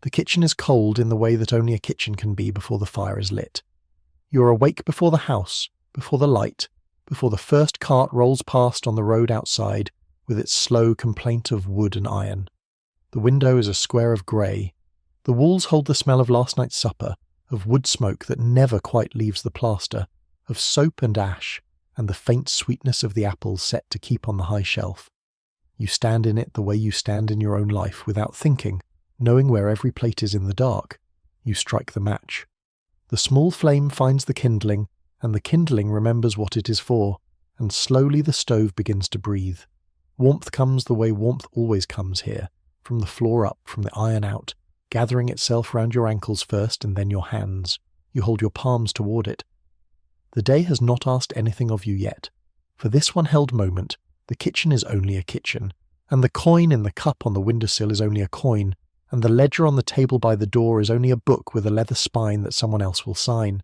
The kitchen is cold in the way that only a kitchen can be before the fire is lit. You are awake before the house, before the light, before the first cart rolls past on the road outside with its slow complaint of wood and iron. The window is a square of grey. The walls hold the smell of last night's supper, of wood smoke that never quite leaves the plaster, of soap and ash, and the faint sweetness of the apples set to keep on the high shelf. You stand in it the way you stand in your own life, without thinking, knowing where every plate is in the dark. You strike the match. The small flame finds the kindling, and the kindling remembers what it is for, and slowly the stove begins to breathe. Warmth comes the way warmth always comes here, from the floor up, from the iron out, gathering itself round your ankles first and then your hands. You hold your palms toward it. The day has not asked anything of you yet. For this one held moment, the kitchen is only a kitchen, and the coin in the cup on the windowsill is only a coin, and the ledger on the table by the door is only a book with a leather spine that someone else will sign.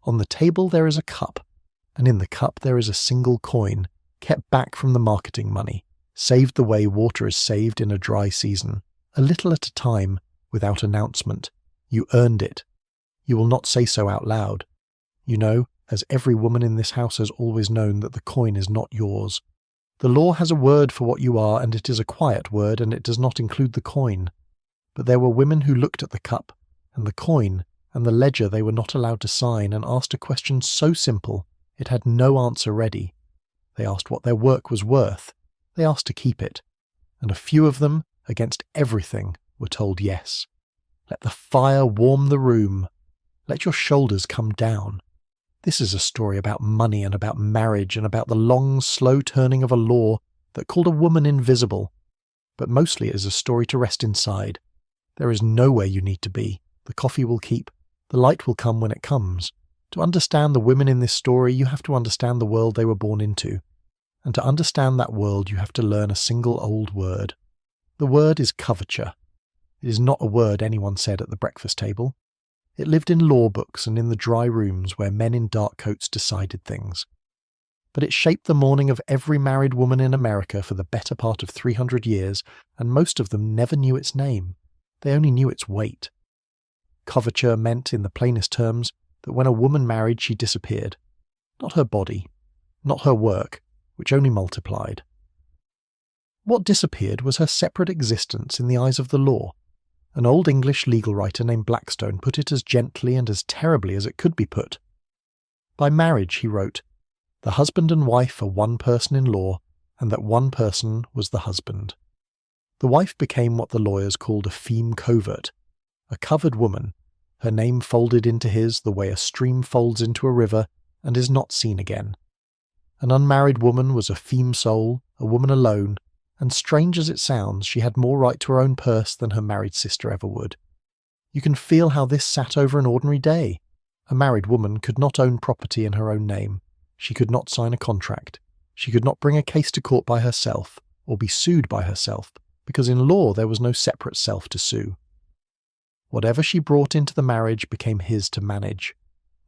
On the table there is a cup, and in the cup there is a single coin, kept back from the marketing money, saved the way water is saved in a dry season, a little at a time, without announcement. You earned it. You will not say so out loud. You know, as every woman in this house has always known, that the coin is not yours. The law has a word for what you are, and it is a quiet word, and it does not include the coin. But there were women who looked at the cup, and the coin, and the ledger they were not allowed to sign, and asked a question so simple it had no answer ready. They asked what their work was worth. They asked to keep it. And a few of them, against everything, were told yes. Let the fire warm the room. Let your shoulders come down. This is a story about money and about marriage and about the long, slow turning of a law that called a woman invisible. But mostly it is a story to rest inside. There is nowhere you need to be. The coffee will keep. The light will come when it comes. To understand the women in this story, you have to understand the world they were born into. And to understand that world, you have to learn a single old word. The word is coverture. It is not a word anyone said at the breakfast table. It lived in law books and in the dry rooms where men in dark coats decided things. But it shaped the morning of every married woman in America for the better part of 300 years, and most of them never knew its name. They only knew its weight. Coverture meant, in the plainest terms, that when a woman married she disappeared. Not her body, not her work, which only multiplied. What disappeared was her separate existence in the eyes of the law. An old English legal writer named Blackstone put it as gently and as terribly as it could be put. By marriage, he wrote, the husband and wife are one person in law, and that one person was the husband. The wife became what the lawyers called a feme covert, a covered woman, her name folded into his the way a stream folds into a river and is not seen again. An unmarried woman was a feme soul, a woman alone, and strange as it sounds, she had more right to her own purse than her married sister ever would. You can feel how this sat over an ordinary day. A married woman could not own property in her own name. She could not sign a contract. She could not bring a case to court by herself, or be sued by herself, because in law there was no separate self to sue. Whatever she brought into the marriage became his to manage.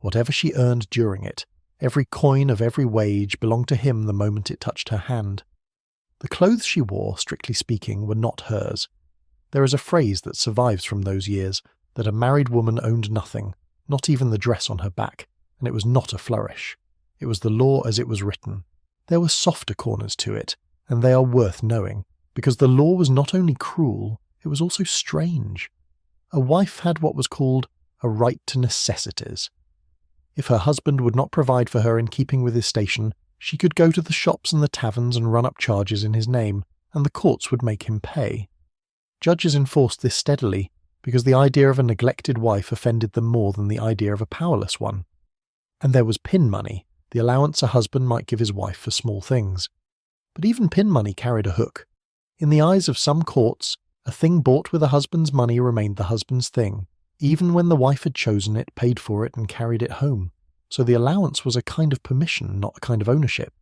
Whatever she earned during it, every coin of every wage belonged to him the moment it touched her hand. The clothes she wore, strictly speaking, were not hers. There is a phrase that survives from those years, that a married woman owned nothing, not even the dress on her back, and it was not a flourish. It was the law as it was written. There were softer corners to it, and they are worth knowing, because the law was not only cruel, it was also strange. A wife had what was called a right to necessities. If her husband would not provide for her in keeping with his station, she could go to the shops and the taverns and run up charges in his name, and the courts would make him pay. Judges enforced this steadily, because the idea of a neglected wife offended them more than the idea of a powerless one. And there was pin money, the allowance a husband might give his wife for small things. But even pin money carried a hook. In the eyes of some courts, a thing bought with a husband's money remained the husband's thing, even when the wife had chosen it, paid for it, and carried it home. So the allowance was a kind of permission, not a kind of ownership.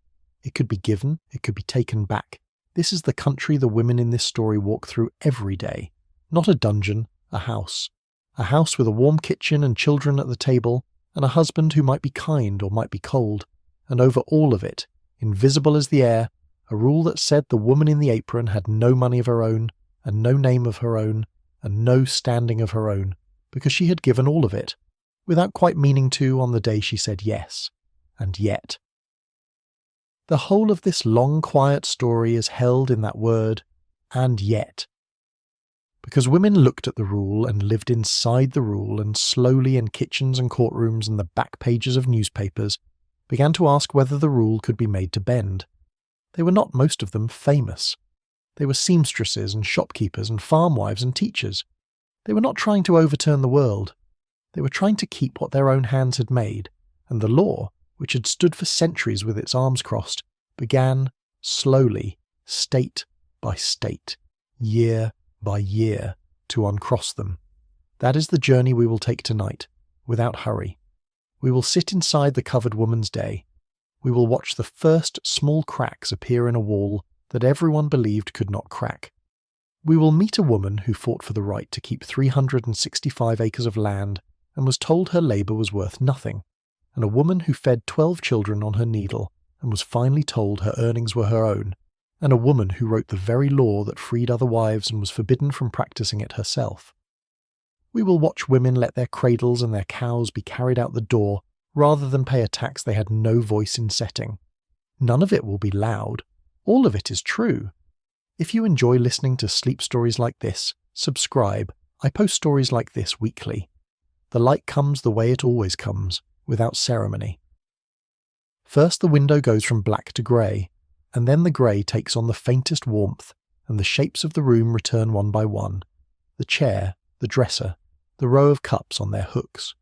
It could be given, it could be taken back. This is the country the women in this story walk through every day. Not a dungeon, a house. A house with a warm kitchen and children at the table, and a husband who might be kind or might be cold. And over all of it, invisible as the air, a rule that said the woman in the apron had no money of her own, and no name of her own, and no standing of her own, because she had given all of it, without quite meaning to on the day she said yes, and yet. The whole of this long quiet story is held in that word, and yet. Because women looked at the rule and lived inside the rule, and slowly in kitchens and courtrooms and the back pages of newspapers began to ask whether the rule could be made to bend. They were not, most of them, famous. They were seamstresses and shopkeepers and farmwives and teachers. They were not trying to overturn the world. They were trying to keep what their own hands had made, and the law, which had stood for centuries with its arms crossed, began, slowly, state by state, year by year, to uncross them. That is the journey we will take tonight, without hurry. We will sit inside the covered woman's day. We will watch the first small cracks appear in a wall that everyone believed could not crack. We will meet a woman who fought for the right to keep 365 acres of land and was told her labour was worth nothing, and a woman who fed 12 children on her needle and was finally told her earnings were her own, and a woman who wrote the very law that freed other wives and was forbidden from practising it herself. We will watch women let their cradles and their cows be carried out the door rather than pay a tax they had no voice in setting. None of it will be loud. All of it is true. If you enjoy listening to sleep stories like this, subscribe. I post stories like this weekly. The light comes the way it always comes, without ceremony. First the window goes from black to grey, and then the grey takes on the faintest warmth, and the shapes of the room return one by one. The chair, the dresser, the row of cups on their hooks.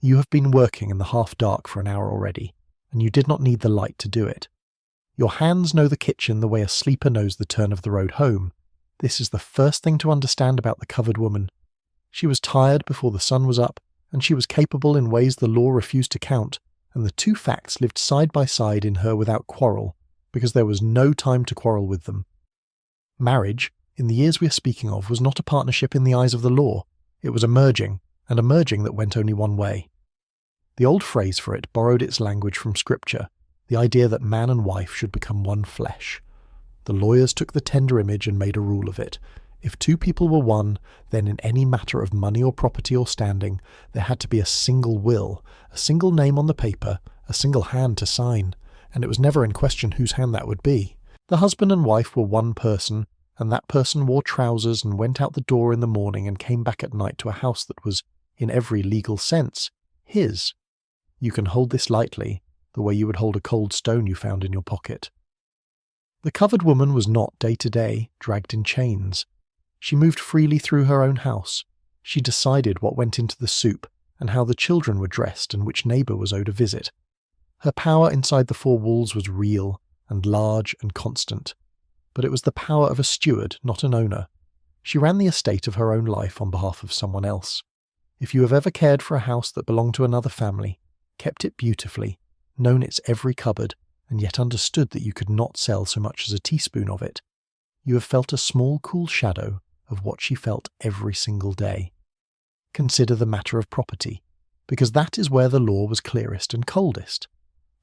You have been working in the half-dark for an hour already, and you did not need the light to do it. Your hands know the kitchen the way a sleeper knows the turn of the road home. This is the first thing to understand about the covered woman. She was tired before the sun was up, and she was capable in ways the law refused to count, and the two facts lived side by side in her without quarrel, because there was no time to quarrel with them. Marriage, in the years we are speaking of, was not a partnership in the eyes of the law. It was a merging, and a merging that went only one way. The old phrase for it borrowed its language from Scripture, the idea that man and wife should become one flesh. The lawyers took the tender image and made a rule of it. If two people were one, then in any matter of money or property or standing, there had to be a single will, a single name on the paper, a single hand to sign, and it was never in question whose hand that would be. The husband and wife were one person, and that person wore trousers and went out the door in the morning and came back at night to a house that was, in every legal sense, his. You can hold this lightly, the way you would hold a cold stone you found in your pocket. The covered woman was not, day to day, dragged in chains. She moved freely through her own house. She decided what went into the soup, and how the children were dressed and which neighbour was owed a visit. Her power inside the four walls was real, and large and constant. But it was the power of a steward, not an owner. She ran the estate of her own life on behalf of someone else. If you have ever cared for a house that belonged to another family, kept it beautifully, known its every cupboard, and yet understood that you could not sell so much as a teaspoon of it, you have felt a small cool shadow of what she felt every single day. Consider the matter of property, because that is where the law was clearest and coldest.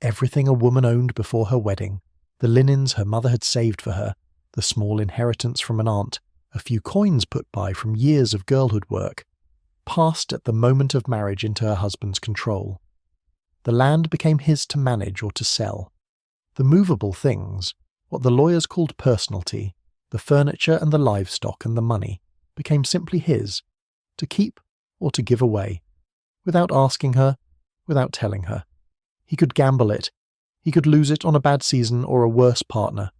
Everything a woman owned before her wedding, the linens her mother had saved for her, the small inheritance from an aunt, a few coins put by from years of girlhood work, passed at the moment of marriage into her husband's control. The land became his to manage or to sell. The movable things, what the lawyers called personalty, the furniture and the livestock and the money, became simply his, to keep or to give away, without asking her, without telling her. He could gamble it, he could lose it on a bad season or a worse partner,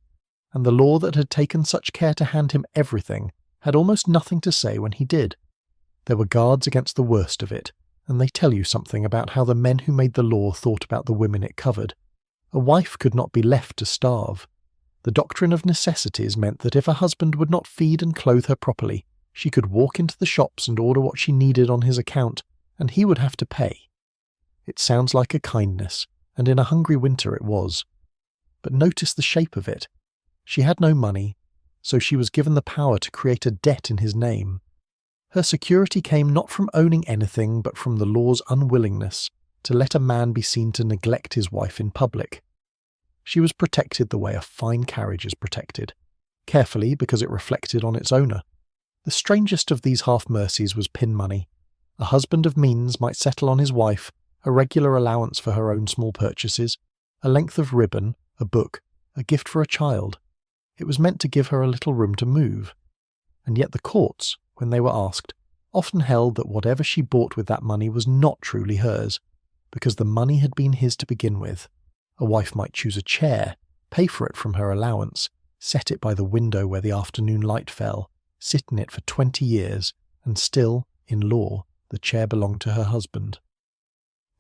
and the law that had taken such care to hand him everything had almost nothing to say when he did. There were guards against the worst of it, and they tell you something about how the men who made the law thought about the women it covered. A wife could not be left to starve. The doctrine of necessities meant that if a husband would not feed and clothe her properly, she could walk into the shops and order what she needed on his account, and he would have to pay. It sounds like a kindness, and in a hungry winter it was. But notice the shape of it. She had no money, so she was given the power to create a debt in his name. Her security came not from owning anything, but from the law's unwillingness to let a man be seen to neglect his wife in public. She was protected the way a fine carriage is protected, carefully because it reflected on its owner. The strangest of these half-mercies was pin money. A husband of means might settle on his wife a regular allowance for her own small purchases, a length of ribbon, a book, a gift for a child. It was meant to give her a little room to move. And yet the courts, when they were asked, often held that whatever she bought with that money was not truly hers, because the money had been his to begin with. A wife might choose a chair, pay for it from her allowance, set it by the window where the afternoon light fell, sit in it for 20 years, and still, in law, the chair belonged to her husband.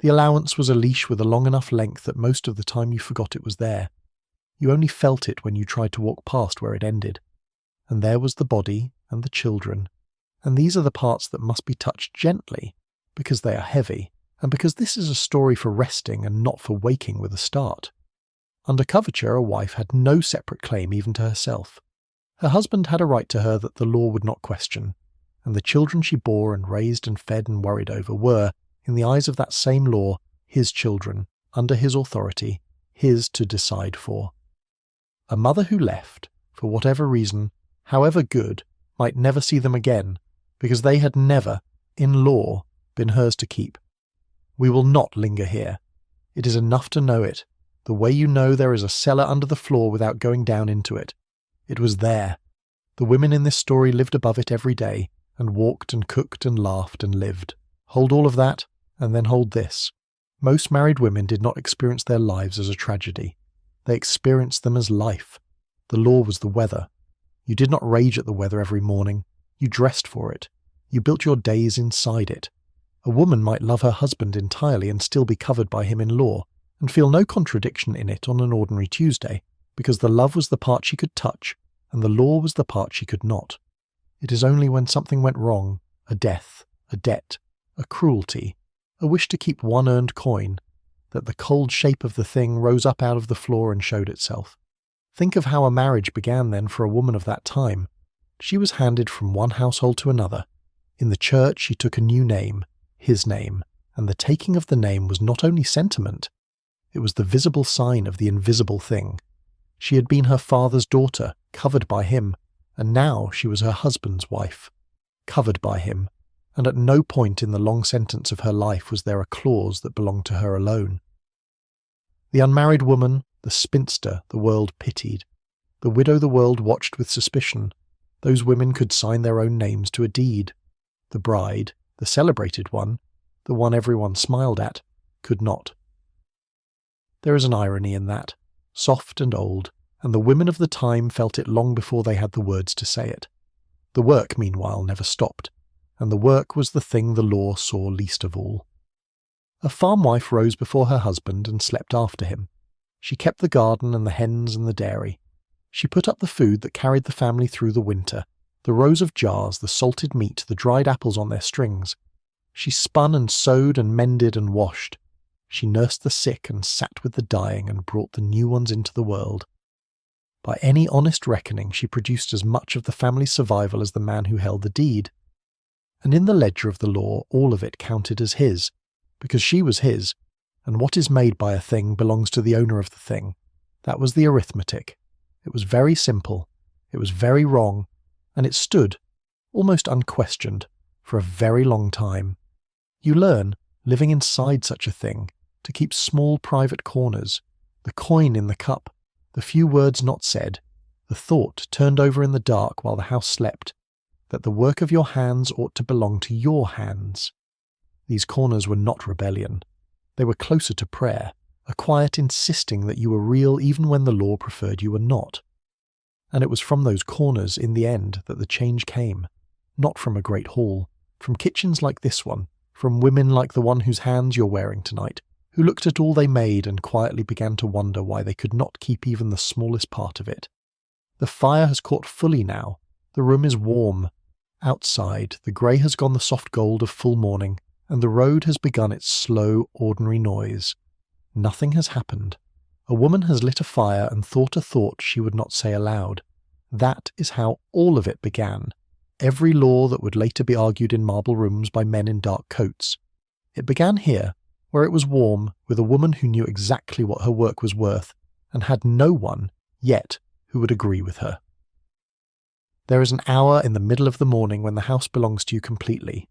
The allowance was a leash with a long enough length that most of the time you forgot it was there. You only felt it when you tried to walk past where it ended. And there was the body and the children, and these are the parts that must be touched gently, because they are heavy, and because this is a story for resting and not for waking with a start. Under coverture, a wife had no separate claim even to herself. Her husband had a right to her that the law would not question, and the children she bore and raised and fed and worried over were, in the eyes of that same law, his children, under his authority, his to decide for. A mother who left, for whatever reason, however good, might never see them again, because they had never, in law, been hers to keep. We will not linger here. It is enough to know it, the way you know there is a cellar under the floor without going down into it. It was there. The women in this story lived above it every day, and walked and cooked and laughed and lived. Hold all of that, and then hold this. Most married women did not experience their lives as a tragedy. They experienced them as life. The law was the weather. You did not rage at the weather every morning. You dressed for it. You built your days inside it. A woman might love her husband entirely and still be covered by him in law, and feel no contradiction in it on an ordinary Tuesday, because the love was the part she could touch, and the law was the part she could not. It is only when something went wrong, a death, a debt, a cruelty, a wish to keep one earned coin, that the cold shape of the thing rose up out of the floor and showed itself. Think of how a marriage began then for a woman of that time. She was handed from one household to another. In the church she took a new name, his name, and the taking of the name was not only sentiment, it was the visible sign of the invisible thing. She had been her father's daughter, covered by him, and now she was her husband's wife, covered by him, and at no point in the long sentence of her life was there a clause that belonged to her alone. The unmarried woman, the spinster, the world pitied. The widow the world watched with suspicion. Those women could sign their own names to a deed. The bride, the celebrated one, the one everyone smiled at, could not. There is an irony in that, soft and old, and the women of the time felt it long before they had the words to say it. The work, meanwhile, never stopped, and the work was the thing the law saw least of all. A farmwife rose before her husband and slept after him. She kept the garden and the hens and the dairy. She put up the food that carried the family through the winter, the rows of jars, the salted meat, the dried apples on their strings. She spun and sewed and mended and washed. She nursed the sick and sat with the dying and brought the new ones into the world. By any honest reckoning, she produced as much of the family's survival as the man who held the deed. And in the ledger of the law, all of it counted as his, because she was his, and what is made by a thing belongs to the owner of the thing. That was the arithmetic. It was very simple, it was very wrong, and it stood, almost unquestioned, for a very long time. You learn, living inside such a thing, to keep small private corners, the coin in the cup, the few words not said, the thought turned over in the dark while the house slept, that the work of your hands ought to belong to your hands. These corners were not rebellion. They were closer to prayer, a quiet insisting that you were real even when the law preferred you were not. And it was from those corners, in the end, that the change came, not from a great hall, from kitchens like this one, from women like the one whose hands you're wearing tonight, who looked at all they made and quietly began to wonder why they could not keep even the smallest part of it. The fire has caught fully now. The room is warm. Outside, the grey has gone the soft gold of full morning, and the road has begun its slow, ordinary noise. Nothing has happened. A woman has lit a fire and thought a thought she would not say aloud. That is how all of it began. Every law that would later be argued in marble rooms by men in dark coats. It began here, where it was warm, with a woman who knew exactly what her work was worth, and had no one, yet, who would agree with her. There is an hour in the middle of the morning when the house belongs to you completely.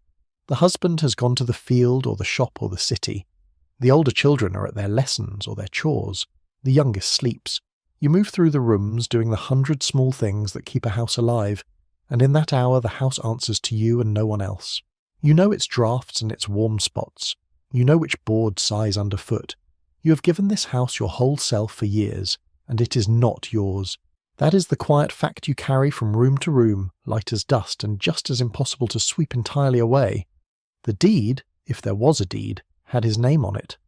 The husband has gone to the field or the shop or the city. The older children are at their lessons or their chores. The youngest sleeps. You move through the rooms doing the 100 small things that keep a house alive, and in that hour the house answers to you and no one else. You know its drafts and its warm spots. You know which boards sighs underfoot. You have given this house your whole self for years, and it is not yours. That is the quiet fact you carry from room to room, light as dust and just as impossible to sweep entirely away. The deed, if there was a deed, had his name on it.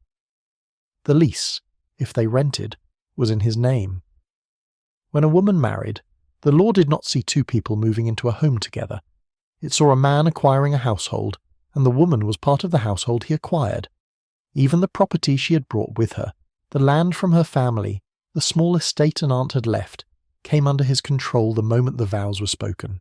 The lease, if they rented, was in his name. When a woman married, the law did not see two people moving into a home together. It saw a man acquiring a household, and the woman was part of the household he acquired. Even the property she had brought with her, the land from her family, the small estate an aunt had left, came under his control the moment the vows were spoken.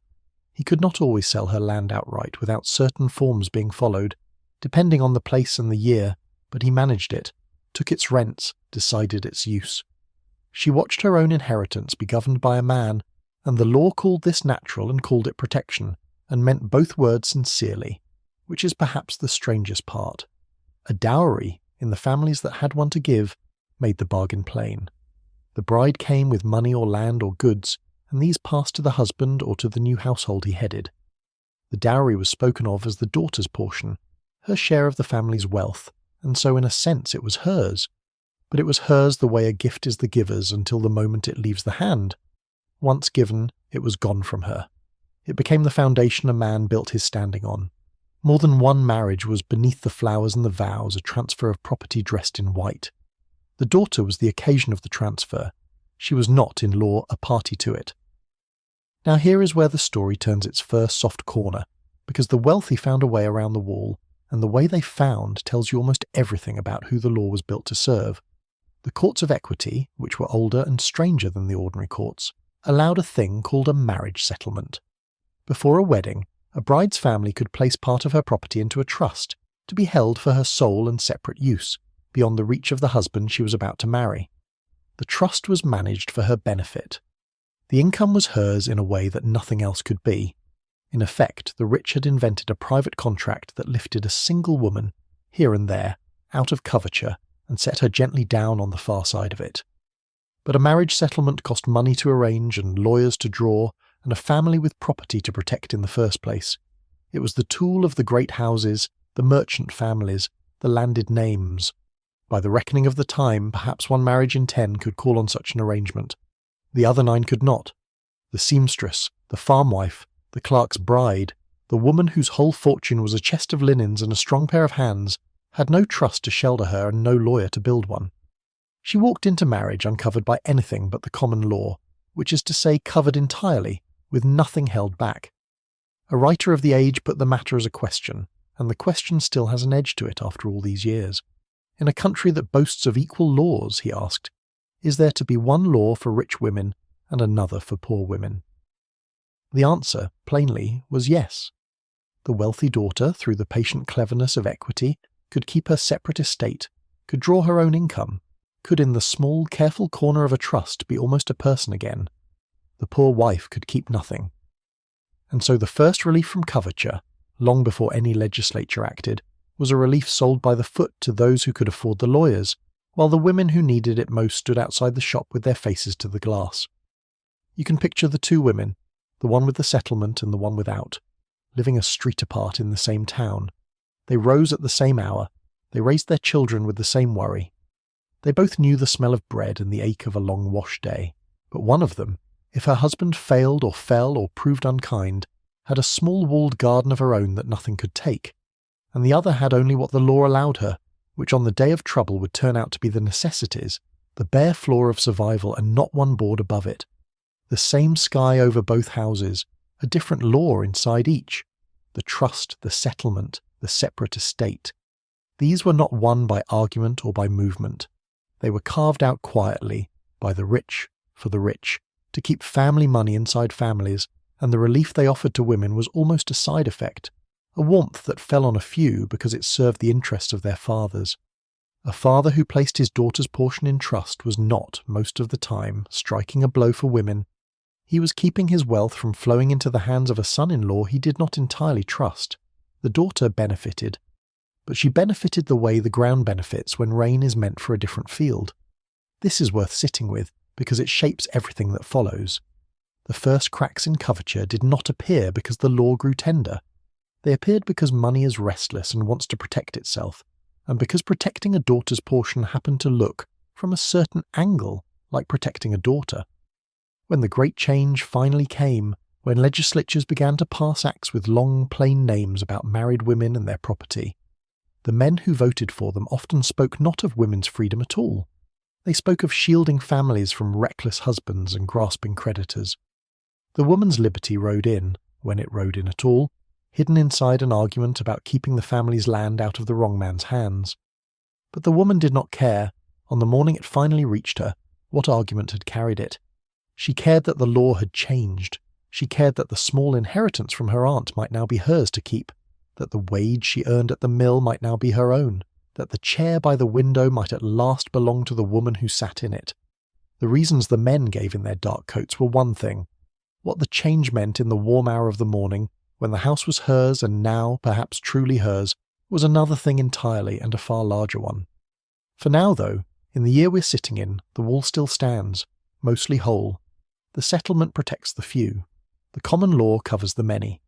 He could not always sell her land outright without certain forms being followed, depending on the place and the year, but he managed it, took its rents, decided its use. She watched her own inheritance be governed by a man, and the law called this natural and called it protection, and meant both words sincerely, which is perhaps the strangest part. A dowry, in the families that had one to give, made the bargain plain. The bride came with money or land or goods, and these passed to the husband or to the new household he headed. The dowry was spoken of as the daughter's portion, her share of the family's wealth, and so in a sense it was hers. But it was hers the way a gift is the giver's until the moment it leaves the hand. Once given, it was gone from her. It became the foundation a man built his standing on. More than one marriage was beneath the flowers and the vows a transfer of property dressed in white. The daughter was the occasion of the transfer. She was not, in law, a party to it. Now here is where the story turns its first soft corner, because the wealthy found a way around the wall, and the way they found tells you almost everything about who the law was built to serve. The courts of equity, which were older and stranger than the ordinary courts, allowed a thing called a marriage settlement. Before a wedding, a bride's family could place part of her property into a trust, to be held for her sole and separate use, beyond the reach of the husband she was about to marry. The trust was managed for her benefit. The income was hers in a way that nothing else could be. In effect, the rich had invented a private contract that lifted a single woman, here and there, out of coverture and set her gently down on the far side of it. But a marriage settlement cost money to arrange and lawyers to draw, and a family with property to protect in the first place. It was the tool of the great houses, the merchant families, the landed names. By the reckoning of the time, perhaps one marriage in 10 could call on such an arrangement. The other 9 could not. The seamstress, the farmwife, the clerk's bride, the woman whose whole fortune was a chest of linens and a strong pair of hands, had no trust to shelter her and no lawyer to build one. She walked into marriage uncovered by anything but the common law, which is to say covered entirely, with nothing held back. A writer of the age put the matter as a question, and the question still has an edge to it after all these years. In a country that boasts of equal laws, he asked, is there to be one law for rich women and another for poor women? The answer, plainly, was yes. The wealthy daughter, through the patient cleverness of equity, could keep her separate estate, could draw her own income, could in the small, careful corner of a trust be almost a person again. The poor wife could keep nothing. And so the first relief from coverture, long before any legislature acted, was a relief sold by the foot to those who could afford the lawyers, while the women who needed it most stood outside the shop with their faces to the glass. You can picture the two women, the one with the settlement and the one without, living a street apart in the same town. They rose at the same hour, they raised their children with the same worry. They both knew the smell of bread and the ache of a long wash day, but one of them, if her husband failed or fell or proved unkind, had a small walled garden of her own that nothing could take, and the other had only what the law allowed her, which on the day of trouble would turn out to be the necessities, the bare floor of survival and not one board above it. The same sky over both houses, a different law inside each. The trust, the settlement, the separate estate. These were not won by argument or by movement. They were carved out quietly, by the rich, for the rich, to keep family money inside families, and the relief they offered to women was almost a side effect, a warmth that fell on a few because it served the interests of their fathers. A father who placed his daughter's portion in trust was not, most of the time, striking a blow for women. He was keeping his wealth from flowing into the hands of a son-in-law he did not entirely trust. The daughter benefited, but she benefited the way the ground benefits when rain is meant for a different field. This is worth sitting with, because it shapes everything that follows. The first cracks in coverture did not appear because the law grew tender. They appeared because money is restless and wants to protect itself, and because protecting a daughter's portion happened to look, from a certain angle, like protecting a daughter. When the great change finally came, when legislatures began to pass acts with long, plain names about married women and their property, the men who voted for them often spoke not of women's freedom at all. They spoke of shielding families from reckless husbands and grasping creditors. The woman's liberty rode in, when it rode in at all, hidden inside an argument about keeping the family's land out of the wrong man's hands. But the woman did not care, on the morning it finally reached her, what argument had carried it. She cared that the law had changed. She cared that the small inheritance from her aunt might now be hers to keep, that the wage she earned at the mill might now be her own, that the chair by the window might at last belong to the woman who sat in it. The reasons the men gave in their dark coats were one thing. What the change meant in the warm hour of the morning, when the house was hers and now, perhaps truly hers, was another thing entirely and a far larger one. For now, though, in the year we're sitting in, the wall still stands, mostly whole. The settlement protects the few. The common law covers the many.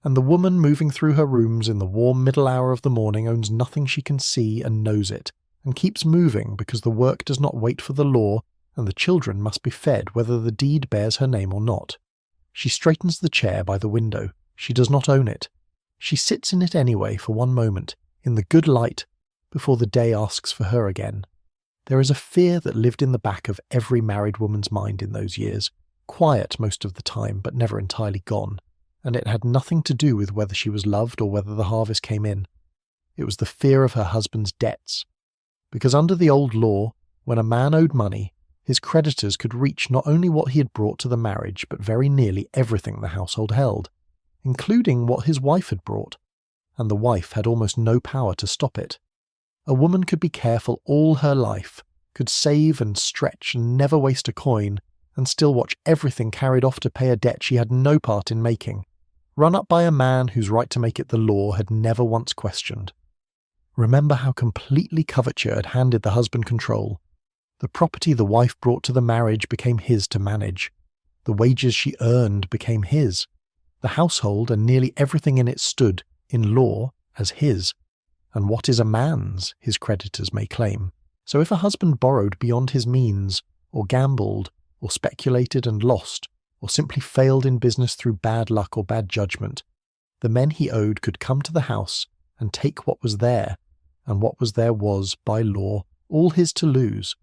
And the woman moving through her rooms in the warm middle hour of the morning owns nothing she can see and knows it, and keeps moving because the work does not wait for the law, and the children must be fed whether the deed bears her name or not. She straightens the chair by the window. She does not own it. She sits in it anyway for one moment, in the good light, before the day asks for her again. There is a fear that lived in the back of every married woman's mind in those years, quiet most of the time but never entirely gone, and it had nothing to do with whether she was loved or whether the harvest came in. It was the fear of her husband's debts. Because under the old law, when a man owed money, his creditors could reach not only what he had brought to the marriage but very nearly everything the household held, including what his wife had brought, and the wife had almost no power to stop it. A woman could be careful all her life, could save and stretch and never waste a coin, and still watch everything carried off to pay a debt she had no part in making, run up by a man whose right to make it the law had never once questioned. Remember how completely Coverture had handed the husband control. The property the wife brought to the marriage became his to manage. The wages she earned became his. The household and nearly everything in it stood, in law, as his. And what is a man's, his creditors may claim. So if a husband borrowed beyond his means, or gambled, or speculated and lost, or simply failed in business through bad luck or bad judgment, the men he owed could come to the house and take what was there, and what was there was, by law, all his to lose.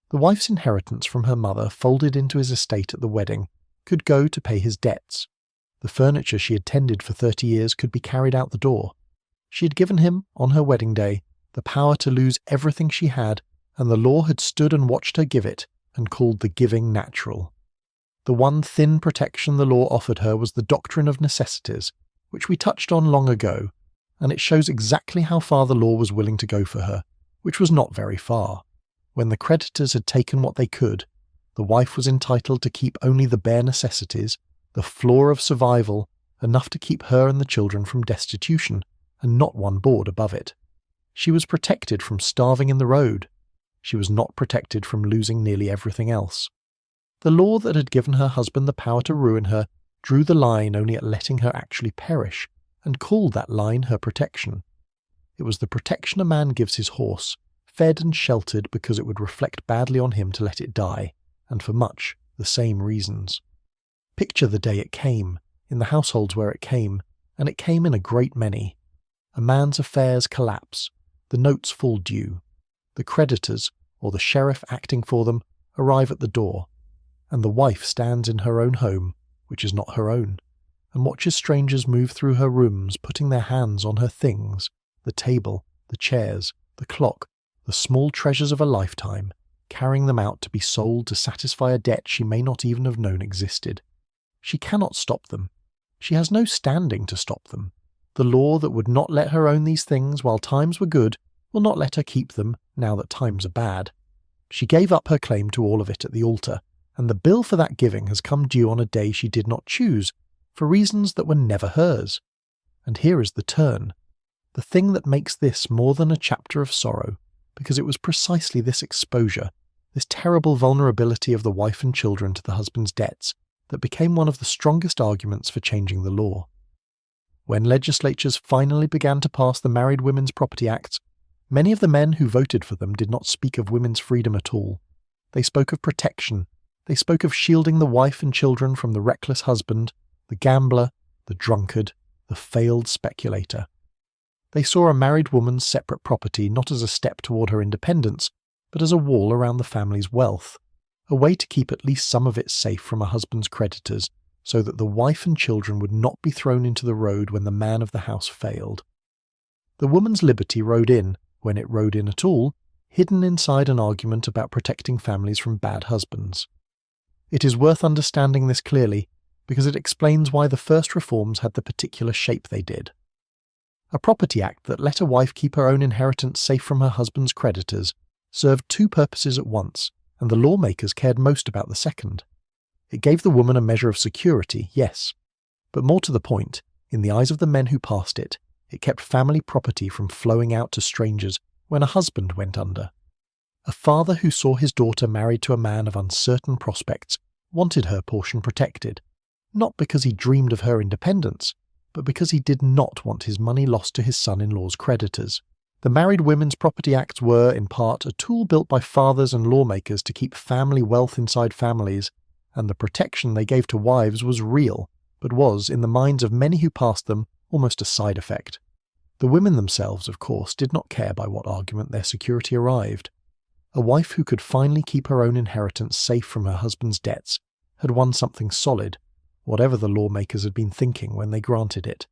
The wife's inheritance from her mother, folded into his estate at the wedding, could go to pay his debts. The furniture she had tended for 30 years could be carried out the door. She had given him, on her wedding day, the power to lose everything she had, and the law had stood and watched her give it, and called the giving natural. The one thin protection the law offered her was the doctrine of necessities, which we touched on long ago, and it shows exactly how far the law was willing to go for her, which was not very far. When the creditors had taken what they could, the wife was entitled to keep only the bare necessities, the floor of survival, enough to keep her and the children from destitution, and not one board above it. She was protected from starving in the road. She was not protected from losing nearly everything else. The law that had given her husband the power to ruin her drew the line only at letting her actually perish, and called that line her protection. It was the protection a man gives his horse, fed and sheltered because it would reflect badly on him to let it die, and for much the same reasons. Picture the day it came, in the households where it came, and it came in a great many. A man's affairs collapse, the notes fall due, the creditors, or the sheriff acting for them, arrive at the door, and the wife stands in her own home, which is not her own, and watches strangers move through her rooms, putting their hands on her things, the table, the chairs, the clock, the small treasures of a lifetime, carrying them out to be sold to satisfy a debt she may not even have known existed. She cannot stop them. She has no standing to stop them. The law that would not let her own these things while times were good will not let her keep them now that times are bad. She gave up her claim to all of it at the altar, and the bill for that giving has come due on a day she did not choose, for reasons that were never hers. And here is the turn. The thing that makes this more than a chapter of sorrow, because it was precisely this exposure, this terrible vulnerability of the wife and children to the husband's debts, that became one of the strongest arguments for changing the law. When legislatures finally began to pass the Married Women's Property Acts, many of the men who voted for them did not speak of women's freedom at all. They spoke of protection. They spoke of shielding the wife and children from the reckless husband, the gambler, the drunkard, the failed speculator. They saw a married woman's separate property not as a step toward her independence, but as a wall around the family's wealth, a way to keep at least some of it safe from a husband's creditors, so that the wife and children would not be thrown into the road when the man of the house failed. The woman's liberty rode in, when it rode in at all, hidden inside an argument about protecting families from bad husbands. It is worth understanding this clearly, because it explains why the first reforms had the particular shape they did. A property act that let a wife keep her own inheritance safe from her husband's creditors served two purposes at once, and the lawmakers cared most about the second. It gave the woman a measure of security, yes, but more to the point, in the eyes of the men who passed it, it kept family property from flowing out to strangers when a husband went under. A father who saw his daughter married to a man of uncertain prospects wanted her portion protected, not because he dreamed of her independence, but because he did not want his money lost to his son-in-law's creditors. The Married Women's Property Acts were, in part, a tool built by fathers and lawmakers to keep family wealth inside families, and the protection they gave to wives was real, but was, in the minds of many who passed them, almost a side effect. The women themselves, of course, did not care by what argument their security arrived. A wife who could finally keep her own inheritance safe from her husband's debts had won something solid, whatever the lawmakers had been thinking when they granted it.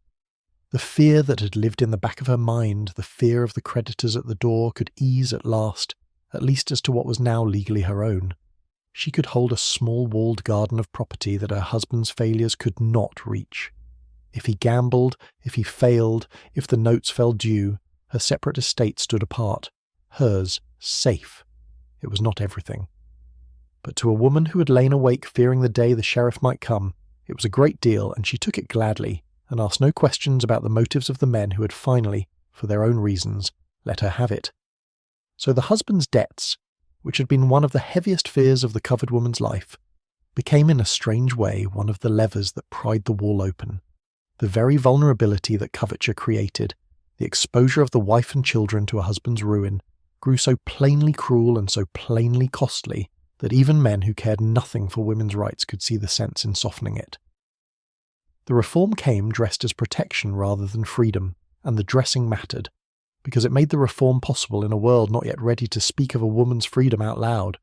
The fear that had lived in the back of her mind, the fear of the creditors at the door, could ease at least as to what was now legally her own. She could hold a small walled garden of property that her husband's failures could not reach. If he gambled, if he failed, if the notes fell due, her separate estate stood apart, hers, safe. It was not everything. But to a woman who had lain awake fearing the day the sheriff might come, it was a great deal, and she took it gladly, and asked no questions about the motives of the men who had finally, for their own reasons, let her have it. So the husband's debts, which had been one of the heaviest fears of the covered woman's life, became in a strange way one of the levers that pried the wall open. The very vulnerability that coverture created, the exposure of the wife and children to a husband's ruin, grew so plainly cruel and so plainly costly that even men who cared nothing for women's rights could see the sense in softening it. The reform came dressed as protection rather than freedom, and the dressing mattered, because it made the reform possible in a world not yet ready to speak of a woman's freedom out loud.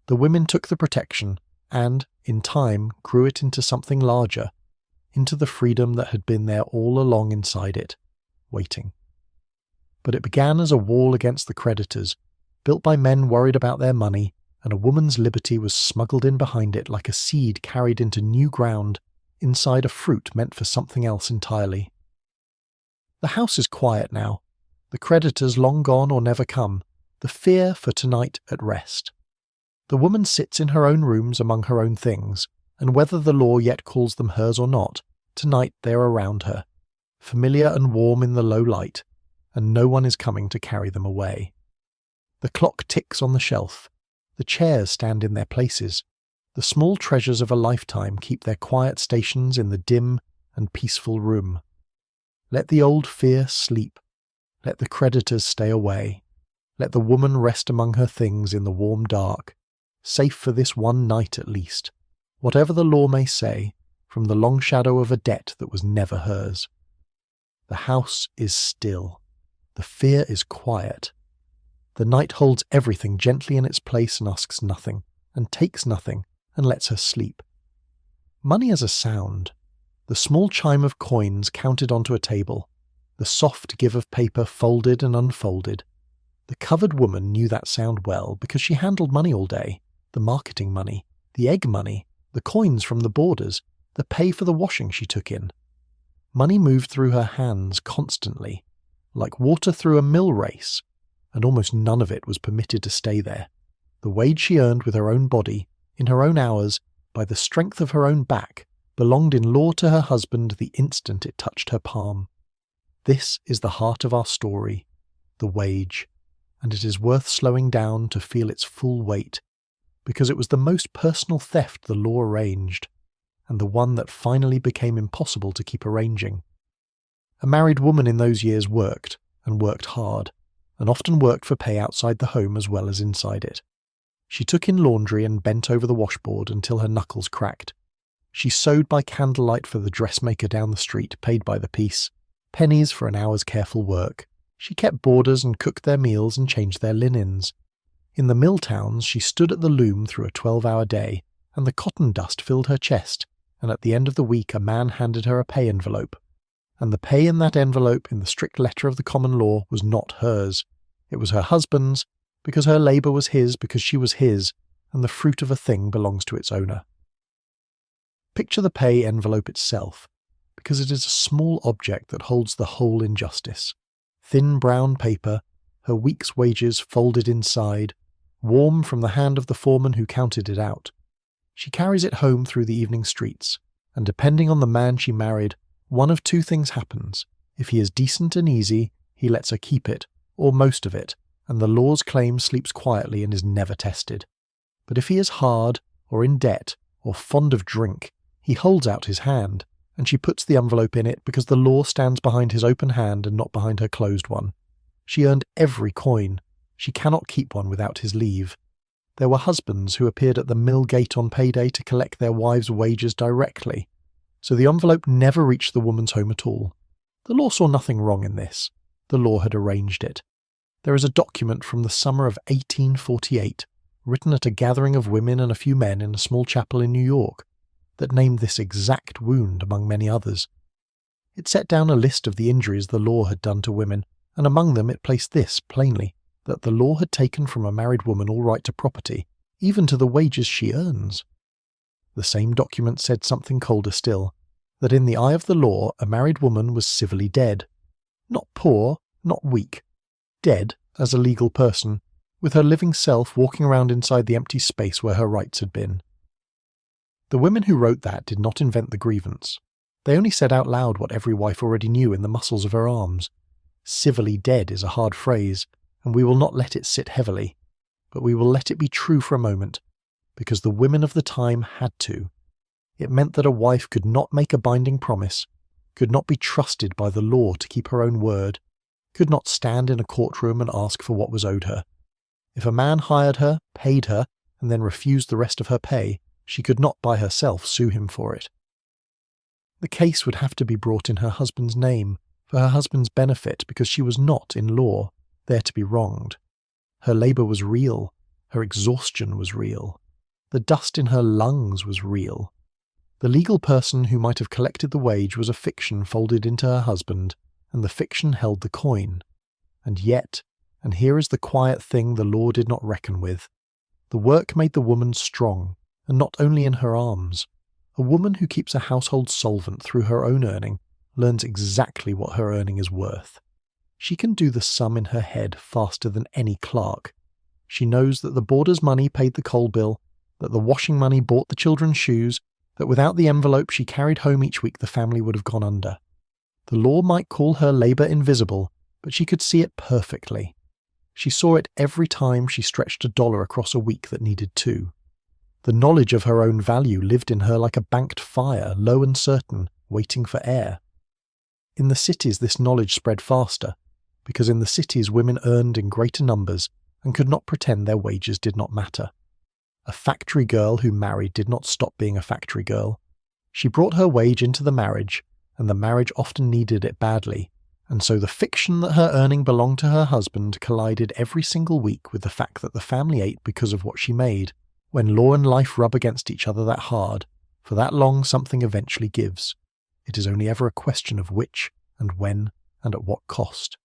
The women took the protection and, in time, grew it into something larger, into the freedom that had been there all along inside it, waiting. But it began as a wall against the creditors, built by men worried about their money, and a woman's liberty was smuggled in behind it like a seed carried into new ground, inside a fruit meant for something else entirely. The house is quiet now, the creditors long gone or never come, the fear for tonight at rest. The woman sits in her own rooms among her own things, and whether the law yet calls them hers or not, tonight they are around her, familiar and warm in the low light, and no one is coming to carry them away. The clock ticks on the shelf, the chairs stand in their places, the small treasures of a lifetime keep their quiet stations in the dim and peaceful room. Let the old fear sleep, let the creditors stay away, let the woman rest among her things in the warm dark, safe for this one night at least, whatever the law may say, from the long shadow of a debt that was never hers. The house is still. The fear is quiet. The night holds everything gently in its place and asks nothing, and takes nothing, and lets her sleep. Money as a sound. The small chime of coins counted onto a table. The soft give of paper folded and unfolded. The covered woman knew that sound well because she handled money all day. The marketing money, the egg money, the coins from the boarders, the pay for the washing she took in. Money moved through her hands constantly, like water through a mill race, and almost none of it was permitted to stay there. The wage she earned with her own body, in her own hours, by the strength of her own back, belonged in law to her husband the instant it touched her palm. This is the heart of our story, the wage, and it is worth slowing down to feel its full weight, because it was the most personal theft the law arranged, and the one that finally became impossible to keep arranging. A married woman in those years worked, and worked hard, and often worked for pay outside the home as well as inside it. She took in laundry and bent over the washboard until her knuckles cracked. She sewed by candlelight for the dressmaker down the street, paid by the piece, pennies for an hour's careful work. She kept boarders and cooked their meals and changed their linens. In the mill towns she stood at the loom through a 12-hour day, and the cotton dust filled her chest, and at the end of the week a man handed her a pay envelope. And the pay in that envelope, in the strict letter of the common law, was not hers. It was her husband's, because her labour was his, because she was his, and the fruit of a thing belongs to its owner. Picture the pay envelope itself, because it is a small object that holds the whole injustice. Thin brown paper, her week's wages folded inside, warm from the hand of the foreman who counted it out. She carries it home through the evening streets, and depending on the man she married, one of two things happens. If he is decent and easy, he lets her keep it, or most of it, and the law's claim sleeps quietly and is never tested. But if he is hard, or in debt, or fond of drink, he holds out his hand, and she puts the envelope in it because the law stands behind his open hand and not behind her closed one. She earned every coin. She cannot keep one without his leave. There were husbands who appeared at the mill gate on payday to collect their wives' wages directly, so the envelope never reached the woman's home at all. The law saw nothing wrong in this. The law had arranged it. There is a document from the summer of 1848, written at a gathering of women and a few men in a small chapel in New York, that named this exact wound among many others. It set down a list of the injuries the law had done to women, and among them it placed this plainly, that the law had taken from a married woman all right to property, even to the wages she earns. The same document said something colder still, that in the eye of the law a married woman was civilly dead. Not poor, not weak. Dead as a legal person, with her living self walking around inside the empty space where her rights had been. The women who wrote that did not invent the grievance. They only said out loud what every wife already knew in the muscles of her arms. Civilly dead is a hard phrase, and we will not let it sit heavily, but we will let it be true for a moment, because the women of the time had to. It meant that a wife could not make a binding promise, could not be trusted by the law to keep her own word, could not stand in a courtroom and ask for what was owed her. If a man hired her, paid her, and then refused the rest of her pay, she could not by herself sue him for it. The case would have to be brought in her husband's name, for her husband's benefit, because she was not, in law, there to be wronged. Her labour was real, her exhaustion was real, the dust in her lungs was real. The legal person who might have collected the wage was a fiction folded into her husband, and the fiction held the coin. And yet, and here is the quiet thing the law did not reckon with, the work made the woman strong, and not only in her arms. A woman who keeps a household solvent through her own earning learns exactly what her earning is worth. She can do the sum in her head faster than any clerk. She knows that the boarder's money paid the coal bill, that the washing money bought the children's shoes, that without the envelope she carried home each week the family would have gone under. The law might call her labour invisible, but she could see it perfectly. She saw it every time she stretched $1 across a week that needed $2. The knowledge of her own value lived in her like a banked fire, low and certain, waiting for air. In the cities this knowledge spread faster, because in the cities women earned in greater numbers and could not pretend their wages did not matter. A factory girl who married did not stop being a factory girl. She brought her wage into the marriage, and the marriage often needed it badly, and so the fiction that her earning belonged to her husband collided every single week with the fact that the family ate because of what she made. When law and life rub against each other that hard, for that long something eventually gives. It is only ever a question of which, and when, and at what cost.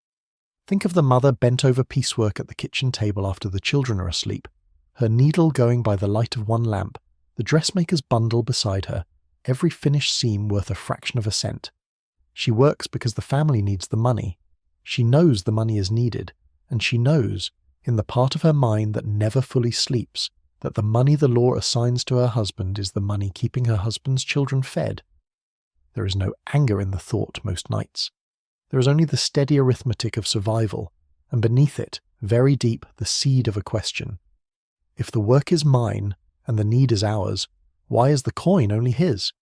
Think of the mother bent over piecework at the kitchen table after the children are asleep, her needle going by the light of one lamp, the dressmaker's bundle beside her, every finished seam worth a fraction of a cent. She works because the family needs the money. She knows the money is needed, and she knows, in the part of her mind that never fully sleeps, that the money the law assigns to her husband is the money keeping her husband's children fed. There is no anger in the thought most nights. There is only the steady arithmetic of survival, and beneath it, very deep, the seed of a question. If the work is mine, and the need is ours, why is the coin only his?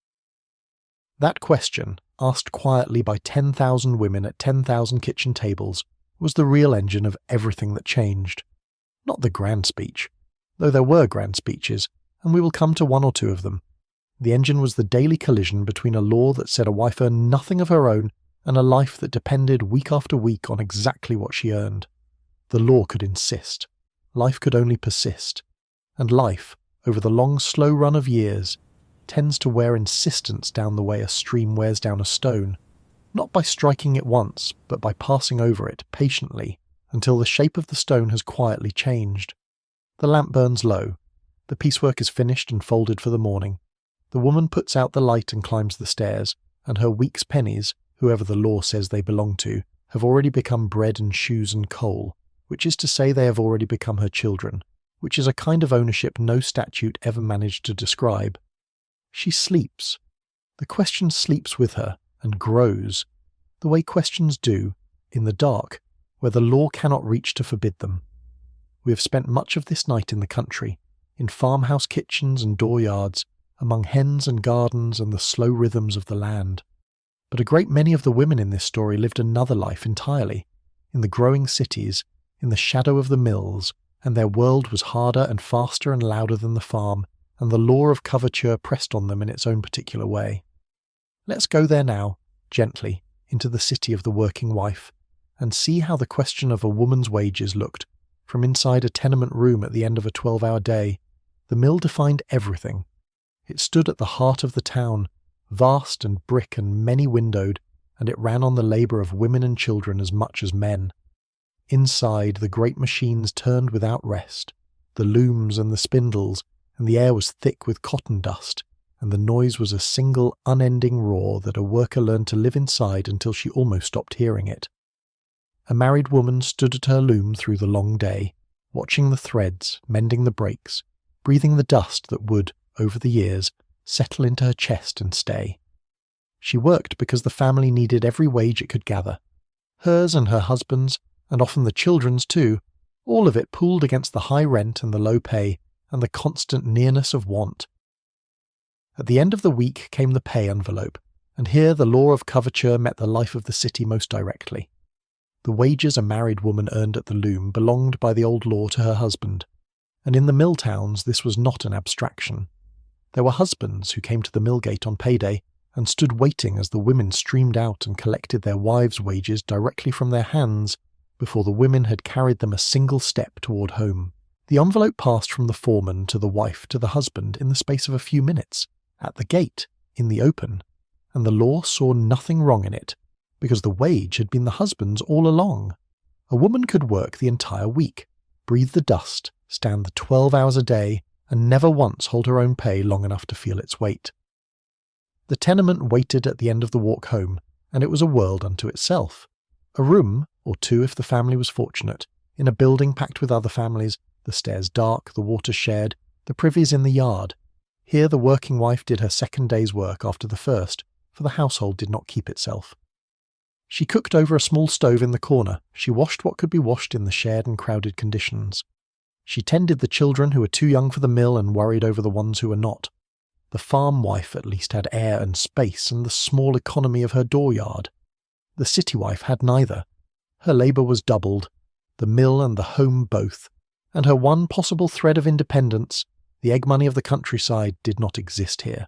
That question, asked quietly by 10,000 women at 10,000 kitchen tables, was the real engine of everything that changed. Not the grand speech, though there were grand speeches, and we will come to one or two of them. The engine was the daily collision between a law that said a wife earned nothing of her own and a life that depended week after week on exactly what she earned. The law could insist. Life could only persist. And life, over the long slow run of years, tends to wear insistence down the way a stream wears down a stone, not by striking it once, but by passing over it patiently until the shape of the stone has quietly changed. The lamp burns low. The piecework is finished and folded for the morning. The woman puts out the light and climbs the stairs, and her week's pennies, whoever the law says they belong to, have already become bread and shoes and coal, which is to say they have already become her children, which is a kind of ownership no statute ever managed to describe. She sleeps. The question sleeps with her, and grows, the way questions do, in the dark, where the law cannot reach to forbid them. We have spent much of this night in the country, in farmhouse kitchens and dooryards, among hens and gardens and the slow rhythms of the land. But a great many of the women in this story lived another life entirely, in the growing cities, in the shadow of the mills, and their world was harder and faster and louder than the farm, and the law of coverture pressed on them in its own particular way. Let's go there now, gently, into the city of the working wife, and see how the question of a woman's wages looked, from inside a tenement room at the end of a 12-hour day. The mill defined everything. It stood at the heart of the town, vast and brick and many-windowed, and it ran on the labour of women and children as much as men. Inside, the great machines turned without rest, the looms and the spindles, and the air was thick with cotton dust, and the noise was a single unending roar that a worker learned to live inside until she almost stopped hearing it. A married woman stood at her loom through the long day, watching the threads, mending the breaks, breathing the dust that would, over the years, settle into her chest and stay. She worked because the family needed every wage it could gather. Hers and her husband's, and often the children's too, all of it pooled against the high rent and the low pay, and the constant nearness of want. At the end of the week came the pay envelope, and here the law of coverture met the life of the city most directly. The wages a married woman earned at the loom belonged by the old law to her husband, and in the mill towns this was not an abstraction. There were husbands who came to the mill gate on payday and stood waiting as the women streamed out and collected their wives' wages directly from their hands before the women had carried them a single step toward home. The envelope passed from the foreman to the wife to the husband in the space of a few minutes, at the gate, in the open, and the law saw nothing wrong in it, because the wage had been the husband's all along. A woman could work the entire week, breathe the dust, stand the 12 hours a day, and never once hold her own pay long enough to feel its weight. The tenement waited at the end of the walk home, and it was a world unto itself. A room, or two if the family was fortunate, in a building packed with other families, the stairs dark, the water shared, the privies in the yard. Here the working wife did her second day's work after the first, for the household did not keep itself. She cooked over a small stove in the corner. She washed what could be washed in the shared and crowded conditions. She tended the children who were too young for the mill and worried over the ones who were not. The farm-wife at least had air and space and the small economy of her dooryard. The city wife had neither. Her labour was doubled, the mill and the home both, and her one possible thread of independence, the egg money of the countryside, did not exist here.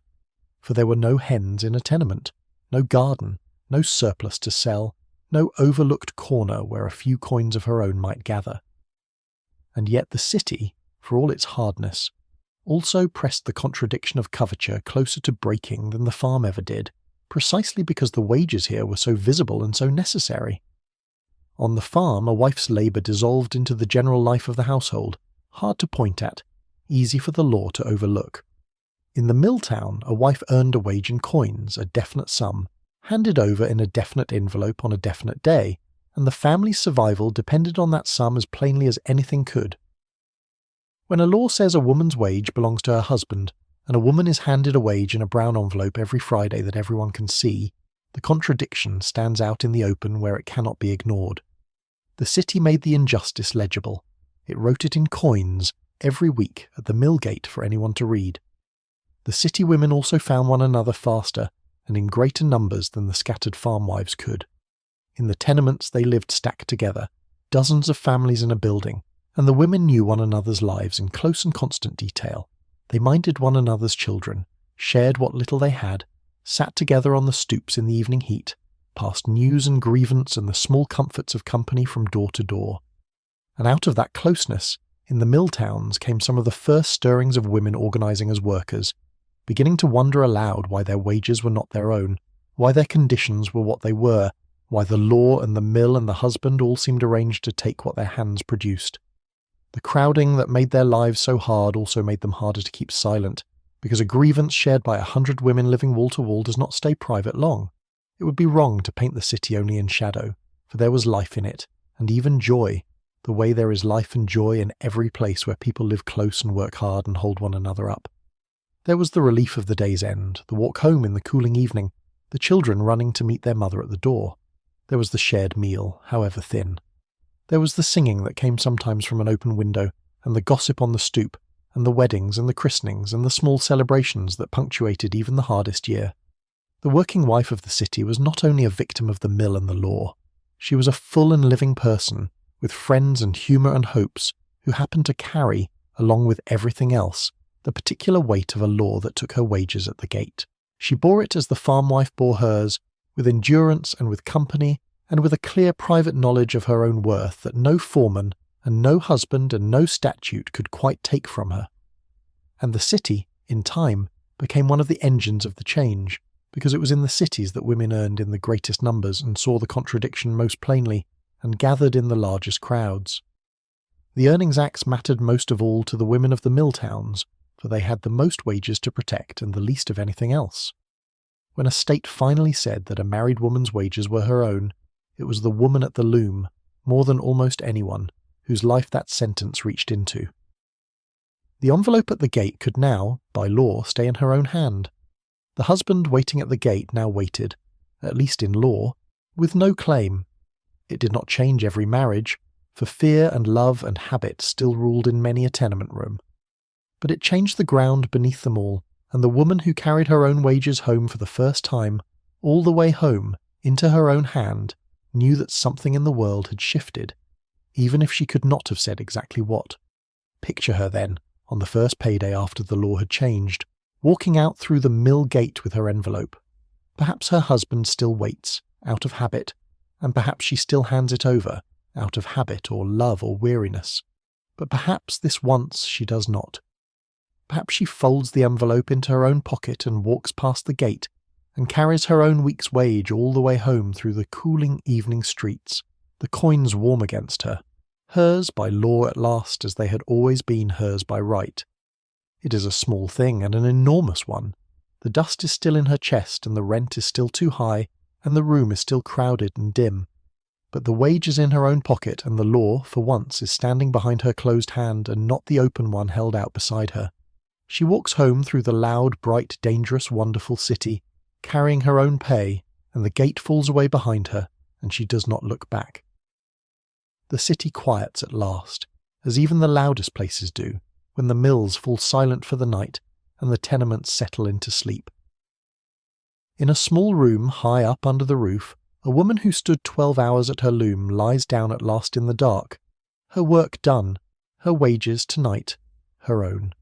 For there were no hens in a tenement, no garden, no surplus to sell, no overlooked corner where a few coins of her own might gather. And yet the city, for all its hardness, also pressed the contradiction of coverture closer to breaking than the farm ever did, precisely because the wages here were so visible and so necessary. On the farm, a wife's labour dissolved into the general life of the household, hard to point at, easy for the law to overlook. In the mill town, a wife earned a wage in coins, a definite sum, handed over in a definite envelope on a definite day, and the family's survival depended on that sum as plainly as anything could. When a law says a woman's wage belongs to her husband, and a woman is handed a wage in a brown envelope every Friday that everyone can see, the contradiction stands out in the open where it cannot be ignored. The city made the injustice legible. It wrote it in coins every week at the mill gate for anyone to read. The city women also found one another faster and in greater numbers than the scattered farmwives could. In the tenements they lived stacked together, dozens of families in a building, and the women knew one another's lives in close and constant detail. They minded one another's children, shared what little they had, sat together on the stoops in the evening heat, passed news and grievance and the small comforts of company from door to door. And out of that closeness, in the mill towns came some of the first stirrings of women organising as workers, beginning to wonder aloud why their wages were not their own, why their conditions were what they were, why the law and the mill and the husband all seemed arranged to take what their hands produced. The crowding that made their lives so hard also made them harder to keep silent, because a grievance shared by 100 women living wall to wall does not stay private long. It would be wrong to paint the city only in shadow, for there was life in it, and even joy, the way there is life and joy in every place where people live close and work hard and hold one another up. There was the relief of the day's end, the walk home in the cooling evening, the children running to meet their mother at the door. There was the shared meal, however thin. There was the singing that came sometimes from an open window, and the gossip on the stoop, and the weddings and the christenings and the small celebrations that punctuated even the hardest year. The working wife of the city was not only a victim of the mill and the law. She was a full and living person, with friends and humour and hopes, who happened to carry, along with everything else, the particular weight of a law that took her wages at the gate. She bore it as the farmwife bore hers, with endurance and with company, and with a clear private knowledge of her own worth that no foreman, and no husband and no statute could quite take from her. And the city, in time, became one of the engines of the change, because it was in the cities that women earned in the greatest numbers and saw the contradiction most plainly, and gathered in the largest crowds. The earnings acts mattered most of all to the women of the mill towns, for they had the most wages to protect and the least of anything else. When a state finally said that a married woman's wages were her own, it was the woman at the loom, more than almost anyone, whose life that sentence reached into. The envelope at the gate could now, by law, stay in her own hand. The husband waiting at the gate now waited, at least in law, with no claim. It did not change every marriage, for fear and love and habit still ruled in many a tenement room. But it changed the ground beneath them all, and the woman who carried her own wages home for the first time, all the way home, into her own hand, knew that something in the world had shifted, even if she could not have said exactly what. Picture her then, on the first payday after the law had changed, walking out through the mill gate with her envelope. Perhaps her husband still waits, out of habit, and perhaps she still hands it over, out of habit or love or weariness. But perhaps this once she does not. Perhaps she folds the envelope into her own pocket and walks past the gate, and carries her own week's wage all the way home through the cooling evening streets, the coins warm against her, hers by law at last as they had always been hers by right. It is a small thing and an enormous one. The dust is still in her chest and the rent is still too high and the room is still crowded and dim. But the wage is in her own pocket and the law, for once, is standing behind her closed hand and not the open one held out beside her. She walks home through the loud, bright, dangerous, wonderful city, carrying her own pay, and the gate falls away behind her, and she does not look back. The city quiets at last, as even the loudest places do, when the mills fall silent for the night and the tenements settle into sleep. In a small room high up under the roof, a woman who stood 12 hours at her loom lies down at last in the dark, her work done, her wages tonight, her own.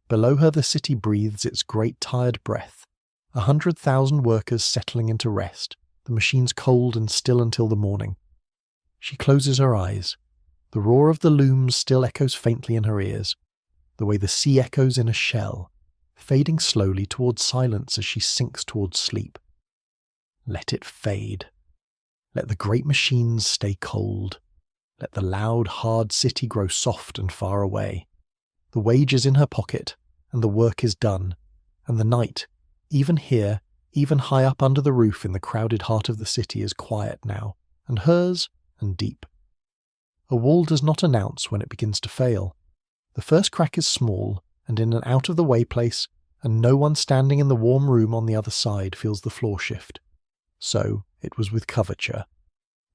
Below her the city breathes its great tired breath, 100,000 workers settling into rest, the machines cold and still until the morning. She closes her eyes. The roar of the looms still echoes faintly in her ears, the way the sea echoes in a shell, fading slowly towards silence as she sinks towards sleep. Let it fade. Let the great machines stay cold. Let the loud, hard city grow soft and far away. The wage is in her pocket, and the work is done, and the night, even here, even high up under the roof in the crowded heart of the city, is quiet now, and hers, and deep. A wall does not announce when it begins to fail. The first crack is small and in an out-of-the-way place, and no one standing in the warm room on the other side feels the floor shift. So it was with Coverture.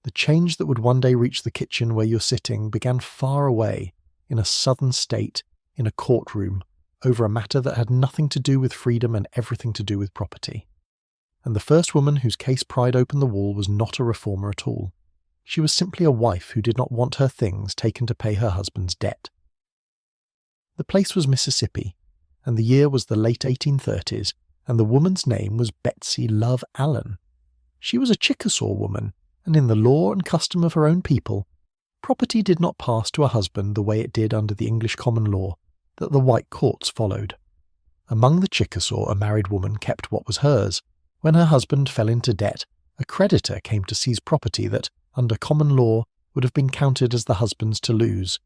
The change that would one day reach the kitchen where you're sitting began far away, in a southern state, in a courtroom, over a matter that had nothing to do with freedom and everything to do with property. And the first woman whose case pried open the wall was not a reformer at all. She was simply a wife who did not want her things taken to pay her husband's debt. The place was Mississippi, and the year was the late 1830s, and the woman's name was Betsy Love Allen. She was a Chickasaw woman, and in the law and custom of her own people, property did not pass to a husband the way it did under the English common law that the white courts followed. Among the Chickasaw, a married woman kept what was hers. When her husband fell into debt, a creditor came to seize property that, under common law, would have been counted as the husband's to lose.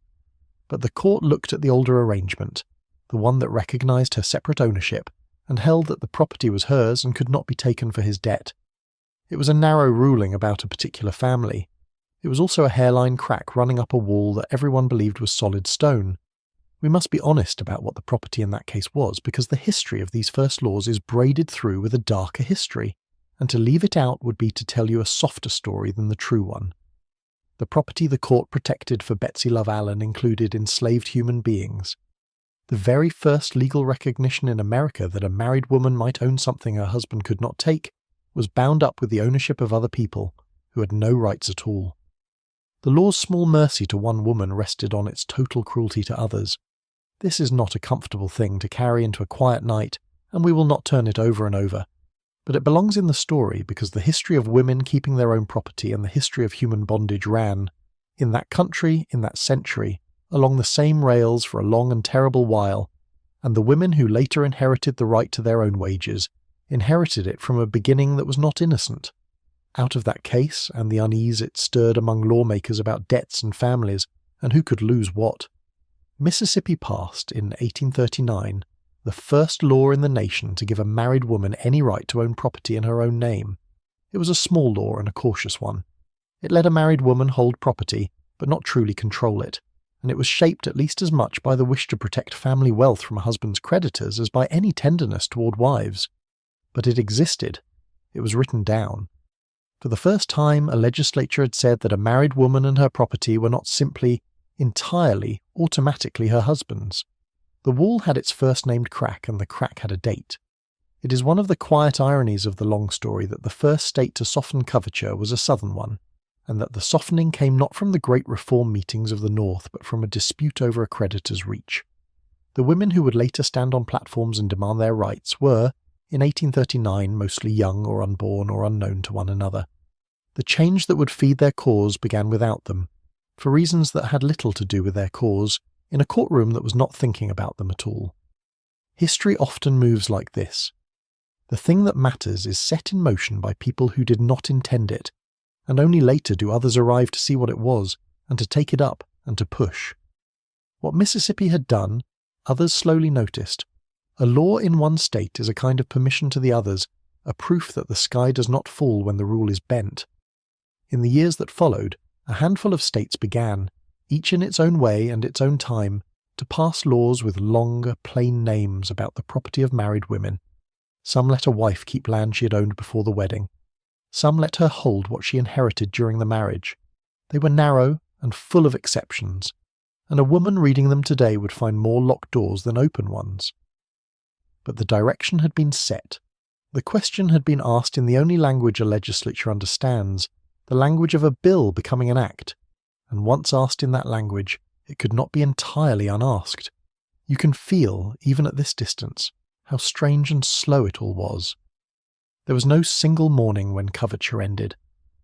But the court looked at the older arrangement, the one that recognised her separate ownership, and held that the property was hers and could not be taken for his debt. It was a narrow ruling about a particular family. It was also a hairline crack running up a wall that everyone believed was solid stone. We must be honest about what the property in that case was, because the history of these first laws is braided through with a darker history, and to leave it out would be to tell you a softer story than the true one. The property the court protected for Betsy Love Allen included enslaved human beings. The very first legal recognition in America that a married woman might own something her husband could not take was bound up with the ownership of other people who had no rights at all. The law's small mercy to one woman rested on its total cruelty to others. This is not a comfortable thing to carry into a quiet night, and we will not turn it over and over. But it belongs in the story because the history of women keeping their own property and the history of human bondage ran, in that country, in that century, along the same rails for a long and terrible while, and the women who later inherited the right to their own wages inherited it from a beginning that was not innocent. Out of that case and the unease it stirred among lawmakers about debts and families, and who could lose what, Mississippi passed, in 1839, the first law in the nation to give a married woman any right to own property in her own name. It was a small law and a cautious one. It let a married woman hold property, but not truly control it, and it was shaped at least as much by the wish to protect family wealth from a husband's creditors as by any tenderness toward wives. But it existed. It was written down. For the first time, a legislature had said that a married woman and her property were not simply, entirely, automatically her husband's. The wall had its first named crack, and the crack had a date. It is one of the quiet ironies of the long story that the first state to soften coverture was a southern one, and that the softening came not from the great reform meetings of the North but from a dispute over a creditor's reach. The women who would later stand on platforms and demand their rights were, in 1839, mostly young or unborn or unknown to one another. The change that would feed their cause began without them, for reasons that had little to do with their cause, in a courtroom that was not thinking about them at all. History often moves like this. The thing that matters is set in motion by people who did not intend it, and only later do others arrive to see what it was, and to take it up, and to push. What Mississippi had done, others slowly noticed. A law in one state is a kind of permission to the others, a proof that the sky does not fall when the rule is bent. In the years that followed, a handful of states began, each in its own way and its own time, to pass laws with longer, plain names about the property of married women. Some let a wife keep land she had owned before the wedding. Some let her hold what she inherited during the marriage. They were narrow and full of exceptions, and a woman reading them today would find more locked doors than open ones. But the direction had been set. The question had been asked in the only language a legislature understands, the language of a bill becoming an act, and once asked in that language, it could not be entirely unasked. You can feel, even at this distance, how strange and slow it all was. There was no single morning when coverture ended.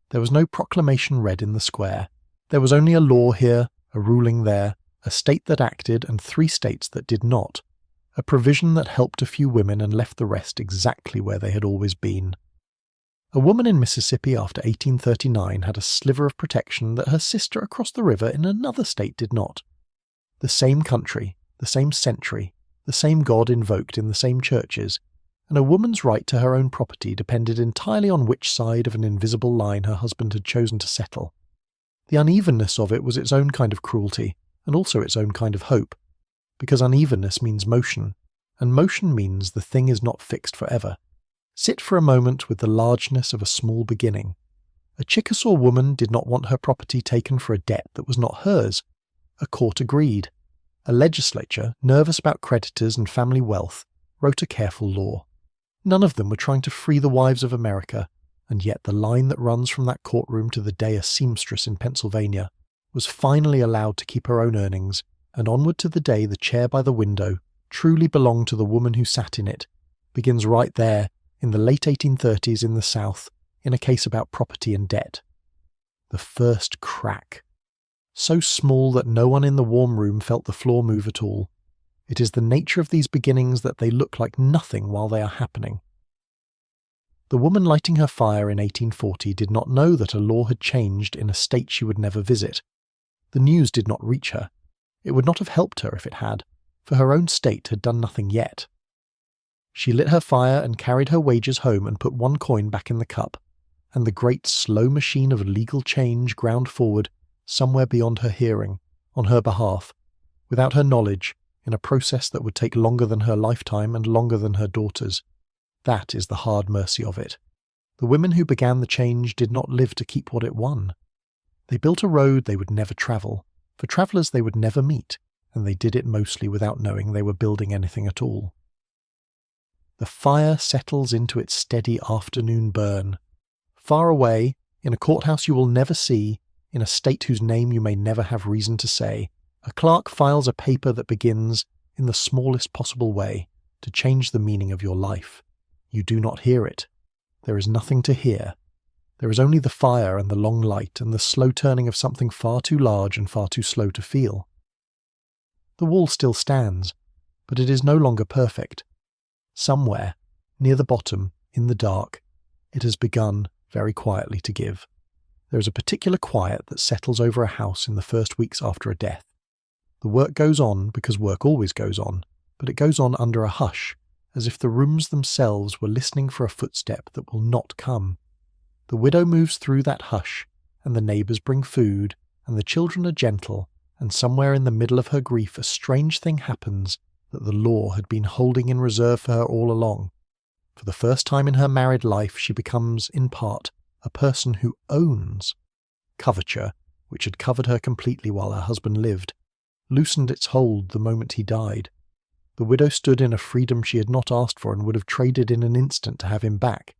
There was no proclamation read in the square. There was only a law here, a ruling there, a state that acted and 3 states that did not, a provision that helped a few women and left the rest exactly where they had always been. A woman in Mississippi after 1839 had a sliver of protection that her sister across the river in another state did not. The same country, the same century, the same God invoked in the same churches, and a woman's right to her own property depended entirely on which side of an invisible line her husband had chosen to settle. The unevenness of it was its own kind of cruelty, and also its own kind of hope. because unevenness means motion, and motion means the thing is not fixed forever. Sit for a moment with the largeness of a small beginning. A Chickasaw woman did not want her property taken for a debt that was not hers. A court agreed. A legislature, nervous about creditors and family wealth, wrote a careful law. None of them were trying to free the wives of America, and yet the line that runs from that courtroom to the day a seamstress in Pennsylvania was finally allowed to keep her own earnings, and onward to the day the chair by the window truly belonged to the woman who sat in it, begins right there in the late 1830s in the South in a case about property and debt. The first crack. So small that no one in the warm room felt the floor move at all. It is the nature of these beginnings that they look like nothing while they are happening. The woman lighting her fire in 1840 did not know that a law had changed in a state she would never visit. The news did not reach her. It would not have helped her if it had, for her own state had done nothing yet. She lit her fire and carried her wages home and put one coin back in the cup, and the great slow machine of legal change ground forward somewhere beyond her hearing, on her behalf, without her knowledge, in a process that would take longer than her lifetime and longer than her daughter's. That is the hard mercy of it. The women who began the change did not live to keep what it won. They built a road they would never travel, for travellers they would never meet, and they did it mostly without knowing they were building anything at all. The fire settles into its steady afternoon burn. Far away, in a courthouse you will never see, in a state whose name you may never have reason to say, a clerk files a paper that begins, in the smallest possible way, to change the meaning of your life. You do not hear it. There is nothing to hear. There is only the fire and the long light and the slow turning of something far too large and far too slow to feel. The wall still stands, but it is no longer perfect. Somewhere, near the bottom, in the dark, it has begun very quietly to give. There is a particular quiet that settles over a house in the first weeks after a death. The work goes on because work always goes on, but it goes on under a hush, as if the rooms themselves were listening for a footstep that will not come. The widow moves through that hush, and the neighbours bring food, and the children are gentle, and somewhere in the middle of her grief a strange thing happens that the law had been holding in reserve for her all along. For the first time in her married life she becomes, in part, a person who owns. Coverture, which had covered her completely while her husband lived, loosened its hold the moment he died. The widow stood in a freedom she had not asked for and would have traded in an instant to have him back.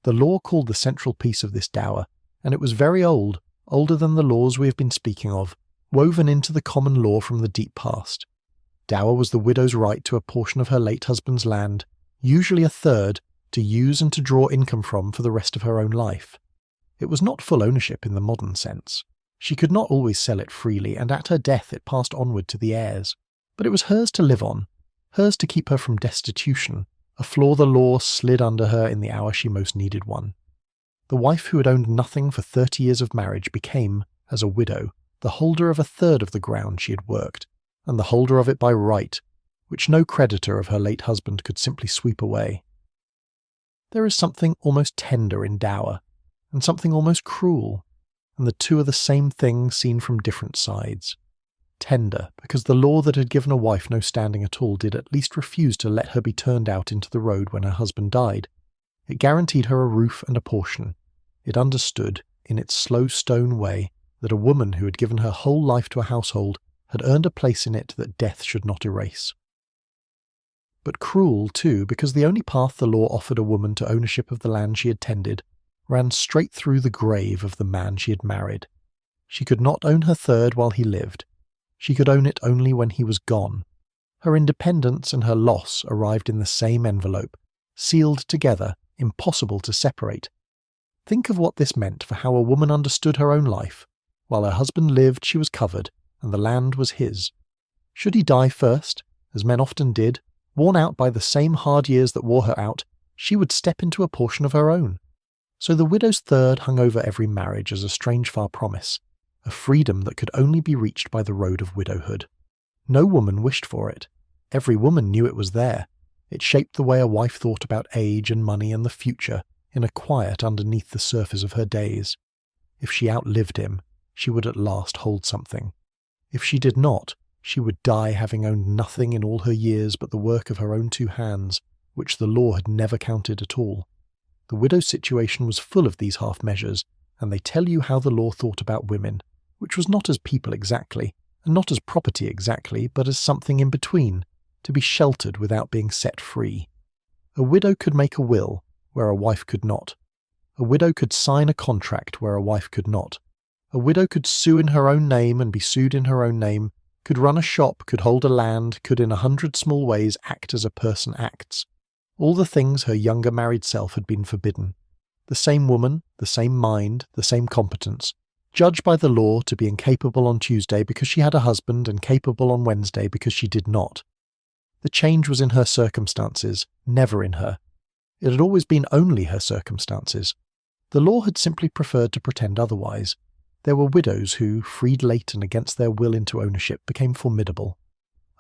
The law called the central piece of this dower, and it was very old, older than the laws we have been speaking of, woven into the common law from the deep past. Dower was the widow's right to a portion of her late husband's land, usually a third, to use and to draw income from for the rest of her own life. It was not full ownership in the modern sense. She could not always sell it freely, and at her death it passed onward to the heirs. But it was hers to live on, hers to keep her from destitution, a flaw the law slid under her in the hour she most needed one. The wife who had owned nothing for 30 years of marriage became, as a widow, the holder of a third of the ground she had worked, and the holder of it by right, which no creditor of her late husband could simply sweep away. There is something almost tender in dower, and something almost cruel, and the two are the same thing seen from different sides. Tender, because the law that had given a wife no standing at all did at least refuse to let her be turned out into the road when her husband died. It guaranteed her a roof and a portion. It understood, in its slow stone way, that a woman who had given her whole life to a household had earned a place in it that death should not erase. But cruel, too, because the only path the law offered a woman to ownership of the land she had tended ran straight through the grave of the man she had married. She could not own her third while he lived. She could own it only when he was gone. Her independence and her loss arrived in the same envelope, sealed together, impossible to separate. Think of what this meant for how a woman understood her own life. While her husband lived, she was covered, and the land was his. Should he die first, as men often did, worn out by the same hard years that wore her out, she would step into a portion of her own. So the widow's third hung over every marriage as a strange far promise, a freedom that could only be reached by the road of widowhood. No woman wished for it. Every woman knew it was there. It shaped the way a wife thought about age and money and the future, in a quiet underneath the surface of her days. If she outlived him, she would at last hold something. If she did not, She would die having owned nothing in all her years but the work of her own 2 hands, which the law had never counted at all. The widow's situation was full of these half-measures, and they tell you how the law thought about women, which was not as people exactly, and not as property exactly, but as something in between, to be sheltered without being set free. A widow could make a will, where a wife could not. A widow could sign a contract where a wife could not. A widow could sue in her own name and be sued in her own name, could run a shop, could hold a land, could in 100 small ways act as a person acts. All the things her younger married self had been forbidden. The same woman, the same mind, the same competence, judged by the law to be incapable on Tuesday because she had a husband and capable on Wednesday because she did not. The change was in her circumstances, never in her. It had always been only her circumstances. The law had simply preferred to pretend otherwise. There were widows who, freed late and against their will into ownership, became formidable.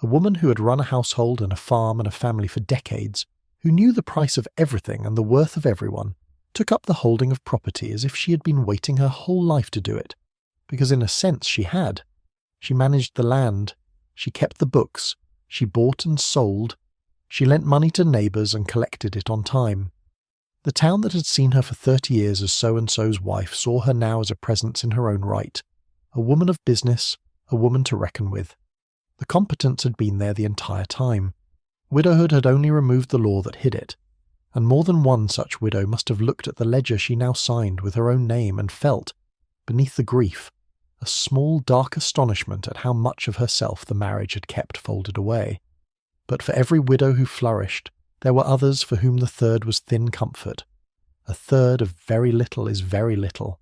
A woman who had run a household and a farm and a family for decades, who knew the price of everything and the worth of everyone, took up the holding of property as if she had been waiting her whole life to do it, because in a sense she had. She managed the land, she kept the books, she bought and sold, she lent money to neighbours and collected it on time. The town that had seen her for 30 years as so-and-so's wife saw her now as a presence in her own right, a woman of business, a woman to reckon with. The competence had been there the entire time. Widowhood had only removed the law that hid it, and more than one such widow must have looked at the ledger she now signed with her own name and felt, beneath the grief, a small dark astonishment at how much of herself the marriage had kept folded away. But for every widow who flourished, there were others for whom the third was thin comfort. A third of very little is very little.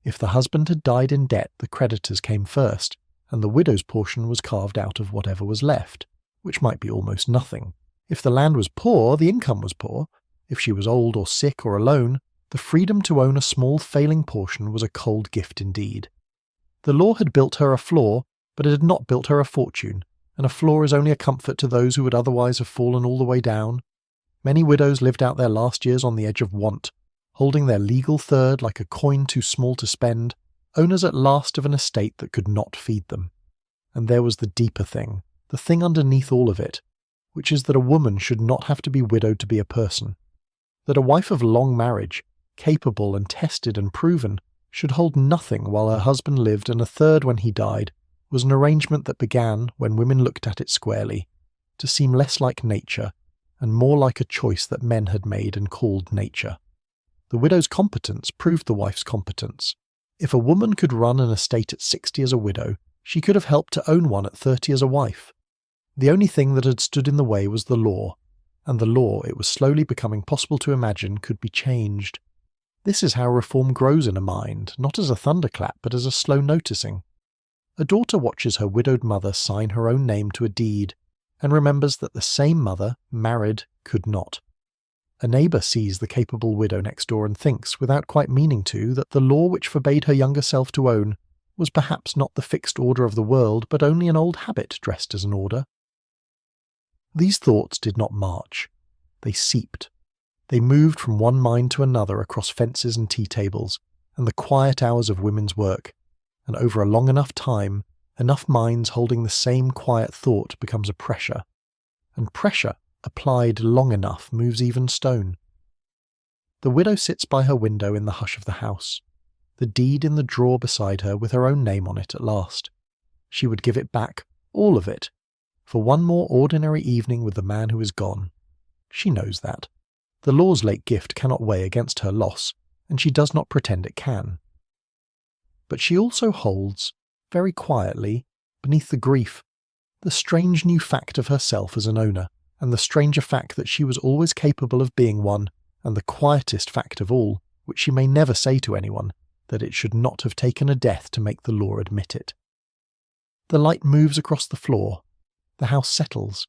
If the husband had died in debt, the creditors came first, and the widow's portion was carved out of whatever was left, which might be almost nothing. If the land was poor, the income was poor. If she was old or sick or alone, the freedom to own a small failing portion was a cold gift indeed. The law had built her a floor, but it had not built her a fortune, and a floor is only a comfort to those who would otherwise have fallen all the way down. Many widows lived out their last years on the edge of want, holding their legal third like a coin too small to spend, owners at last of an estate that could not feed them. And there was the deeper thing, the thing underneath all of it, which is that a woman should not have to be widowed to be a person. That a wife of long marriage, capable and tested and proven, should hold nothing while her husband lived and a third when he died, was an arrangement that began, when women looked at it squarely, to seem less like nature and more like a choice that men had made and called nature. The widow's competence proved the wife's competence. If a woman could run an estate at 60 as a widow, she could have helped to own one at 30 as a wife. The only thing that had stood in the way was the law, and the law, it was slowly becoming possible to imagine, could be changed. This is how reform grows in a mind, not as a thunderclap, but as a slow noticing. A daughter watches her widowed mother sign her own name to a deed, and remembers that the same mother, married, could not. A neighbour sees the capable widow next door and thinks, without quite meaning to, that the law which forbade her younger self to own was perhaps not the fixed order of the world, but only an old habit dressed as an order. These thoughts did not march. They seeped. They moved from one mind to another across fences and tea tables, and the quiet hours of women's work, and over a long enough time, enough minds holding the same quiet thought becomes a pressure, and pressure, applied long enough, moves even stone. The widow sits by her window in the hush of the house, the deed in the drawer beside her with her own name on it at last. She would give it back, all of it, for one more ordinary evening with the man who is gone. She knows that. The law's late gift cannot weigh against her loss, and she does not pretend it can. But she also holds, very quietly, beneath the grief, the strange new fact of herself as an owner, and the stranger fact that she was always capable of being one, and the quietest fact of all, which she may never say to anyone, that it should not have taken a death to make the law admit it. The light moves across the floor. The house settles.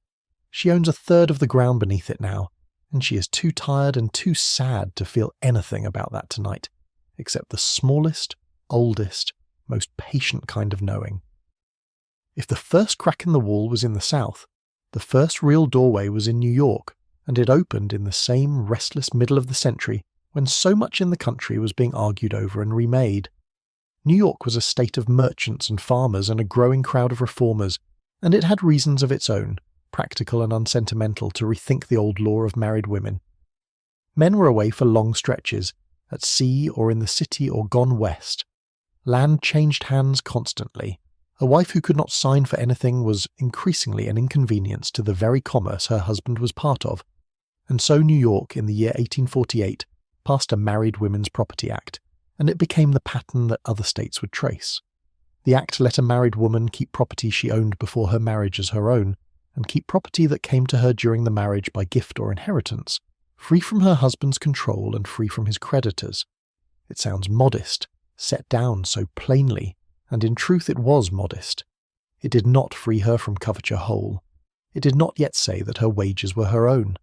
She owns a third of the ground beneath it now, and she is too tired and too sad to feel anything about that tonight, except the smallest, oldest, most patient kind of knowing. If the first crack in the wall was in the south, the first real doorway was in New York, and it opened in the same restless middle of the century when so much in the country was being argued over and remade. New York was a state of merchants and farmers and a growing crowd of reformers, And it had reasons of its own, practical and unsentimental, to rethink the old law of married women. Men were away for long stretches, at sea or in the city or gone west. Land changed hands constantly. A wife who could not sign for anything was increasingly an inconvenience to the very commerce her husband was part of. And so New York, in the year 1848, passed a Married Women's Property Act, and it became the pattern that other states would trace. The act let a married woman keep property she owned before her marriage as her own, and keep property that came to her during the marriage by gift or inheritance, free from her husband's control and free from his creditors. It sounds modest, set down so plainly, and in truth it was modest. It did not free her from coverture whole. It did not yet say that her wages were her own.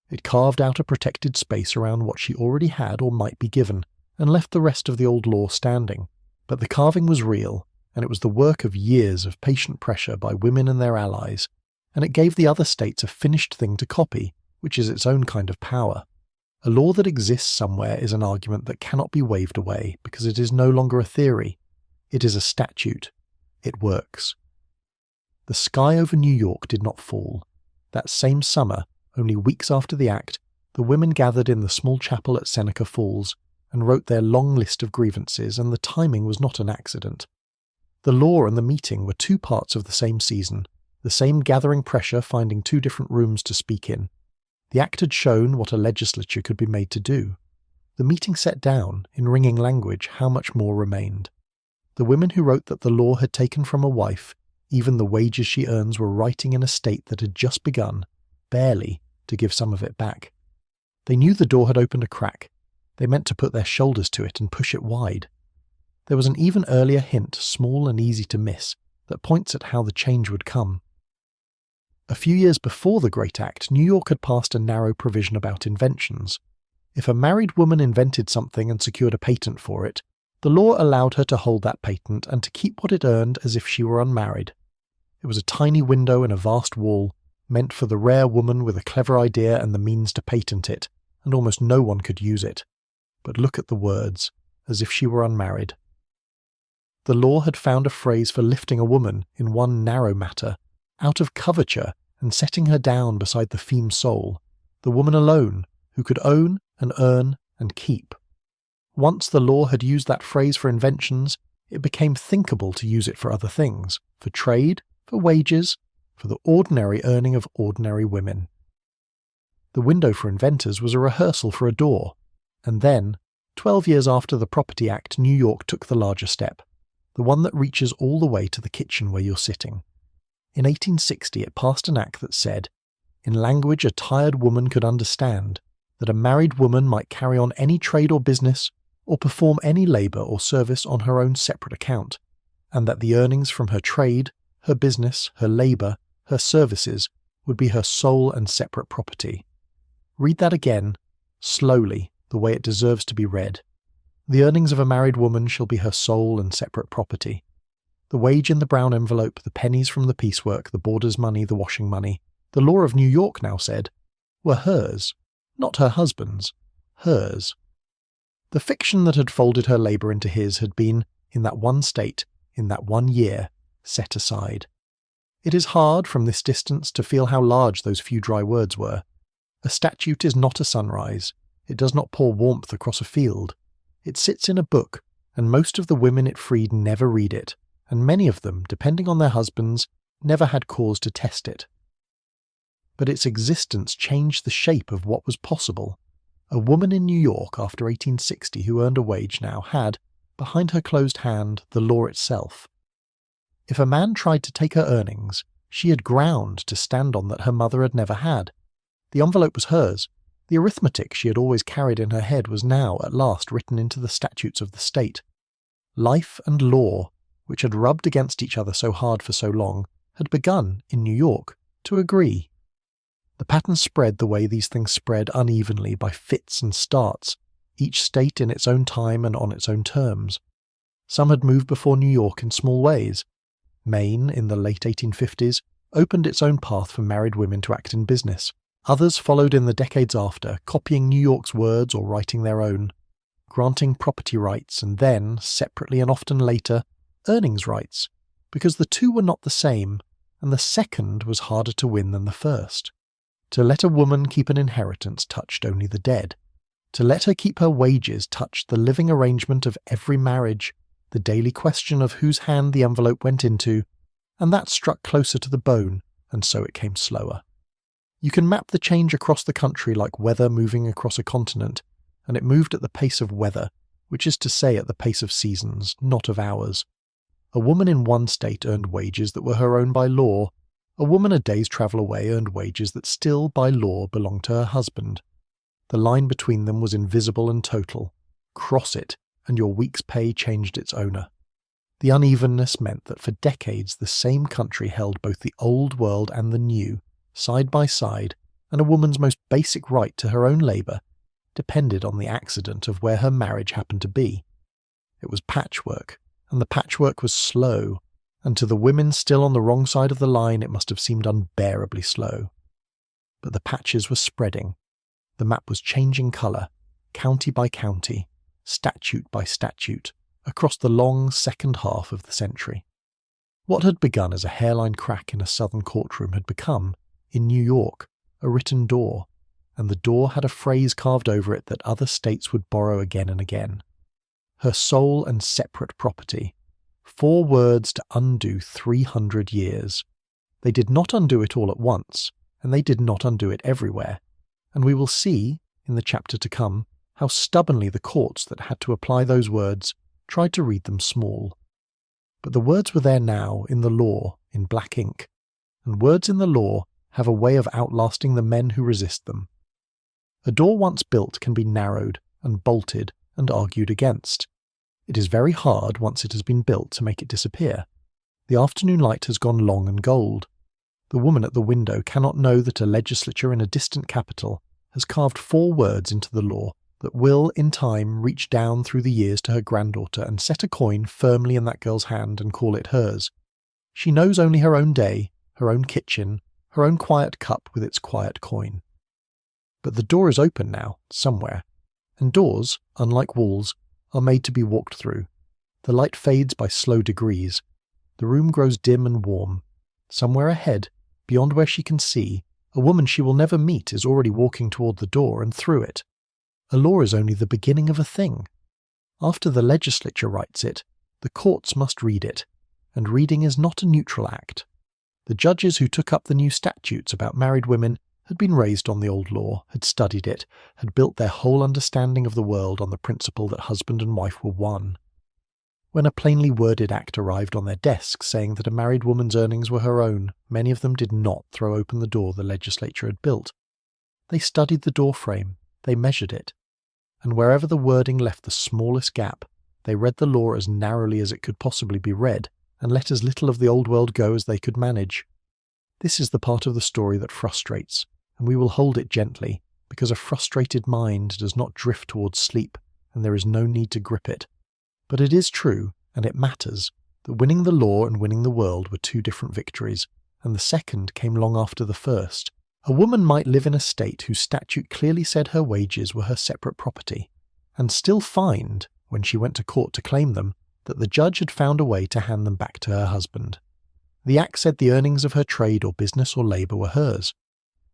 It carved out a protected space around what she already had or might be given, and left the rest of the old law standing. But the carving was real, and it was the work of years of patient pressure by women and their allies, and it gave the other states a finished thing to copy, which is its own kind of power. A law that exists somewhere is an argument that cannot be waved away because it is no longer a theory. It is a statute. It works. The sky over New York did not fall. That same summer, only weeks after the act, the women gathered in the small chapel at Seneca Falls and wrote their long list of grievances, and the timing was not an accident. The law and the meeting were two parts of the same season, the same gathering pressure finding two different rooms to speak in. The act had shown what a legislature could be made to do. The meeting set down, in ringing language, how much more remained. The women who wrote that the law had taken from a wife even the wages she earns were writing in a state that had just begun, barely, to give some of it back. They knew the door had opened a crack. They meant to put their shoulders to it and push it wide. There was an even earlier hint, small and easy to miss, that points at how the change would come. A few years before the Great Act, New York had passed a narrow provision about inventions. If a married woman invented something and secured a patent for it, the law allowed her to hold that patent and to keep what it earned as if she were unmarried. It was a tiny window in a vast wall, meant for the rare woman with a clever idea and the means to patent it, and almost no one could use it. But look at the words, as if she were unmarried. The law had found a phrase for lifting a woman, in one narrow matter, out of coverture and setting her down beside the feme soul, the woman alone, who could own and earn and keep. Once the law had used that phrase for inventions, it became thinkable to use it for other things, for trade, for wages, for the ordinary earning of ordinary women. The window for inventors was a rehearsal for a door, and then, 12 years after the Property Act, New York took the larger step, the one that reaches all the way to the kitchen where you're sitting. In 1860 it passed an act that said, in language a tired woman could understand, that a married woman might carry on any trade or business, or perform any labour or service on her own separate account, and that the earnings from her trade, her business, her labour, her services, would be her sole and separate property. Read that again, slowly, the way it deserves to be read. The earnings of a married woman shall be her sole and separate property. The wage in the brown envelope, the pennies from the piecework, the boarder's money, the washing money, the law of New York now said, were hers, not her husband's, hers. The fiction that had folded her labour into his had been, in that one state, in that one year, set aside. It is hard, from this distance, to feel how large those few dry words were. A statute is not a sunrise. It does not pour warmth across a field. It sits in a book, and most of the women it freed never read it, and many of them, depending on their husbands, never had cause to test it. But its existence changed the shape of what was possible. A woman in New York after 1860 who earned a wage now had, behind her closed hand, the law itself. If a man tried to take her earnings, she had ground to stand on that her mother had never had. The envelope was hers. The arithmetic she had always carried in her head was now, at last, written into the statutes of the state. Life and law, which had rubbed against each other so hard for so long, had begun, in New York, to agree. The pattern spread the way these things spread unevenly by fits and starts, each state in its own time and on its own terms. Some had moved before New York in small ways. Maine, in the late 1850s, opened its own path for married women to act in business. Others followed in the decades after, copying New York's words or writing their own, granting property rights and then, separately and often later, earnings rights, because the two were not the same, and the second was harder to win than the first. To let a woman keep an inheritance touched only the dead. To let her keep her wages touched the living arrangement of every marriage, the daily question of whose hand the envelope went into, and that struck closer to the bone, and so it came slower. You can map the change across the country like weather moving across a continent, and it moved at the pace of weather, which is to say at the pace of seasons, not of hours. A woman in one state earned wages that were her own by law. A woman a day's travel away earned wages that still, by law, belonged to her husband. The line between them was invisible and total. Cross it, and your week's pay changed its owner. The unevenness meant that for decades the same country held both the old world and the new, side by side, and a woman's most basic right to her own labour depended on the accident of where her marriage happened to be. It was patchwork, and the patchwork was slow, and to the women still on the wrong side of the line it must have seemed unbearably slow. But the patches were spreading. The map was changing colour, county by county, statute by statute, across the long second half of the century. What had begun as a hairline crack in a southern courtroom had become, in New York, a written door, and the door had a phrase carved over it that other states would borrow again and again. Her sole and separate property. 4 words to undo 300 years. They did not undo it all at once, and they did not undo it everywhere, and we will see, in the chapter to come, how stubbornly the courts that had to apply those words tried to read them small. But the words were there now, in the law, in black ink, and words in the law have a way of outlasting the men who resist them. A door once built can be narrowed and bolted and argued against. It is very hard, once it has been built, to make it disappear. The afternoon light has gone long and gold. The woman at the window cannot know that a legislature in a distant capital has carved 4 words into the law that will, in time, reach down through the years to her granddaughter and set a coin firmly in that girl's hand and call it hers. She knows only her own day, her own kitchen, her own quiet cup with its quiet coin. But the door is open now, somewhere, and doors, unlike walls, are made to be walked through. The light fades by slow degrees. The room grows dim and warm. Somewhere ahead, beyond where she can see, a woman she will never meet is already walking toward the door and through it. A law is only the beginning of a thing. After the legislature writes it, the courts must read it, and reading is not a neutral act. The judges who took up the new statutes about married women had been raised on the old law, had studied it, had built their whole understanding of the world on the principle that husband and wife were one. When a plainly worded act arrived on their desks saying that a married woman's earnings were her own, many of them did not throw open the door the legislature had built. They studied the door frame, they measured it, and wherever the wording left the smallest gap, they read the law as narrowly as it could possibly be read, and let as little of the old world go as they could manage. This is the part of the story that frustrates, and we will hold it gently, because a frustrated mind does not drift towards sleep, and there is no need to grip it. But it is true, and it matters, that winning the law and winning the world were 2 different victories, and the second came long after the first. A woman might live in a state whose statute clearly said her wages were her separate property, and still find, when she went to court to claim them, that the judge had found a way to hand them back to her husband. The act said the earnings of her trade or business or labour were hers.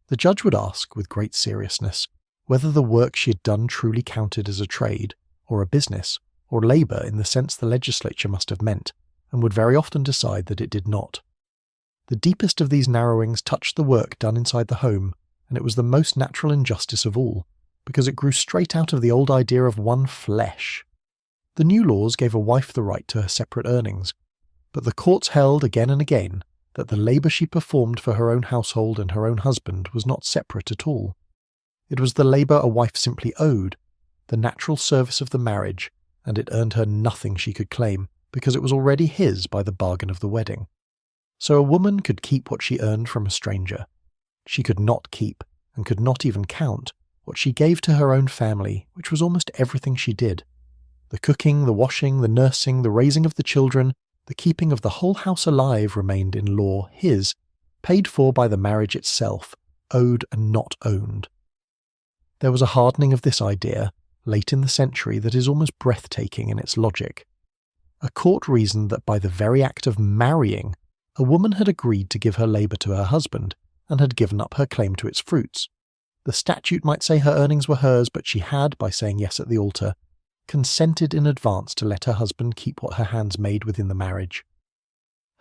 The judge would ask, with great seriousness, whether the work she had done truly counted as a trade, or a business, or labour in the sense the legislature must have meant, and would very often decide that it did not. The deepest of these narrowings touched the work done inside the home, and it was the most natural injustice of all, because it grew straight out of the old idea of one flesh. The new laws gave a wife the right to her separate earnings, but the courts held again and again that the labour she performed for her own household and her own husband was not separate at all. It was the labour a wife simply owed, the natural service of the marriage, and it earned her nothing she could claim, because it was already his by the bargain of the wedding. So a woman could keep what she earned from a stranger. She could not keep, and could not even count, what she gave to her own family, which was almost everything she did. The cooking, the washing, the nursing, the raising of the children, the keeping of the whole house alive remained in law his, paid for by the marriage itself, owed and not owned. There was a hardening of this idea, late in the century, that is almost breathtaking in its logic. A court reasoned that by the very act of marrying, A woman had agreed to give her labour to her husband and had given up her claim to its fruits. The statute might say her earnings were hers, but she had, by saying yes at the altar, consented in advance to let her husband keep what her hands made within the marriage.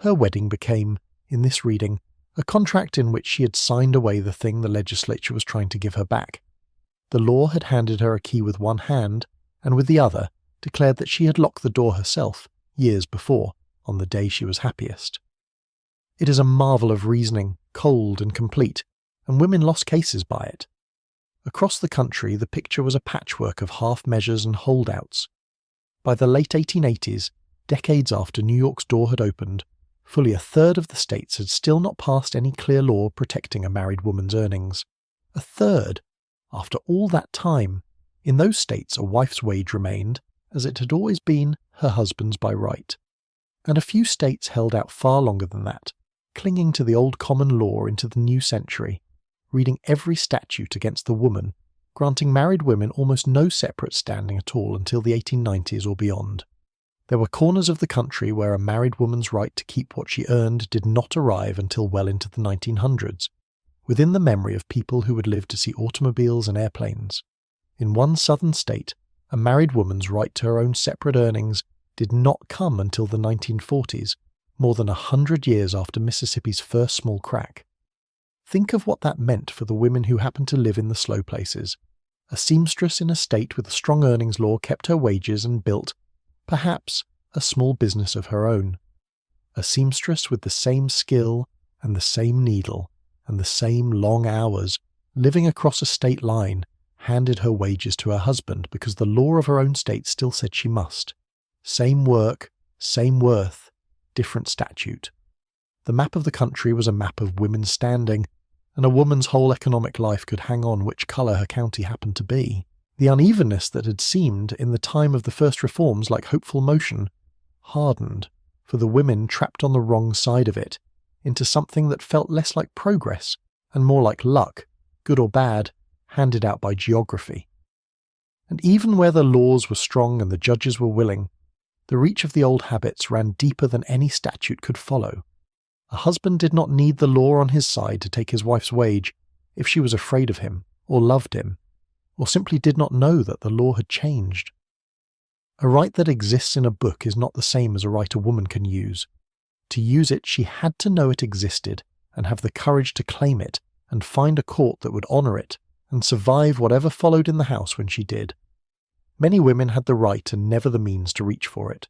Her wedding became, in this reading, a contract in which she had signed away the thing the legislature was trying to give her back. The law had handed her a key with one hand, and with the other declared that she had locked the door herself, years before, on the day she was happiest. It is a marvel of reasoning, cold and complete, and women lost cases by it. Across the country, the picture was a patchwork of half-measures and holdouts. By the late 1880s, decades after New York's door had opened, fully a third of the states had still not passed any clear law protecting a married woman's earnings. A third! After all that time, in those states a wife's wage remained, as it had always been, her husband's by right. And a few states held out far longer than that, clinging to the old common law into the new century, reading every statute against the woman, granting married women almost no separate standing at all until the 1890s or beyond. There were corners of the country where a married woman's right to keep what she earned did not arrive until well into the 1900s, within the memory of people who would live to see automobiles and airplanes. In one southern state, a married woman's right to her own separate earnings did not come until the 1940s, more than 100 years after Mississippi's first small crack. Think of what that meant for the women who happened to live in the slow places. A seamstress in a state with a strong earnings law kept her wages and built, perhaps, a small business of her own. A seamstress with the same skill and the same needle and the same long hours, living across a state line, handed her wages to her husband because the law of her own state still said she must. Same work, same worth, different statute. The map of the country was a map of women's standing, and a woman's whole economic life could hang on which colour her county happened to be. The unevenness that had seemed, in the time of the first reforms, like hopeful motion, hardened, for the women trapped on the wrong side of it, into something that felt less like progress and more like luck, good or bad, handed out by geography. And even where the laws were strong and the judges were willing, the reach of the old habits ran deeper than any statute could follow. A husband did not need the law on his side to take his wife's wage if she was afraid of him, or loved him, or simply did not know that the law had changed. A right that exists in a book is not the same as a right a woman can use. To use it, she had to know it existed and have the courage to claim it and find a court that would honour it and survive whatever followed in the house when she did. Many women had the right and never the means to reach for it.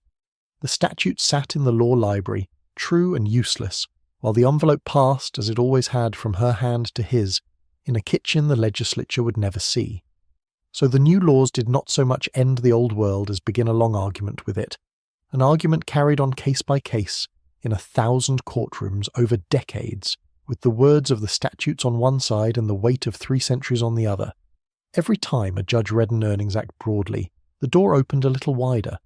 The statute sat in the law library, true and useless, while the envelope passed, as it always had, from her hand to his, in a kitchen the legislature would never see. So the new laws did not so much end the old world as begin a long argument with it, an argument carried on case by case, in 1,000 courtrooms over decades, with the words of the statutes on one side and the weight of 3 centuries on the other. Every time a judge read an Earnings Act broadly, the door opened a little wider.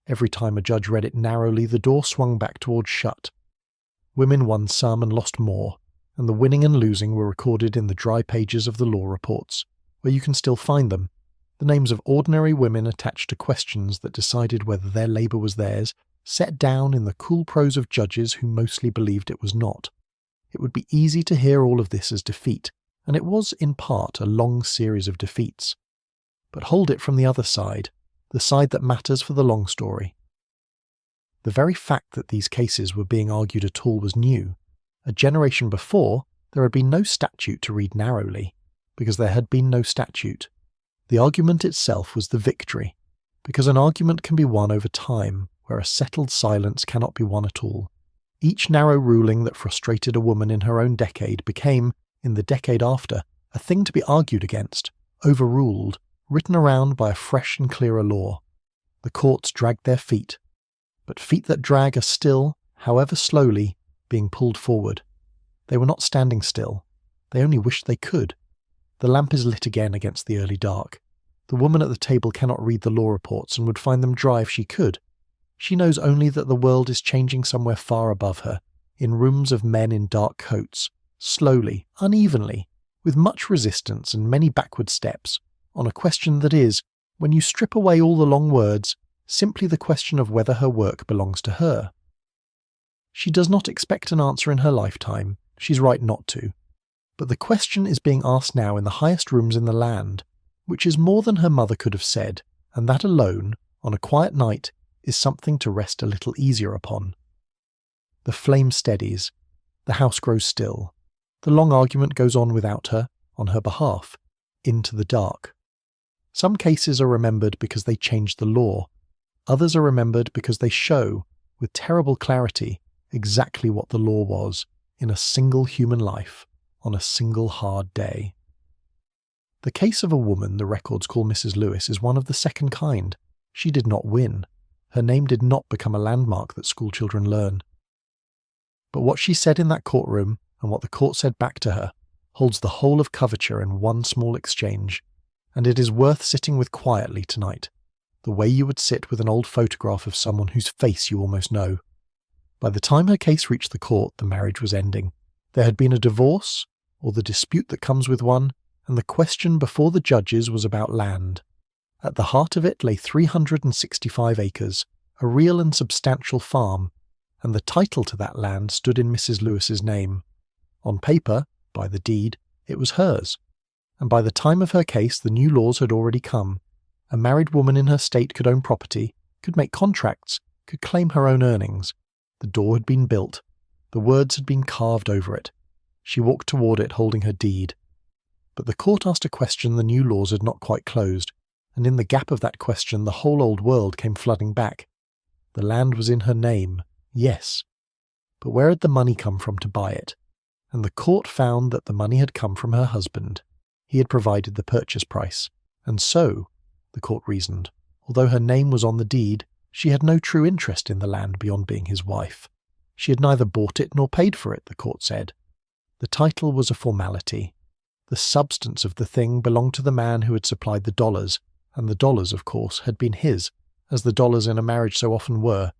Every time a judge read it narrowly, the door swung back towards shut. Women won some and lost more, and the winning and losing were recorded in the dry pages of the law reports, where you can still find them, the names of ordinary women attached to questions that decided whether their labour was theirs, set down in the cool prose of judges who mostly believed it was not. It would be easy to hear all of this as defeat, and it was in part a long series of defeats. But hold it from the other side, the side that matters for the long story. The very fact that these cases were being argued at all was new. A generation before, there had been no statute to read narrowly, because there had been no statute. The argument itself was the victory, because an argument can be won over time, where a settled silence cannot be won at all. Each narrow ruling that frustrated a woman in her own decade became, in the decade after, a thing to be argued against, overruled, written around by a fresh and clearer law. The courts dragged their feet, but feet that drag are still, however slowly, being pulled forward. They were not standing still. They only wished they could. The lamp is lit again against the early dark. The woman at the table cannot read the law reports and would find them dry if she could. She knows only that the world is changing somewhere far above her, in rooms of men in dark coats, slowly, unevenly, with much resistance and many backward steps, on a question that is, when you strip away all the long words, simply the question of whether her work belongs to her. She does not expect an answer in her lifetime, she's right not to. But the question is being asked now in the highest rooms in the land, which is more than her mother could have said, and that alone, on a quiet night, is something to rest a little easier upon. The flame steadies. The house grows still. The long argument goes on without her, on her behalf, into the dark. Some cases are remembered because they change the law. Others are remembered because they show, with terrible clarity, exactly what the law was in a single human life on a single hard day. The case of a woman the records call Mrs. Lewis is one of the second kind. She did not win. Her name did not become a landmark that schoolchildren learn. But what she said in that courtroom and what the court said back to her holds the whole of Coverture in one small exchange, and it is worth sitting with quietly tonight, the way you would sit with an old photograph of someone whose face you almost know. By the time her case reached the court, the marriage was ending. There had been a divorce, or the dispute that comes with one, and the question before the judges was about land. At the heart of it lay 365 acres, a real and substantial farm, and the title to that land stood in Mrs. Lewis's name. On paper, by the deed, it was hers. And by the time of her case, the new laws had already come. A married woman in her state could own property, could make contracts, could claim her own earnings. The door had been built. The words had been carved over it. She walked toward it holding her deed. But the court asked a question the new laws had not quite closed, and in the gap of that question the whole old world came flooding back. The land was in her name, yes. But where had the money come from to buy it? And the court found that the money had come from her husband. He had provided the purchase price. And so, the court reasoned, although her name was on the deed, she had no true interest in the land beyond being his wife. She had neither bought it nor paid for it, the court said. The title was a formality. The substance of the thing belonged to the man who had supplied the dollars, and the dollars, of course, had been his, as the dollars in a marriage so often were,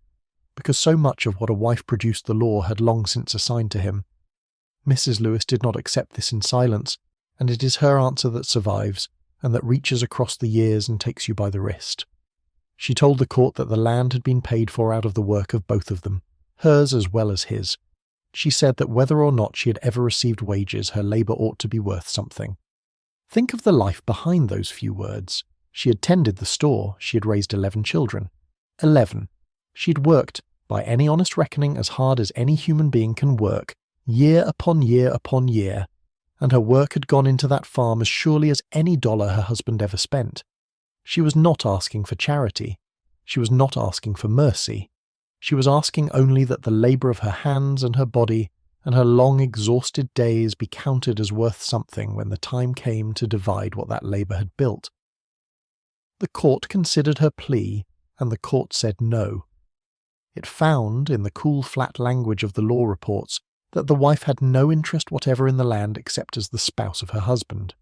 because so much of what a wife produced the law had long since assigned to him. Mrs. Lewis did not accept this in silence, and it is her answer that survives, and that reaches across the years and takes you by the wrist. She told the court that the land had been paid for out of the work of both of them, hers as well as his. She said that whether or not she had ever received wages, her labour ought to be worth something. Think of the life behind those few words. She had tended the store, she had raised 11 children. 11. She'd worked, by any honest reckoning, as hard as any human being can work, year upon year upon year, and her work had gone into that farm as surely as any dollar her husband ever spent. She was not asking for charity. She was not asking for mercy. She was asking only that the labour of her hands and her body and her long exhausted days be counted as worth something when the time came to divide what that labour had built. The court considered her plea, and the court said no. It found, in the cool flat language of the law reports, that the wife had no interest whatever in the land except as the spouse of her husband.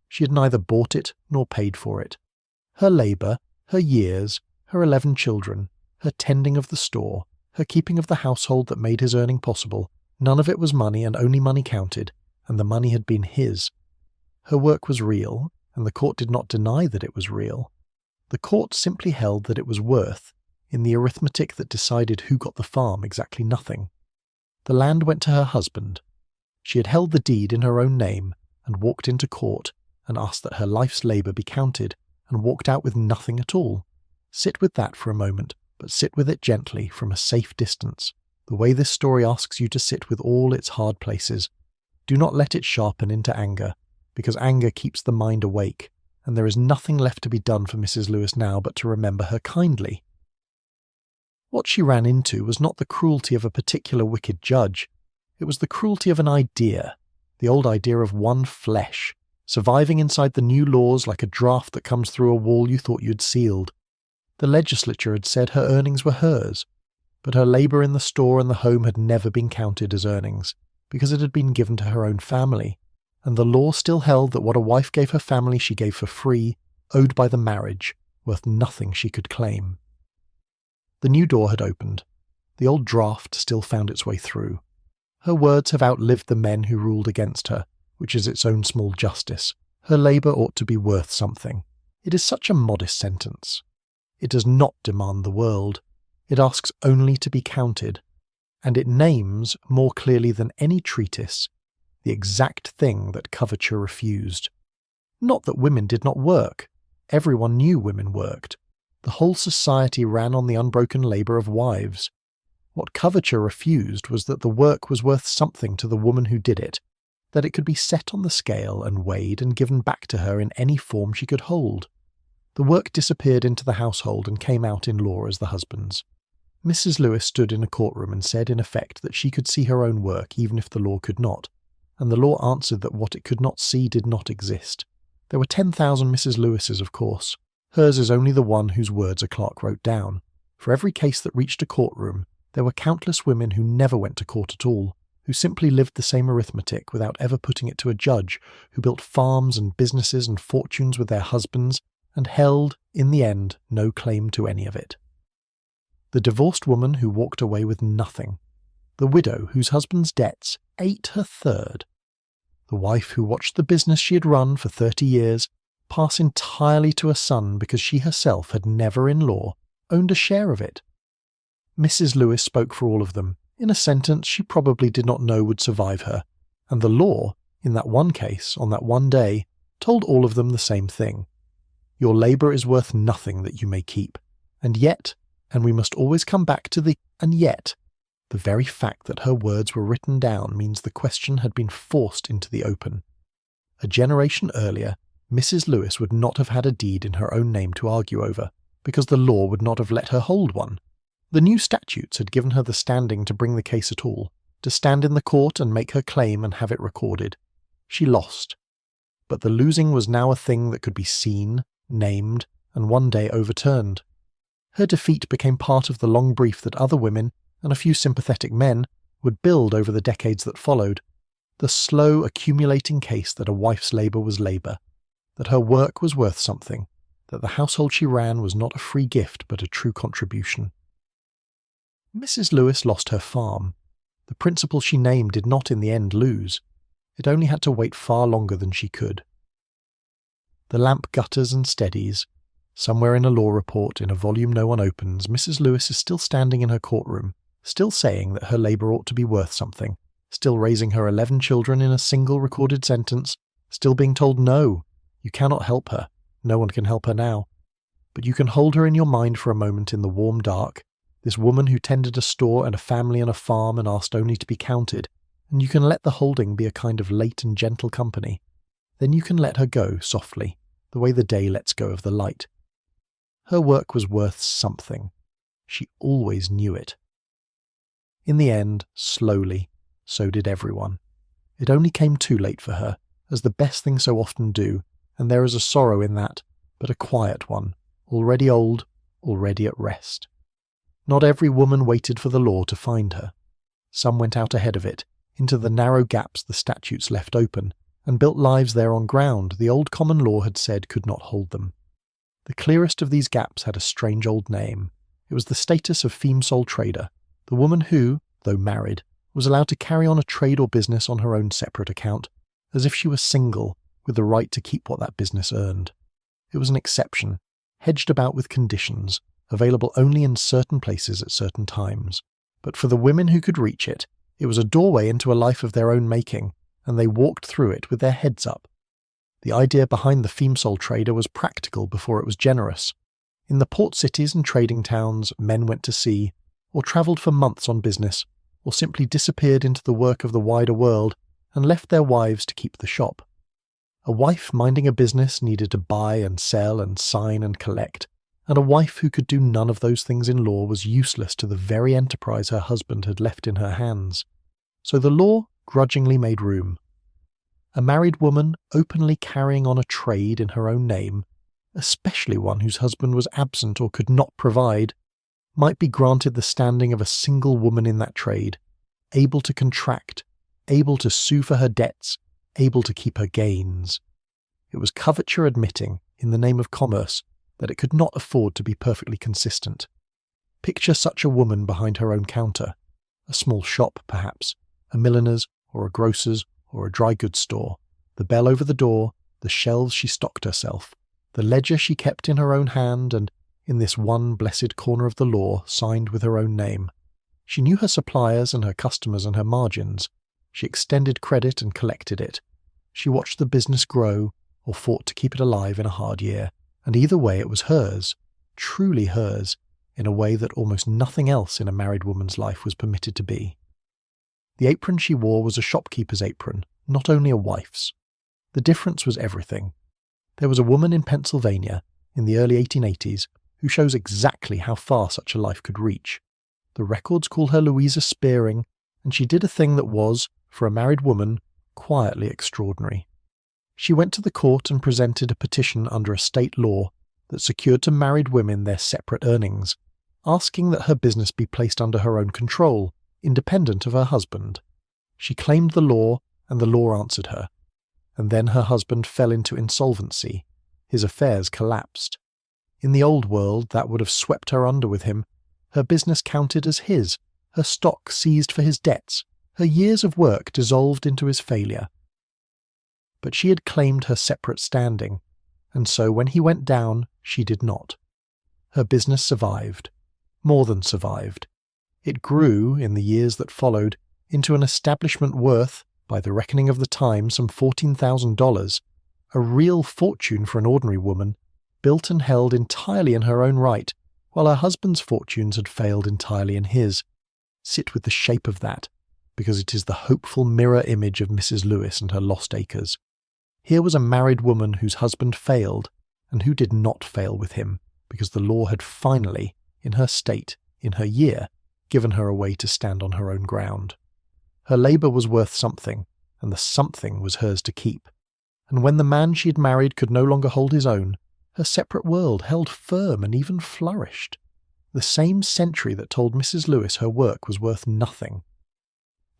She had neither bought it nor paid for it. Her labour, her years, her 11 children, her tending of the store, her keeping of the household that made his earning possible, none of it was money and only money counted, and the money had been his. Her work was real, and the court did not deny that it was real. The court simply held that it was worth, in the arithmetic that decided who got the farm, exactly nothing. The land went to her husband. She had held the deed in her own name, and walked into court, and asked that her life's labour be counted, and walked out with nothing at all. Sit with that for a moment, but sit with it gently, from a safe distance, the way this story asks you to sit with all its hard places. Do not let it sharpen into anger, because anger keeps the mind awake, and there is nothing left to be done for Mrs. Lewis now but to remember her kindly. What she ran into was not the cruelty of a particular wicked judge. It was the cruelty of an idea, the old idea of one flesh, surviving inside the new laws like a draft that comes through a wall you thought you'd sealed. The legislature had said her earnings were hers, but her labour in the store and the home had never been counted as earnings, because it had been given to her own family, and the law still held that what a wife gave her family she gave for free, owed by the marriage, worth nothing she could claim. The new door had opened. The old draft still found its way through. Her words have outlived the men who ruled against her, which is its own small justice. Her labour ought to be worth something. It is such a modest sentence. It does not demand the world. It asks only to be counted. and it names, more clearly than any treatise, the exact thing that Coverture refused. Not that women did not work. Everyone knew women worked. The whole society ran on the unbroken labour of wives. What Coverture refused was that the work was worth something to the woman who did it, that it could be set on the scale and weighed and given back to her in any form she could hold. The work disappeared into the household and came out in law as the husband's. Mrs. Lewis stood in a courtroom and said in effect that she could see her own work even if the law could not, and the law answered that what it could not see did not exist. There were 10,000 Mrs. Lewises, of course. Hers is only the one whose words a clerk wrote down. For every case that reached a courtroom, there were countless women who never went to court at all, who simply lived the same arithmetic without ever putting it to a judge, who built farms and businesses and fortunes with their husbands, and held, in the end, no claim to any of it. The divorced woman who walked away with nothing. The widow whose husband's debts ate her third. The wife who watched the business she had run for 30 years pass entirely to a son because she herself had never in law owned a share of it. Mrs. Lewis spoke for all of them, in a sentence she probably did not know would survive her, and the law, in that one case, on that one day, told all of them the same thing. Your labour is worth nothing that you may keep, and yet, and we must always come back to the and yet, the very fact that her words were written down means the question had been forced into the open. A generation earlier, Mrs. Lewis would not have had a deed in her own name to argue over, because the law would not have let her hold one. The new statutes had given her the standing to bring the case at all, to stand in the court and make her claim and have it recorded. She lost. But the losing was now a thing that could be seen, named, and one day overturned. Her defeat became part of the long brief that other women, and a few sympathetic men, would build over the decades that followed, the slow accumulating case that a wife's labour was labour, that her work was worth something, that the household she ran was not a free gift but a true contribution. Mrs. Lewis lost her farm. The principal she named did not in the end lose. It only had to wait far longer than she could. The lamp gutters and steadies. Somewhere in a law report in a volume no one opens, Mrs. Lewis is still standing in her courtroom, still saying that her labour ought to be worth something, still raising her 11 children in a single recorded sentence, still being told no, you cannot help her, no one can help her now. But you can hold her in your mind for a moment in the warm dark, this woman who tended a store and a family and a farm and asked only to be counted, and you can let the holding be a kind of late and gentle company. Then you can let her go softly, the way the day lets go of the light. Her work was worth something. She always knew it. In the end, slowly, so did everyone. It only came too late for her, as the best things so often do, and there is a sorrow in that, but a quiet one, already old, already at rest. Not every woman waited for the law to find her. Some went out ahead of it, into the narrow gaps the statutes left open, and built lives there on ground the old common law had said could not hold them. The clearest of these gaps had a strange old name. It was the status of feme sole trader, the woman who, though married, was allowed to carry on a trade or business on her own separate account, as if she were single, with the right to keep what that business earned. It was an exception, hedged about with conditions, available only in certain places at certain times. But for the women who could reach it, it was a doorway into a life of their own making, and they walked through it with their heads up. The idea behind the feme sole trader was practical before it was generous. In the port cities and trading towns, men went to sea, or travelled for months on business, or simply disappeared into the work of the wider world and left their wives to keep the shop. A wife minding a business needed to buy and sell and sign and collect, and a wife who could do none of those things in law was useless to the very enterprise her husband had left in her hands. So the law grudgingly made room. A married woman openly carrying on a trade in her own name, especially one whose husband was absent or could not provide, might be granted the standing of a single woman in that trade, able to contract, able to sue for her debts, able to keep her gains. It was Coverture admitting, in the name of commerce, that it could not afford to be perfectly consistent. Picture such a woman behind her own counter, a small shop perhaps, a milliner's or a grocer's or a dry goods store, the bell over the door, the shelves she stocked herself, the ledger she kept in her own hand and, in this one blessed corner of the law, signed with her own name. She knew her suppliers and her customers and her margins. She extended credit and collected it. She watched the business grow or fought to keep it alive in a hard year, and either way it was hers, truly hers, in a way that almost nothing else in a married woman's life was permitted to be. The apron she wore was a shopkeeper's apron, not only a wife's. The difference was everything. There was a woman in Pennsylvania, in the early 1880s, who shows exactly how far such a life could reach. The records call her Louisa Spearing, and she did a thing that was, for a married woman, quietly extraordinary. She went to the court and presented a petition under a state law that secured to married women their separate earnings, asking that her business be placed under her own control, independent of her husband. She claimed the law, and the law answered her. And then her husband fell into insolvency. His affairs collapsed. In the old world, that would have swept her under with him. Her business counted as his, her stock seized for his debts, her years of work dissolved into his failure. But she had claimed her separate standing, and so when he went down, she did not. Her business survived. More than survived. It grew, in the years that followed, into an establishment worth, by the reckoning of the time, some $14,000, a real fortune for an ordinary woman, built and held entirely in her own right, while her husband's fortunes had failed entirely in his. Sit with the shape of that, because it is the hopeful mirror image of Mrs. Lewis and her lost acres. Here was a married woman whose husband failed, and who did not fail with him, because the law had finally, in her state, in her year, given her a way to stand on her own ground. Her labour was worth something, and the something was hers to keep. And when the man she had married could no longer hold his own, her separate world held firm and even flourished. The same century that told Mrs. Lewis her work was worth nothing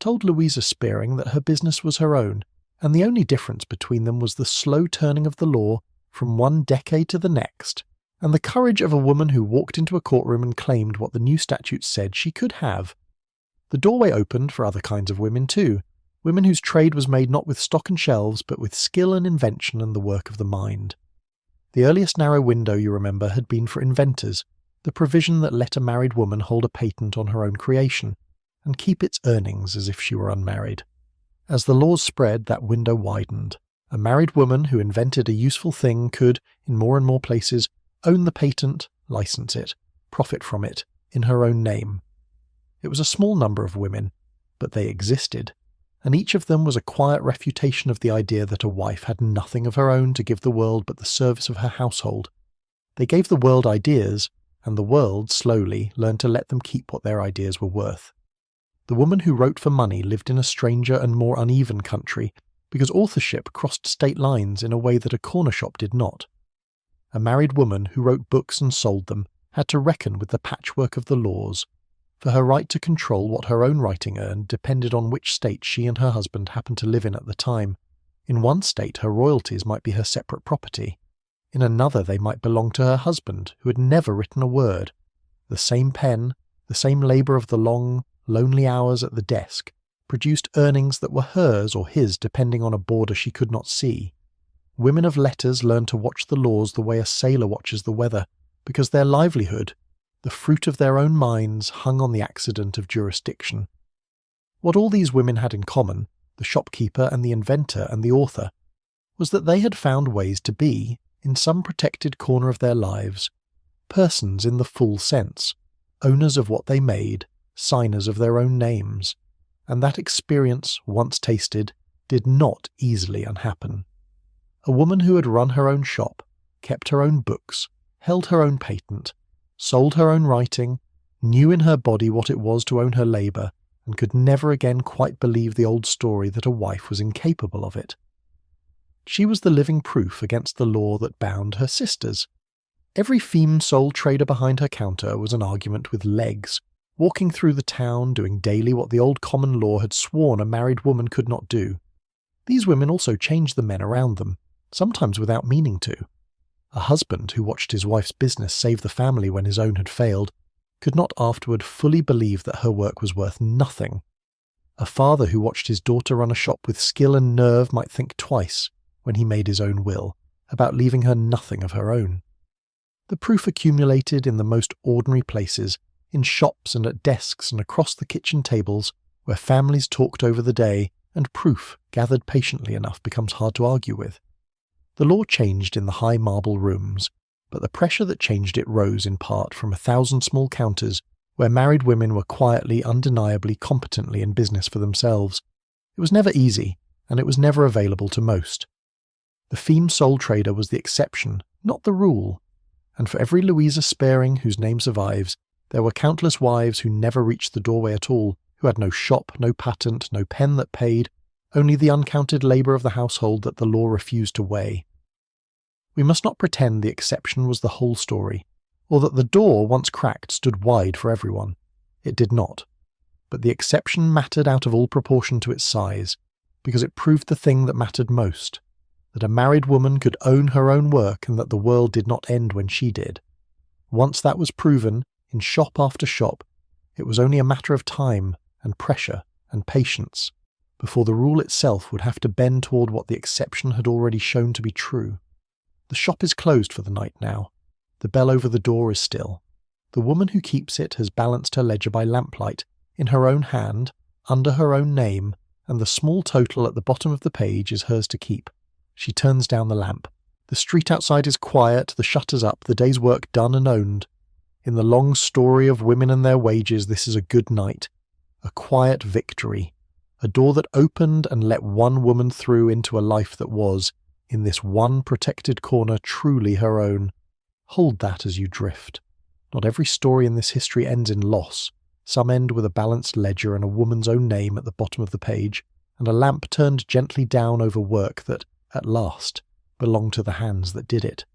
told Louisa Spearing that her business was her own, and the only difference between them was the slow turning of the law from one decade to the next, and the courage of a woman who walked into a courtroom and claimed what the new statutes said she could have. The doorway opened for other kinds of women too, women whose trade was made not with stock and shelves, but with skill and invention and the work of the mind. The earliest narrow window, you remember, had been for inventors, the provision that let a married woman hold a patent on her own creation, and keep its earnings as if she were unmarried. As the laws spread, that window widened. A married woman who invented a useful thing could, in more and more places, own the patent, license it, profit from it, in her own name. It was a small number of women, but they existed, and each of them was a quiet refutation of the idea that a wife had nothing of her own to give the world but the service of her household. They gave the world ideas, and the world, slowly, learned to let them keep what their ideas were worth. The woman who wrote for money lived in a stranger and more uneven country, because authorship crossed state lines in a way that a corner shop did not. A married woman who wrote books and sold them had to reckon with the patchwork of the laws, for her right to control what her own writing earned depended on which state she and her husband happened to live in at the time. In one state her royalties might be her separate property. In another they might belong to her husband, who had never written a word. The same pen, the same labour of the long, lonely hours at the desk, produced earnings that were hers or his depending on a border she could not see. Women of letters learned to watch the laws the way a sailor watches the weather, because their livelihood, the fruit of their own minds, hung on the accident of jurisdiction. What all these women had in common, the shopkeeper and the inventor and the author, was that they had found ways to be, in some protected corner of their lives, persons in the full sense, owners of what they made, signers of their own names, and that experience, once tasted, did not easily unhappen. A woman who had run her own shop, kept her own books, held her own patent, sold her own writing, knew in her body what it was to own her labour, and could never again quite believe the old story that a wife was incapable of it. She was the living proof against the law that bound her sisters. Every femme sole trader behind her counter was an argument with legs, walking through the town, doing daily what the old common law had sworn a married woman could not do. These women also changed the men around them, sometimes without meaning to. A husband who watched his wife's business save the family when his own had failed could not afterward fully believe that her work was worth nothing. A father who watched his daughter run a shop with skill and nerve might think twice, when he made his own will, about leaving her nothing of her own. The proof accumulated in the most ordinary places, in shops and at desks and across the kitchen tables where families talked over the day and proof, gathered patiently enough, becomes hard to argue with. The law changed in the high marble rooms, but the pressure that changed it rose in part from 1,000 small counters where married women were quietly, undeniably, competently in business for themselves. It was never easy, and it was never available to most. The femme sole trader was the exception, not the rule, and for every Louisa Sparing whose name survives, there were countless wives who never reached the doorway at all, who had no shop, no patent, no pen that paid, only the uncounted labour of the household that the law refused to weigh. We must not pretend the exception was the whole story, or that the door, once cracked, stood wide for everyone. It did not. But the exception mattered out of all proportion to its size, because it proved the thing that mattered most, that a married woman could own her own work and that the world did not end when she did. Once that was proven, in shop after shop, it was only a matter of time and pressure and patience before the rule itself would have to bend toward what the exception had already shown to be true. The shop is closed for the night now. The bell over the door is still. The woman who keeps it has balanced her ledger by lamplight, in her own hand, under her own name, and the small total at the bottom of the page is hers to keep. She turns down the lamp. The street outside is quiet, the shutters up, the day's work done and owned. In the long story of women and their wages, this is a good night. A quiet victory. A door that opened and let one woman through into a life that was, in this one protected corner, truly her own. Hold that as you drift. Not every story in this history ends in loss. Some end with a balanced ledger and a woman's own name at the bottom of the page, and a lamp turned gently down over work that, at last, belonged to the hands that did it.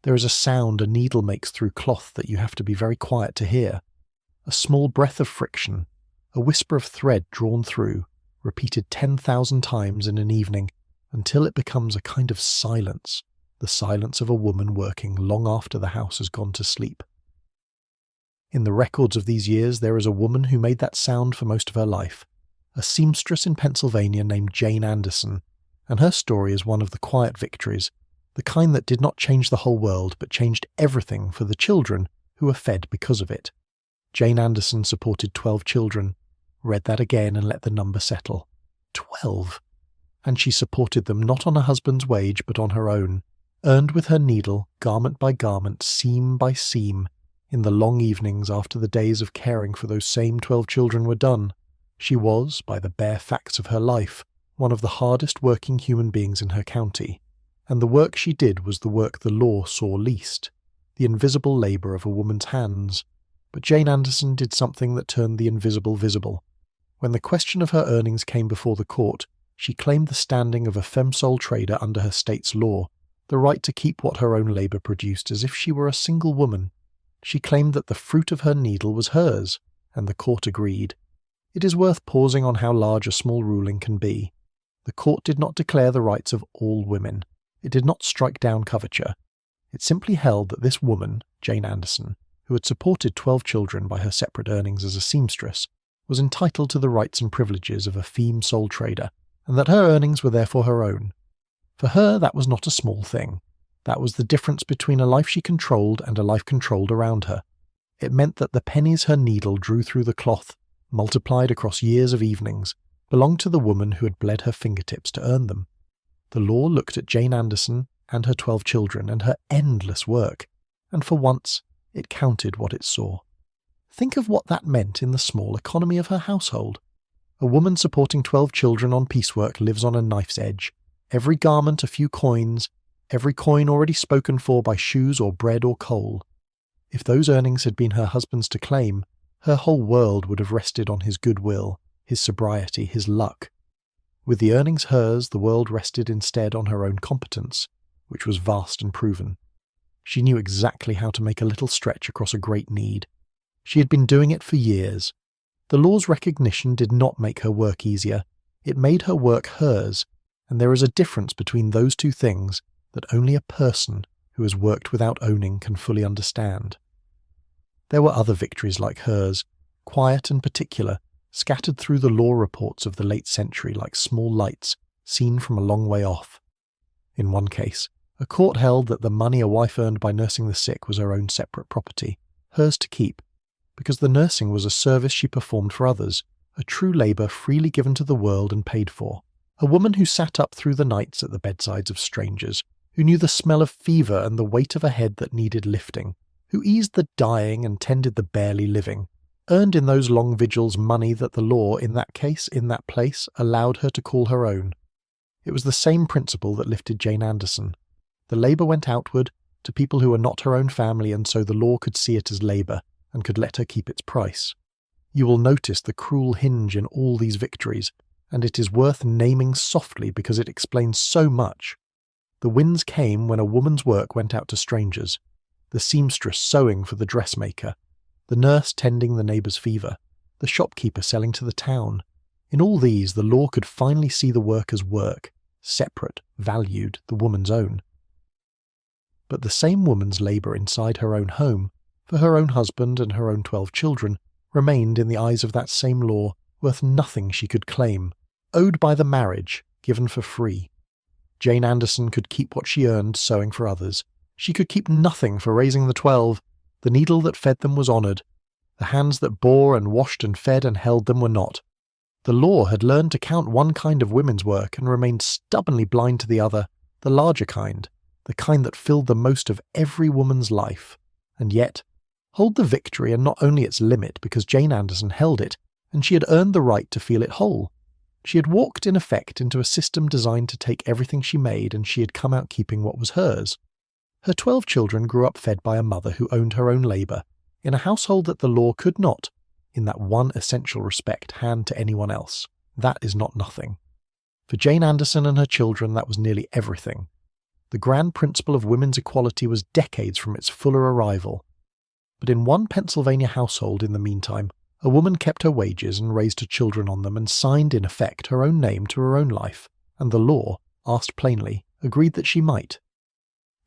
There is a sound a needle makes through cloth that you have to be very quiet to hear. A small breath of friction, a whisper of thread drawn through, repeated 10,000 times in an evening, until it becomes a kind of silence, the silence of a woman working long after the house has gone to sleep. In the records of these years there is a woman who made that sound for most of her life, a seamstress in Pennsylvania named Jane Anderson, and her story is one of the quiet victories, the kind that did not change the whole world but changed everything for the children who were fed because of it. Jane Anderson supported 12 children. Read that again and let the number settle. 12! And she supported them not on her husband's wage but on her own, earned with her needle, garment by garment, seam by seam, in the long evenings after the days of caring for those same 12 children were done. She was, by the bare facts of her life, one of the hardest working human beings in her county, and the work she did was the work the law saw least, the invisible labour of a woman's hands. But Jane Anderson did something that turned the invisible visible. When the question of her earnings came before the court, she claimed the standing of a femme sole trader under her state's law, the right to keep what her own labour produced as if she were a single woman. She claimed that the fruit of her needle was hers, and the court agreed. It is worth pausing on how large a small ruling can be. The court did not declare the rights of all women. It did not strike down coverture. It simply held that this woman, Jane Anderson, who had supported 12 children by her separate earnings as a seamstress, was entitled to the rights and privileges of a femme sole trader, and that her earnings were therefore her own. For her, that was not a small thing. That was the difference between a life she controlled and a life controlled around her. It meant that the pennies her needle drew through the cloth, multiplied across years of evenings, belonged to the woman who had bled her fingertips to earn them. The law looked at Jane Anderson and her 12 children and her endless work, and for once it counted what it saw. Think of what that meant in the small economy of her household. A woman supporting 12 children on piecework lives on a knife's edge. Every garment a few coins, every coin already spoken for by shoes or bread or coal. If those earnings had been her husband's to claim, her whole world would have rested on his goodwill, his sobriety, his luck. With the earnings hers, the world rested instead on her own competence, which was vast and proven. She knew exactly how to make a little stretch across a great need. She had been doing it for years. The law's recognition did not make her work easier. It made her work hers, and there is a difference between those two things that only a person who has worked without owning can fully understand. There were other victories like hers, quiet and particular, scattered through the law reports of the late century like small lights seen from a long way off. In one case, a court held that the money a wife earned by nursing the sick was her own separate property, hers to keep. because the nursing was a service she performed for others, a true labour freely given to the world and paid for. A woman who sat up through the nights at the bedsides of strangers, who knew the smell of fever and the weight of a head that needed lifting, who eased the dying and tended the barely living, earned in those long vigils money that the law, in that case, in that place, allowed her to call her own. It was the same principle that lifted Jane Anderson. The labour went outward, to people who were not her own family, and so the law could see it as labour, and could let her keep its price. You will notice the cruel hinge in all these victories, and it is worth naming softly because it explains so much. The winds came when a woman's work went out to strangers, the seamstress sewing for the dressmaker, the nurse tending the neighbour's fever, the shopkeeper selling to the town. In all these, the law could finally see the work as work, separate, valued, the woman's own. But the same woman's labour inside her own home, for her own husband and her own 12 children, remained in the eyes of that same law worth nothing she could claim, owed by the marriage, given for free. Jane Anderson could keep what she earned sewing for others. She could keep nothing for raising the 12. The needle that fed them was honoured. The hands that bore and washed and fed and held them were not. The law had learned to count one kind of women's work and remained stubbornly blind to the other, the larger kind, the kind that filled the most of every woman's life. And yet, hold the victory and not only its limit because Jane Anderson held it, and she had earned the right to feel it whole. She had walked, in effect, into a system designed to take everything she made, and she had come out keeping what was hers. Her 12 children grew up fed by a mother who owned her own labour, in a household that the law could not, in that one essential respect, hand to anyone else. That is not nothing. For Jane Anderson and her children, that was nearly everything. The grand principle of women's equality was decades from its fuller arrival. But in one Pennsylvania household in the meantime, a woman kept her wages and raised her children on them and signed in effect her own name to her own life, and the law, asked plainly, agreed that she might.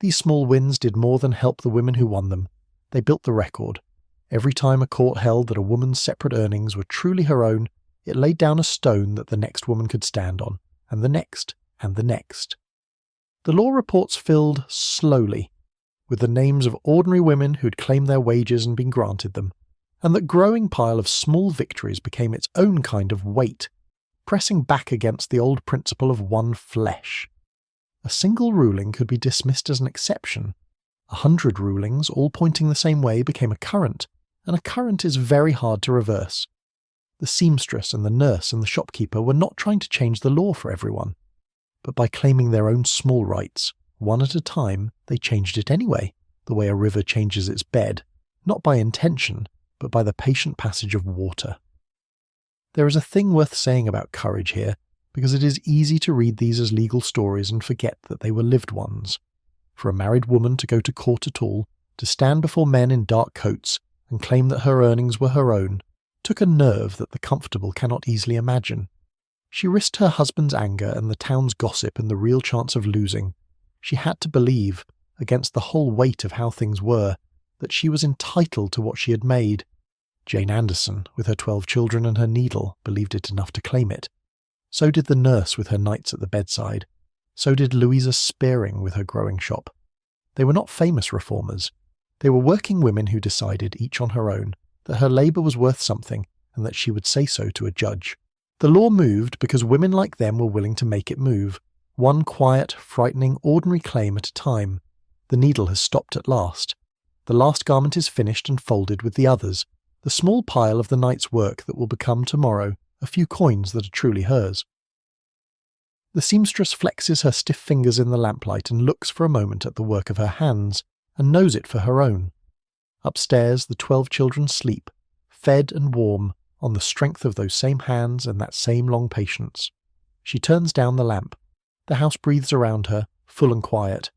These small wins did more than help the women who won them. They built the record. Every time a court held that a woman's separate earnings were truly her own, it laid down a stone that the next woman could stand on, and the next, and the next. The law reports filled slowly with the names of ordinary women who'd claimed their wages and been granted them, and that growing pile of small victories became its own kind of weight, pressing back against the old principle of one flesh. A single ruling could be dismissed as an exception. 100 rulings, all pointing the same way, became a current, and a current is very hard to reverse. The seamstress and the nurse and the shopkeeper were not trying to change the law for everyone, but by claiming their own small rights, one at a time, they changed it anyway, the way a river changes its bed, not by intention, but by the patient passage of water. There is a thing worth saying about courage here, because it is easy to read these as legal stories and forget that they were lived ones. For a married woman to go to court at all, to stand before men in dark coats and claim that her earnings were her own, took a nerve that the comfortable cannot easily imagine. She risked her husband's anger and the town's gossip and the real chance of losing. She had to believe, against the whole weight of how things were, that she was entitled to what she had made. Jane Anderson, with her 12 children and her needle, believed it enough to claim it. So did the nurse with her nights at the bedside. So did Louisa Spearing with her growing shop. They were not famous reformers. They were working women who decided, each on her own, that her labour was worth something and that she would say so to a judge. The law moved because women like them were willing to make it move, one quiet, frightening, ordinary claim at a time. The needle has stopped at last. The last garment is finished and folded with the others, the small pile of the night's work that will become tomorrow a few coins that are truly hers. The seamstress flexes her stiff fingers in the lamplight and looks for a moment at the work of her hands, and knows it for her own. Upstairs the 12 children sleep, fed and warm, on the strength of those same hands and that same long patience. She turns down the lamp. The house breathes around her, full and quiet.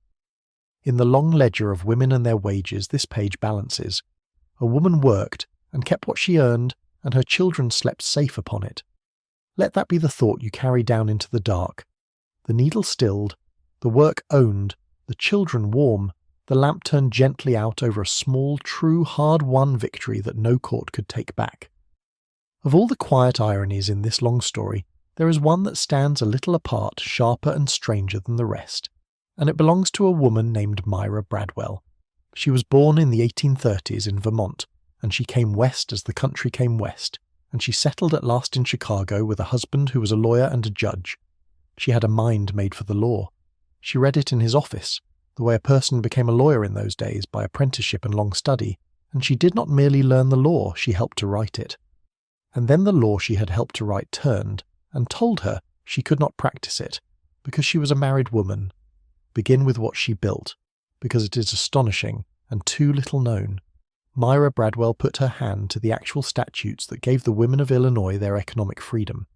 In the long ledger of women and their wages this page balances. A woman worked and kept what she earned, and her children slept safe upon it. Let that be the thought you carry down into the dark. The needle stilled, the work owned, the children warm, the lamp turned gently out over a small, true, hard-won victory that no court could take back. Of all the quiet ironies in this long story, there is one that stands a little apart, sharper and stranger than the rest, and it belongs to a woman named Myra Bradwell. She was born in the 1830s in Vermont, and she came west as the country came west, and she settled at last in Chicago with a husband who was a lawyer and a judge. She had a mind made for the law. She read it in his office, the way a person became a lawyer in those days by apprenticeship and long study, and she did not merely learn the law, she helped to write it. And then the law she had helped to write turned and told her she could not practice it, because she was a married woman. Begin with what she built, because it is astonishing and too little known. Myra Bradwell put her hand to the actual statutes that gave the women of Illinois their economic freedom.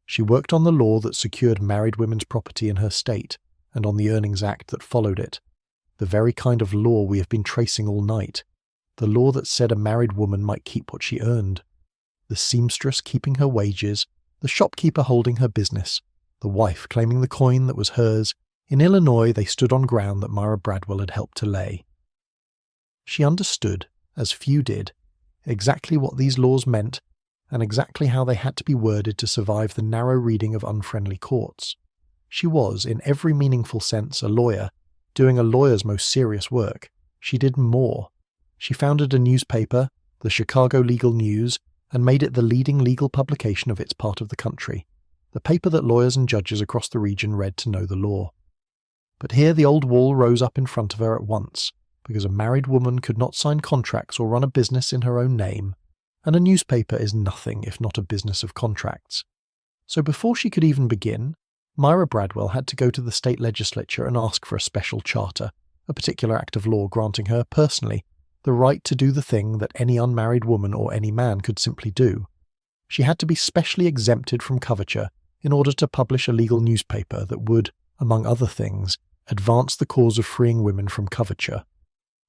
She worked on the law that secured married women's property in her state, and on the Earnings Act that followed it. The very kind of law we have been tracing all night. The law that said a married woman might keep what she earned. The seamstress keeping her wages, the shopkeeper holding her business, the wife claiming the coin that was hers. In Illinois they stood on ground that Myra Bradwell had helped to lay. She understood, as few did, exactly what these laws meant, and exactly how they had to be worded to survive the narrow reading of unfriendly courts. She was, in every meaningful sense, a lawyer, doing a lawyer's most serious work. She did more. She founded a newspaper, the Chicago Legal News, and made it the leading legal publication of its part of the country, the paper that lawyers and judges across the region read to know the law. But here the old wall rose up in front of her at once, because a married woman could not sign contracts or run a business in her own name, and a newspaper is nothing if not a business of contracts. So before she could even begin, Myra Bradwell had to go to the state legislature and ask for a special charter, a particular act of law granting her, personally, the right to do the thing that any unmarried woman or any man could simply do. She had to be specially exempted from coverture in order to publish a legal newspaper that would, among other things, advance the cause of freeing women from coverture.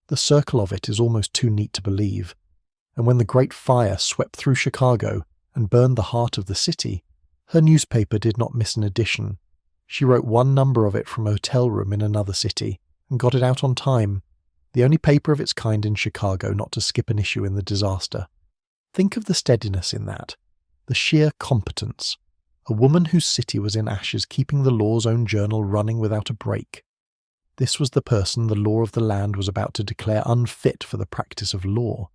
The circle of it is almost too neat to believe. And when the Great Fire swept through Chicago and burned the heart of the city, her newspaper did not miss an edition. She wrote one number of it from a hotel room in another city and got it out on time, the only paper of its kind in Chicago not to skip an issue in the disaster. Think of the steadiness in that, the sheer competence. A woman whose city was in ashes keeping the law's own journal running without a break. This was the person the law of the land was about to declare unfit for the practice of law.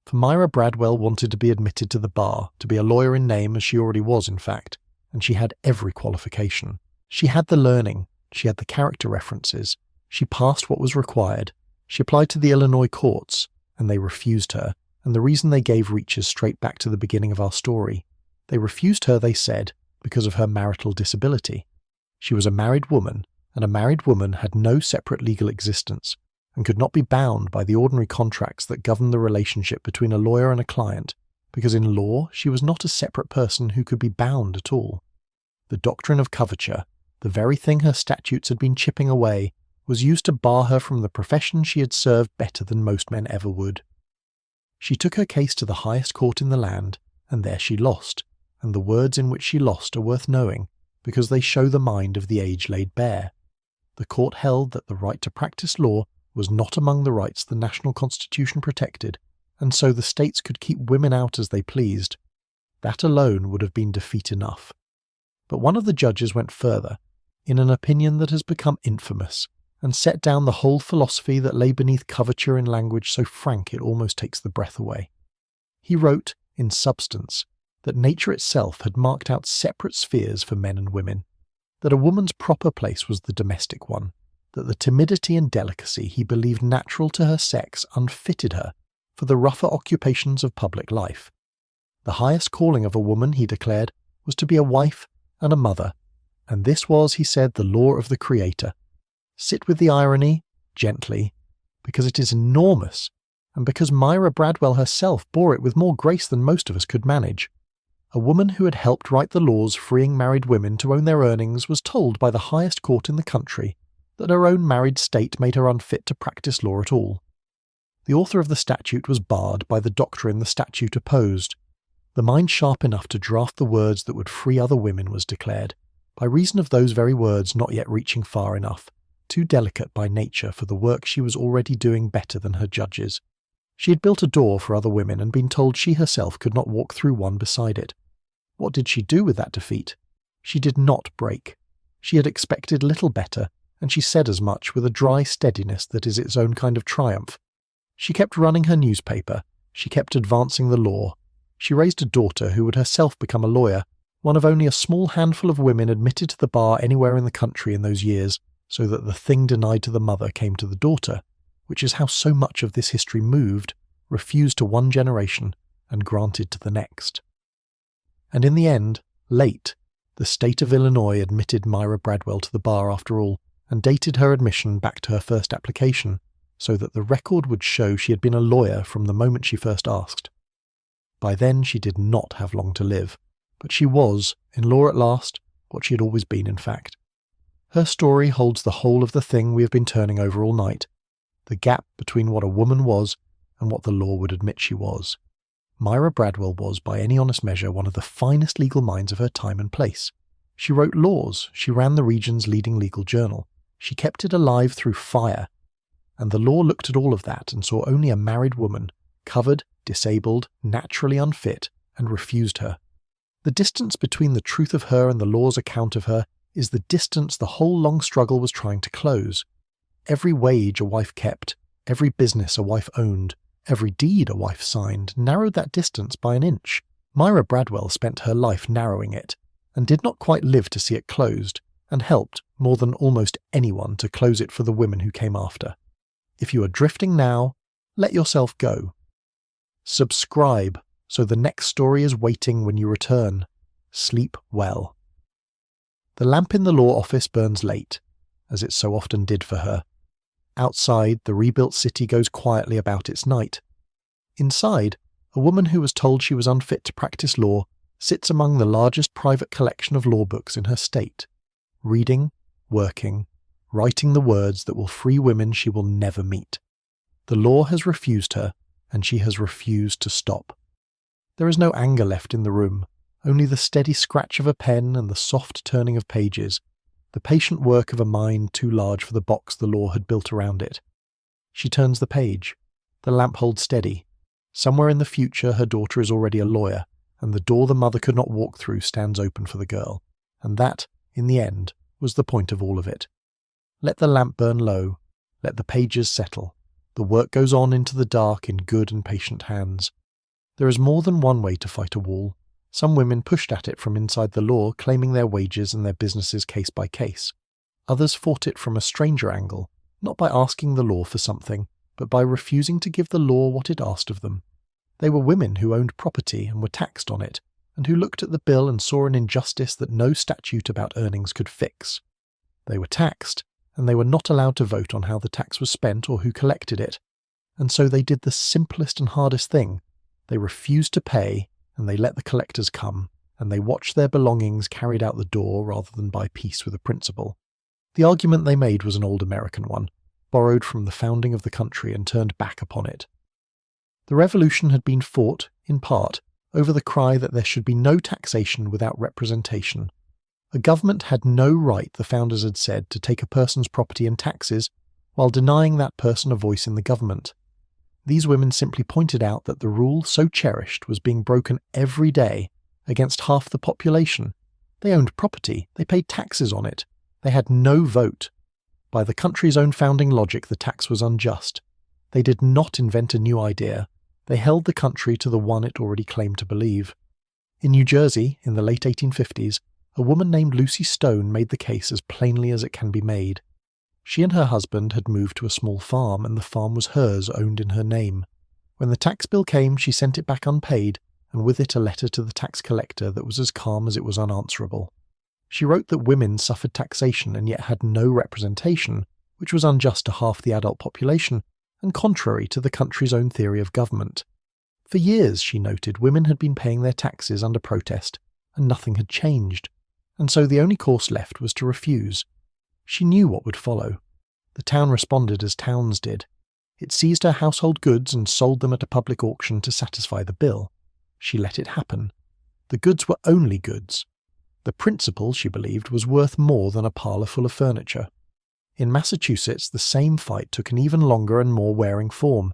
For Myra Bradwell wanted to be admitted to the bar, to be a lawyer in name as she already was in fact, and she had every qualification. She had the learning, she had the character references, she passed what was required, she applied to the Illinois courts, and they refused her, and the reason they gave reaches straight back to the beginning of our story. They refused her, they said, because of her marital disability. She was a married woman, and a married woman had no separate legal existence, and could not be bound by the ordinary contracts that govern the relationship between a lawyer and a client, because in law she was not a separate person who could be bound at all. The doctrine of coverture, the very thing her statutes had been chipping away, was used to bar her from the profession she had served better than most men ever would. She took her case to the highest court in the land, and there she lost, and the words in which she lost are worth knowing, because they show the mind of the age laid bare. The court held that the right to practice law was not among the rights the national constitution protected, and so the states could keep women out as they pleased. That alone would have been defeat enough. But one of the judges went further, in an opinion that has become infamous, and set down the whole philosophy that lay beneath coverture in language so frank it almost takes the breath away. He wrote, in substance, that nature itself had marked out separate spheres for men and women, that a woman's proper place was the domestic one, that the timidity and delicacy he believed natural to her sex unfitted her for the rougher occupations of public life. The highest calling of a woman, he declared, was to be a wife and a mother, and this was, he said, the law of the Creator. Sit with the irony, gently, because it is enormous, and because Myra Bradwell herself bore it with more grace than most of us could manage. A woman who had helped write the laws freeing married women to own their earnings was told by the highest court in the country that her own married state made her unfit to practice law at all. The author of the statute was barred by the doctrine the statute opposed. The mind sharp enough to draft the words that would free other women was declared, by reason of those very words not yet reaching far enough, too delicate by nature for the work she was already doing better than her judges. She had built a door for other women and been told she herself could not walk through one beside it. What did she do with that defeat? She did not break. She had expected little better, and she said as much with a dry steadiness that is its own kind of triumph. She kept running her newspaper, She kept advancing the law. She raised a daughter who would herself become a lawyer, one of only a small handful of women admitted to the bar anywhere in the country in those years, so that the thing denied to the mother came to the daughter, which is how so much of this history moved, refused to one generation, and granted to the next. And in the end, late, the state of Illinois admitted Myra Bradwell to the bar after all, and dated her admission back to her first application, so that the record would show she had been a lawyer from the moment she first asked. By then she did not have long to live, but she was, in law at last, what she had always been in fact. Her story holds the whole of the thing we have been turning over all night, the gap between what a woman was and what the law would admit she was. Myra Bradwell was, by any honest measure, one of the finest legal minds of her time and place. She wrote laws, she ran the region's leading legal journal, she kept it alive through fire, and the law looked at all of that and saw only a married woman, covered, disabled, naturally unfit, and refused her. The distance between the truth of her and the law's account of her is the distance the whole long struggle was trying to close. Every wage a wife kept, every business a wife owned, every deed a wife signed narrowed that distance by an inch. Myra Bradwell spent her life narrowing it, and did not quite live to see it closed, and helped, more than almost anyone, to close it for the women who came after. If you are drifting now, let yourself go. Subscribe, so the next story is waiting when you return. Sleep well. The lamp in the law office burns late, as it so often did for her. Outside, the rebuilt city goes quietly about its night. Inside, a woman who was told she was unfit to practice law sits among the largest private collection of law books in her state, reading, working, writing the words that will free women she will never meet. The law has refused her, and she has refused to stop. There is no anger left in the room, only the steady scratch of a pen and the soft turning of pages, the patient work of a mind too large for the box the law had built around it. She turns the page. The lamp holds steady. Somewhere in the future her daughter is already a lawyer, and the door the mother could not walk through stands open for the girl. And that, in the end, was the point of all of it. Let the lamp burn low. Let the pages settle. The work goes on into the dark in good and patient hands. There is more than one way to fight a wall. Some women pushed at it from inside the law, claiming their wages and their businesses case by case. Others fought it from a stranger angle, not by asking the law for something, but by refusing to give the law what it asked of them. They were women who owned property and were taxed on it, and who looked at the bill and saw an injustice that no statute about earnings could fix. They were taxed, and they were not allowed to vote on how the tax was spent or who collected it. And so they did the simplest and hardest thing. They refused to pay, and they let the collectors come, and they watched their belongings carried out the door rather than buy peace with a principle. The argument they made was an old American one, borrowed from the founding of the country and turned back upon it. The revolution had been fought, in part, over the cry that there should be no taxation without representation. A government had no right, the founders had said, to take a person's property and taxes while denying that person a voice in the government. These women simply pointed out that the rule so cherished was being broken every day against half the population. They owned property, they paid taxes on it, they had no vote. By the country's own founding logic, the tax was unjust. They did not invent a new idea. They held the country to the one it already claimed to believe. In New Jersey, in the late 1850s, a woman named Lucy Stone made the case as plainly as it can be made. She and her husband had moved to a small farm, and the farm was hers, owned in her name. When the tax bill came, she sent it back unpaid, and with it a letter to the tax collector that was as calm as it was unanswerable. She wrote that women suffered taxation and yet had no representation, which was unjust to half the adult population, and contrary to the country's own theory of government. For years, she noted, women had been paying their taxes under protest, and nothing had changed, and so the only course left was to refuse. She knew what would follow. The town responded as towns did. It seized her household goods and sold them at a public auction to satisfy the bill. She let it happen. The goods were only goods. The principle, she believed, was worth more than a parlour full of furniture. In Massachusetts, the same fight took an even longer and more wearing form,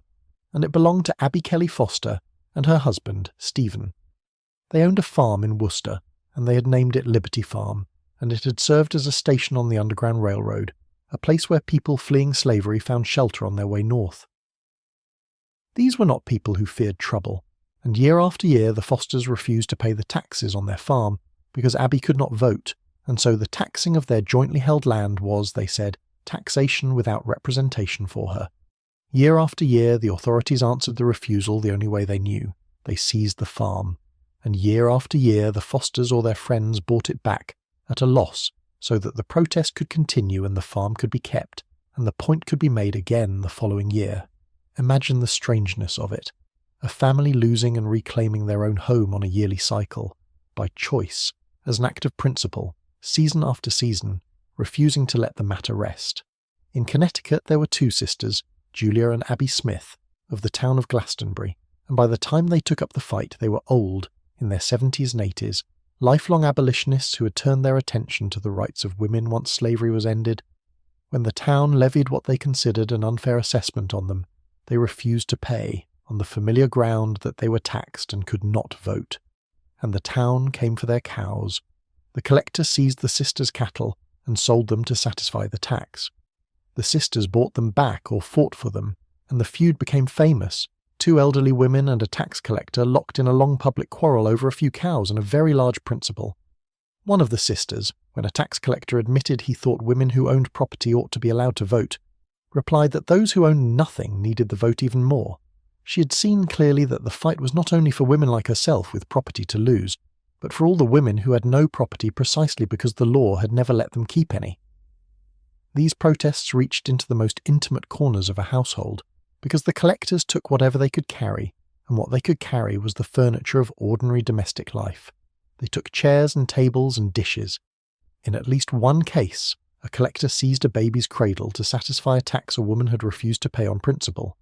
and it belonged to Abby Kelly Foster and her husband, Stephen. They owned a farm in Worcester, and they had named it Liberty Farm, and it had served as a station on the Underground Railroad, a place where people fleeing slavery found shelter on their way north. These were not people who feared trouble, and year after year the Fosters refused to pay the taxes on their farm because Abby could not vote, and so the taxing of their jointly held land was, they said, taxation without representation for her. Year after year the authorities answered the refusal the only way they knew. They seized the farm. And year after year the Fosters or their friends bought it back at a loss so that the protest could continue and the farm could be kept, and the point could be made again the following year. Imagine the strangeness of it. A family losing and reclaiming their own home on a yearly cycle, by choice, as an act of principle, season after season, refusing to let the matter rest. In Connecticut there were two sisters, Julia and Abby Smith, of the town of Glastonbury, and by the time they took up the fight they were old, in their 70s and 80s, lifelong abolitionists who had turned their attention to the rights of women once slavery was ended. When the town levied what they considered an unfair assessment on them, they refused to pay, on the familiar ground that they were taxed and could not vote. And the town came for their cows. The collector seized the sisters' cattle and sold them to satisfy the tax. The sisters bought them back or fought for them, and the feud became famous. Two elderly women and a tax collector locked in a long public quarrel over a few cows and a very large principle. One of the sisters, when a tax collector admitted he thought women who owned property ought to be allowed to vote, replied that those who owned nothing needed the vote even more. She had seen clearly that the fight was not only for women like herself with property to lose, but for all the women who had no property precisely because the law had never let them keep any. These protests reached into the most intimate corners of a household, because the collectors took whatever they could carry, and what they could carry was the furniture of ordinary domestic life. They took chairs and tables and dishes. In at least one case, a collector seized a baby's cradle to satisfy a tax a woman had refused to pay on principle.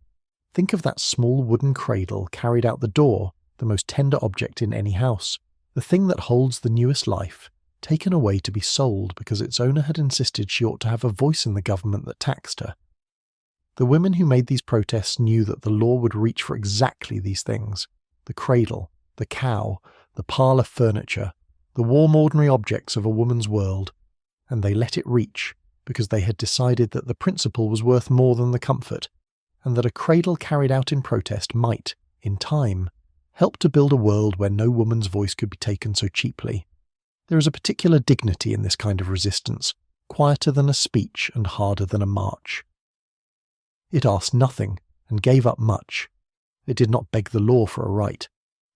Think of that small wooden cradle carried out the door, the most tender object in any house, the thing that holds the newest life, taken away to be sold because its owner had insisted she ought to have a voice in the government that taxed her. The women who made these protests knew that the law would reach for exactly these things: the cradle, the cow, the parlour furniture, the warm ordinary objects of a woman's world, and they let it reach because they had decided that the principle was worth more than the comfort, and that a cradle carried out in protest might, in time, help to build a world where no woman's voice could be taken so cheaply. There is a particular dignity in this kind of resistance, quieter than a speech and harder than a march. It asked nothing and gave up much. It did not beg the law for a right.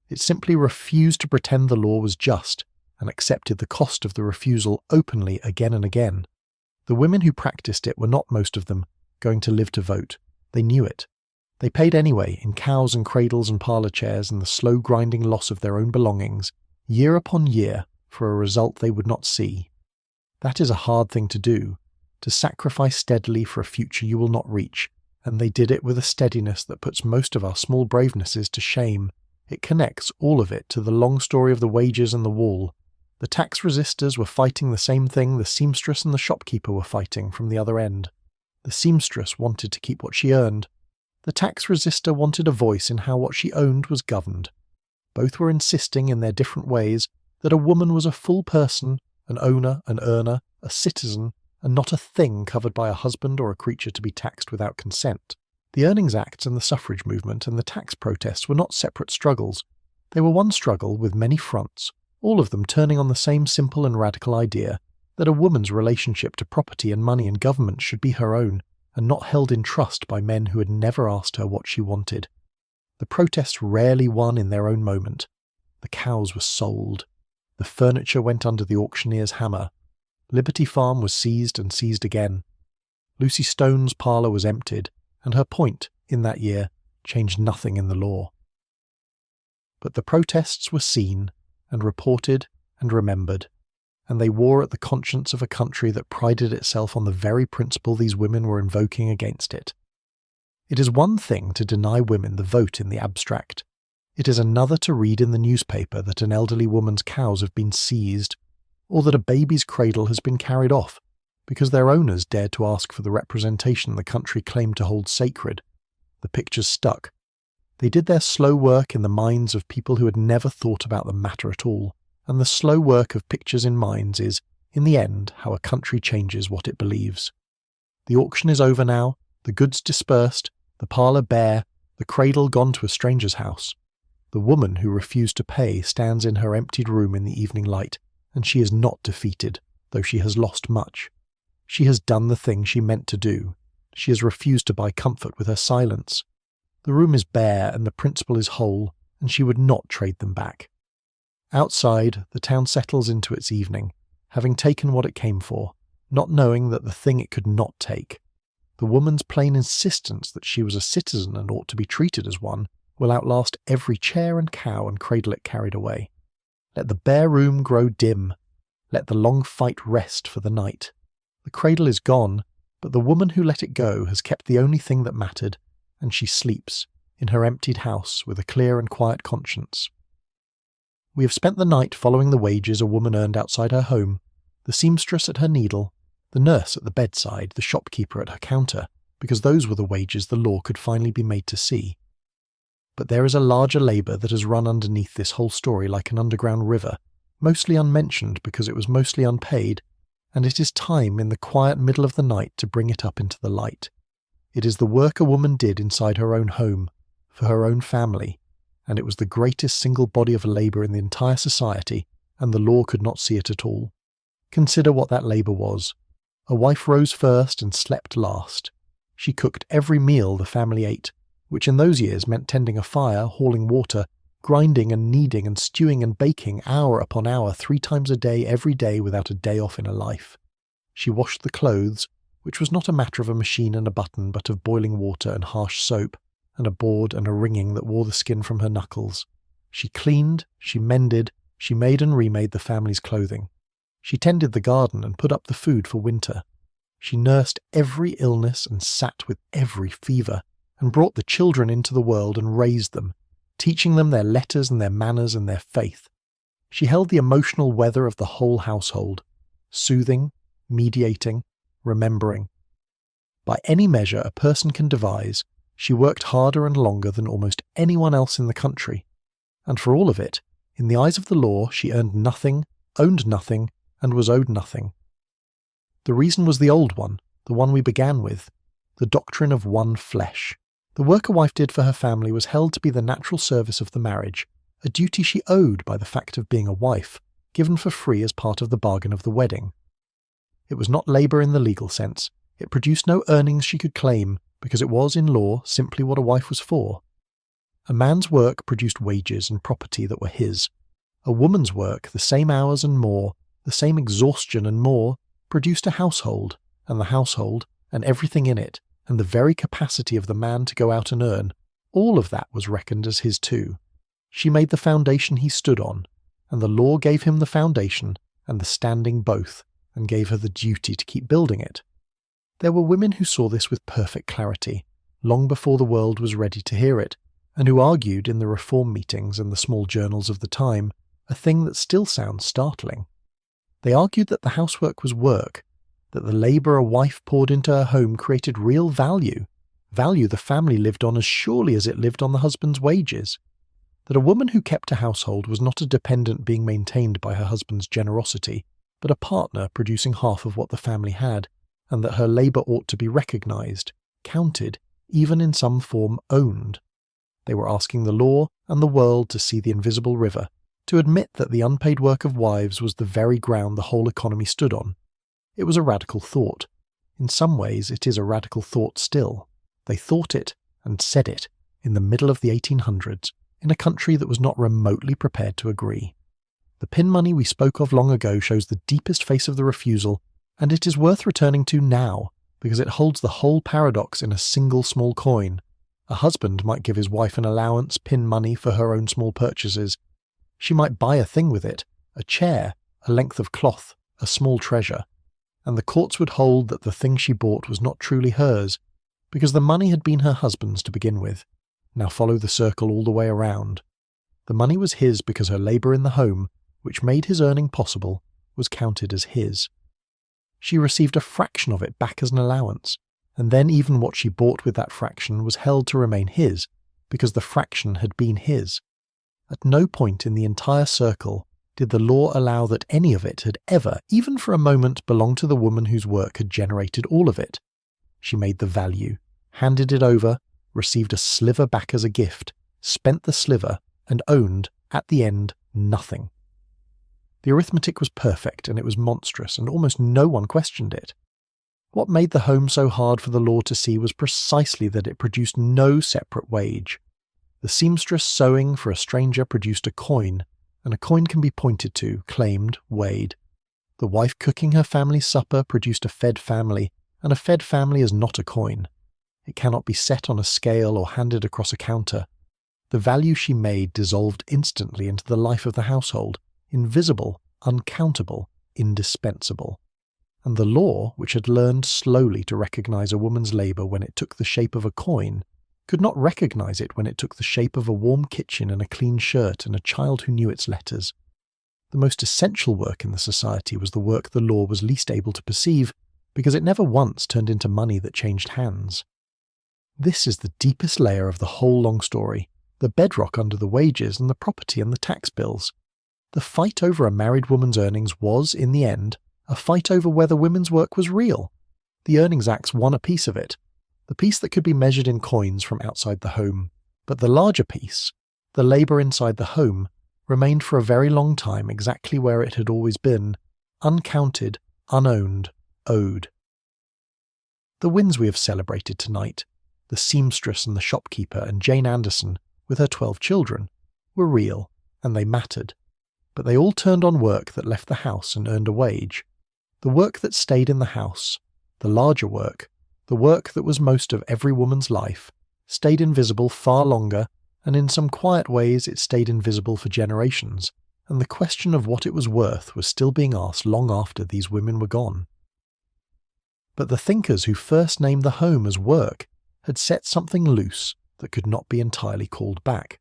It simply refused to pretend the law was just and accepted the cost of the refusal openly again and again. The women who practiced it were not, most of them, going to live to vote. They knew it. They paid anyway in cows and cradles and parlour chairs and the slow grinding loss of their own belongings, year upon year, for a result they would not see. That is a hard thing to do, to sacrifice steadily for a future you will not reach, and they did it with a steadiness that puts most of our small bravenesses to shame. It connects all of it to the long story of the wages and the wall. The tax resistors were fighting the same thing the seamstress and the shopkeeper were fighting from the other end. The seamstress wanted to keep what she earned. The tax resistor wanted a voice in how what she owned was governed. Both were insisting in their different ways that a woman was a full person, an owner, an earner, a citizen, and not a thing covered by a husband or a creature to be taxed without consent. The Earnings Acts and the suffrage movement and the tax protests were not separate struggles. They were one struggle with many fronts, all of them turning on the same simple and radical idea that a woman's relationship to property and money and government should be her own, and not held in trust by men who had never asked her what she wanted. The protests rarely won in their own moment. The cows were sold. The furniture went under the auctioneer's hammer. Liberty Farm was seized and seized again. Lucy Stone's parlour was emptied, and her point, in that year, changed nothing in the law. But the protests were seen, and reported, and remembered, and they wore at the conscience of a country that prided itself on the very principle these women were invoking against it. It is one thing to deny women the vote in the abstract. It is another to read in the newspaper that an elderly woman's cows have been seized, or that a baby's cradle has been carried off, because their owners dared to ask for the representation the country claimed to hold sacred. The pictures stuck. They did their slow work in the minds of people who had never thought about the matter at all, and the slow work of pictures in minds is, in the end, how a country changes what it believes. The auction is over now, the goods dispersed, the parlour bare, The cradle gone to a stranger's house. The woman who refused to pay stands in her emptied room in the evening light, and she is not defeated, though she has lost much. She has done the thing she meant to do. She has refused to buy comfort with her silence. The room is bare and the principal is whole, and she would not trade them back. Outside, the town settles into its evening, having taken what it came for, not knowing that the thing it could not take. The woman's plain insistence that she was a citizen and ought to be treated as one will outlast every chair and cow and cradle it carried away. Let the bare room grow dim. Let the long fight rest for the night. The cradle is gone, but the woman who let it go has kept the only thing that mattered, and she sleeps in her emptied house with a clear and quiet conscience. We have spent the night following the wages a woman earned outside her home, the seamstress at her needle, the nurse at the bedside, the shopkeeper at her counter, because those were the wages the law could finally be made to see. But there is a larger labour that has run underneath this whole story like an underground river, mostly unmentioned because it was mostly unpaid, and it is time in the quiet middle of the night to bring it up into the light. It is the work a woman did inside her own home, for her own family, and it was the greatest single body of labour in the entire society, and the law could not see it at all. Consider what that labour was. A wife rose first and slept last. She cooked every meal the family ate, which in those years meant tending a fire, hauling water, grinding and kneading and stewing and baking hour upon hour 3 times a day every day without a day off in her life. She washed the clothes, which was not a matter of a machine and a button but of boiling water and harsh soap, and a board and a wringing that wore the skin from her knuckles. She cleaned, she mended, she made and remade the family's clothing. She tended the garden and put up the food for winter. She nursed every illness and sat with every fever, and brought the children into the world and raised them, teaching them their letters and their manners and their faith. She held the emotional weather of the whole household, soothing, mediating, remembering. By any measure a person can devise, she worked harder and longer than almost anyone else in the country, and for all of it, in the eyes of the law, she earned nothing, owned nothing, and was owed nothing. The reason was the old one, the one we began with, the doctrine of one flesh. The work a wife did for her family was held to be the natural service of the marriage, a duty she owed by the fact of being a wife, given for free as part of the bargain of the wedding. It was not labour in the legal sense. It produced no earnings she could claim, because it was, in law, simply what a wife was for. A man's work produced wages and property that were his. A woman's work, the same hours and more, the same exhaustion and more, produced a household, and the household, and everything in it, and the very capacity of the man to go out and earn, all of that was reckoned as his too. She made the foundation he stood on, and the law gave him the foundation and the standing both, and gave her the duty to keep building it. There were women who saw this with perfect clarity, long before the world was ready to hear it, and who argued in the reform meetings and the small journals of the time a thing that still sounds startling. They argued that the housework was work, that the labour a wife poured into her home created real value the family lived on as surely as it lived on the husband's wages, that a woman who kept a household was not a dependent being maintained by her husband's generosity, but a partner producing half of what the family had, and that her labour ought to be recognised, counted, even in some form owned. They were asking the law and the world to see the invisible river, to admit that the unpaid work of wives was the very ground the whole economy stood on. It was a radical thought. In some ways it is a radical thought still. They thought it and said it in the middle of the 1800s, in a country that was not remotely prepared to agree. The pin money we spoke of long ago shows the deepest face of the refusal, and it is worth returning to now, because it holds the whole paradox in a single small coin. A husband might give his wife an allowance, pin money, for her own small purchases. She might buy a thing with it, a chair, a length of cloth, a small treasure, and the courts would hold that the thing she bought was not truly hers, because the money had been her husband's to begin with. Now follow the circle all the way around. The money was his because her labour in the home, which made his earning possible, was counted as his. She received a fraction of it back as an allowance, and then even what she bought with that fraction was held to remain his, because the fraction had been his. At no point in the entire circle did the law allow that any of it had ever, even for a moment, belonged to the woman whose work had generated all of it. She made the value, handed it over, received a sliver back as a gift, spent the sliver, and owned, at the end, nothing. The arithmetic was perfect, and it was monstrous, and almost no one questioned it. What made the home so hard for the law to see was precisely that it produced no separate wage. The seamstress sewing for a stranger produced a coin, and a coin can be pointed to, claimed, weighed. The wife cooking her family's supper produced a fed family, and a fed family is not a coin. It cannot be set on a scale or handed across a counter. The value she made dissolved instantly into the life of the household, invisible, uncountable, indispensable. And the law, which had learned slowly to recognize a woman's labor when it took the shape of a coin, could not recognize it when it took the shape of a warm kitchen and a clean shirt and a child who knew its letters. The most essential work in the society was the work the law was least able to perceive, because it never once turned into money that changed hands. This is the deepest layer of the whole long story, the bedrock under the wages and the property and the tax bills. The fight over a married woman's earnings was, in the end, a fight over whether women's work was real. The Earnings Acts won a piece of it, the piece that could be measured in coins from outside the home. But the larger piece, the labour inside the home, remained for a very long time exactly where it had always been, uncounted, unowned, owed. The wins we have celebrated tonight, the seamstress and the shopkeeper and Jane Anderson, with her 12 children, were real, and they mattered. But they all turned on work that left the house and earned a wage. The work that stayed in the house, the larger work, the work that was most of every woman's life, stayed invisible far longer, and in some quiet ways it stayed invisible for generations, and the question of what it was worth was still being asked long after these women were gone. But the thinkers who first named the home as work had set something loose that could not be entirely called back.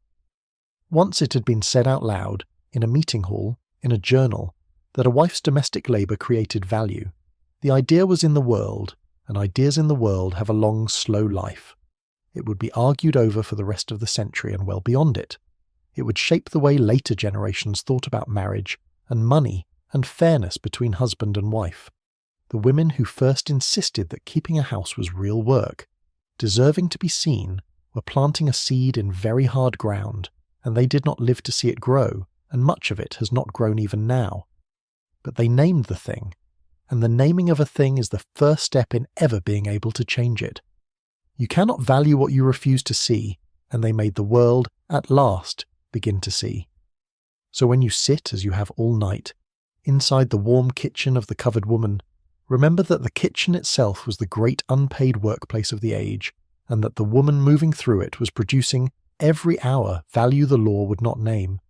Once it had been said out loud, in a meeting hall, in a journal, that a wife's domestic labour created value. The idea was in the world, and ideas in the world have a long, slow life. It would be argued over for the rest of the century and well beyond it. It would shape the way later generations thought about marriage and money and fairness between husband and wife. The women who first insisted that keeping a house was real work, deserving to be seen, were planting a seed in very hard ground, and they did not live to see it grow, and much of it has not grown even now. But they named the thing, and the naming of a thing is the first step in ever being able to change it. You cannot value what you refuse to see, and they made the world, at last, begin to see. So when you sit, as you have all night, inside the warm kitchen of the covered woman, remember that the kitchen itself was the great unpaid workplace of the age, and that the woman moving through it was producing, every hour, value the law would not name.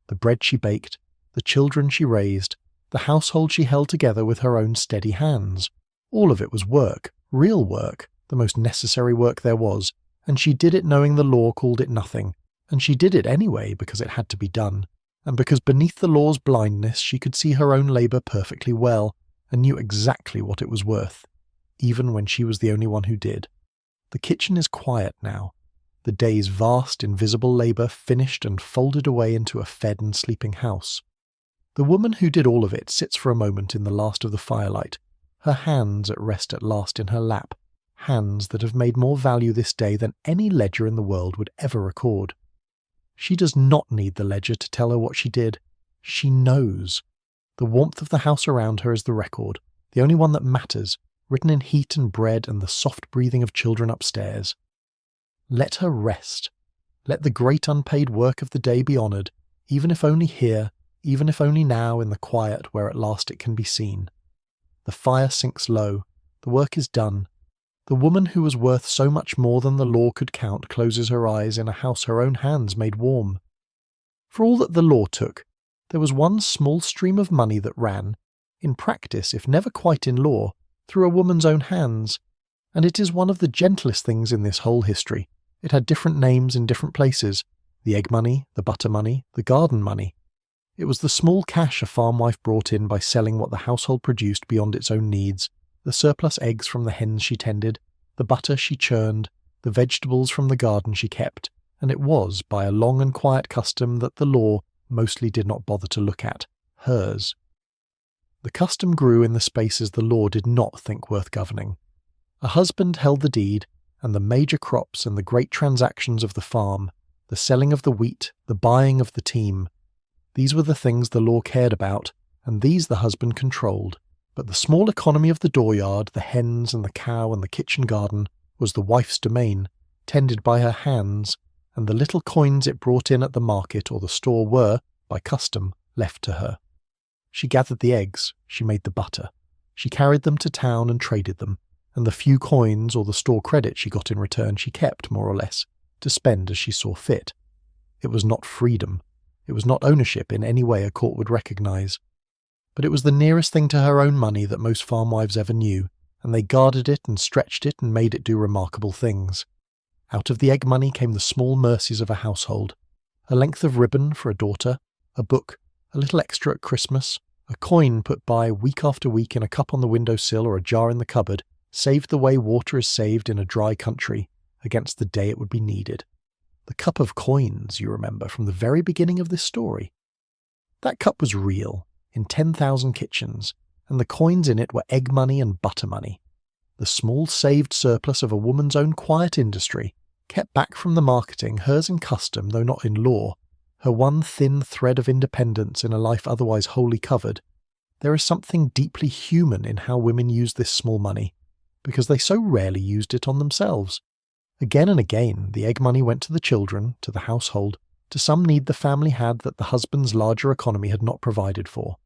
The bread she baked, the children she raised, the household she held together with her own steady hands. All of it was work, real work, the most necessary work there was, and she did it knowing the law called it nothing, and she did it anyway because it had to be done, and because beneath the law's blindness she could see her own labour perfectly well, and knew exactly what it was worth, even when she was the only one who did. The kitchen is quiet now, the day's vast, invisible labour finished and folded away into a fed and sleeping house. The woman who did all of it sits for a moment in the last of the firelight, her hands at rest at last in her lap, hands that have made more value this day than any ledger in the world would ever record. She does not need the ledger to tell her what she did. She knows. The warmth of the house around her is the record, the only one that matters, written in heat and bread and the soft breathing of children upstairs. Let her rest. Let the great unpaid work of the day be honoured, even if only here, even if only now in the quiet where at last it can be seen. The fire sinks low. The work is done. The woman who was worth so much more than the law could count closes her eyes in a house her own hands made warm. For all that the law took, there was one small stream of money that ran, in practice if never quite in law, through a woman's own hands, and it is one of the gentlest things in this whole history. It had different names in different places, the egg money, the butter money, the garden money. It was the small cash a farmwife brought in by selling what the household produced beyond its own needs, the surplus eggs from the hens she tended, the butter she churned, the vegetables from the garden she kept, and it was, by a long and quiet custom that the law mostly did not bother to look at, hers. The custom grew in the spaces the law did not think worth governing. A husband held the deed, and the major crops and the great transactions of the farm, the selling of the wheat, the buying of the team. These were the things the law cared about, and these the husband controlled. But the small economy of the dooryard, the hens and the cow and the kitchen garden, was the wife's domain, tended by her hands, and the little coins it brought in at the market or the store were, by custom, left to her. She gathered the eggs, she made the butter, she carried them to town and traded them, and the few coins or the store credit she got in return she kept, more or less, to spend as she saw fit. It was not freedom. It was not ownership in any way a court would recognise. But it was the nearest thing to her own money that most farm wives ever knew, and they guarded it and stretched it and made it do remarkable things. Out of the egg money came the small mercies of a household: a length of ribbon for a daughter, a book, a little extra at Christmas, a coin put by week after week in a cup on the windowsill or a jar in the cupboard, saved the way water is saved in a dry country, against the day it would be needed. The cup of coins, you remember, from the very beginning of this story. That cup was real, in 10,000 kitchens, and the coins in it were egg money and butter money. The small saved surplus of a woman's own quiet industry, kept back from the marketing, hers in custom though not in law, her one thin thread of independence in a life otherwise wholly covered. There is something deeply human in how women use this small money, because they so rarely used it on themselves. Again and again, the egg money went to the children, to the household, to some need the family had that the husband's larger economy had not provided for.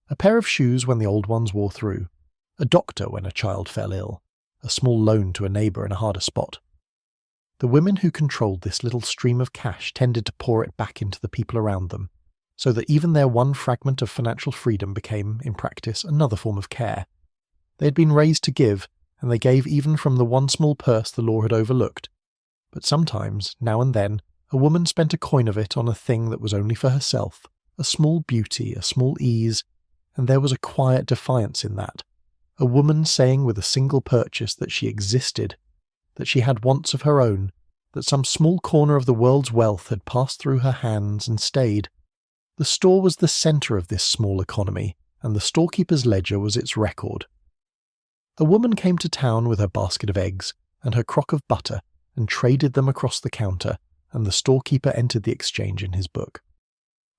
A pair of shoes when the old ones wore through, a doctor when a child fell ill, a small loan to a neighbour in a harder spot. The women who controlled this little stream of cash tended to pour it back into the people around them, so that even their one fragment of financial freedom became, in practice, another form of care. They had been raised to give, and they gave even from the one small purse the law had overlooked. But sometimes, now and then, a woman spent a coin of it on a thing that was only for herself, a small beauty, a small ease, and there was a quiet defiance in that. A woman saying with a single purchase that she existed, that she had wants of her own, that some small corner of the world's wealth had passed through her hands and stayed. The store was the centre of this small economy, and the storekeeper's ledger was its record. A woman came to town with her basket of eggs and her crock of butter and traded them across the counter, and the storekeeper entered the exchange in his book.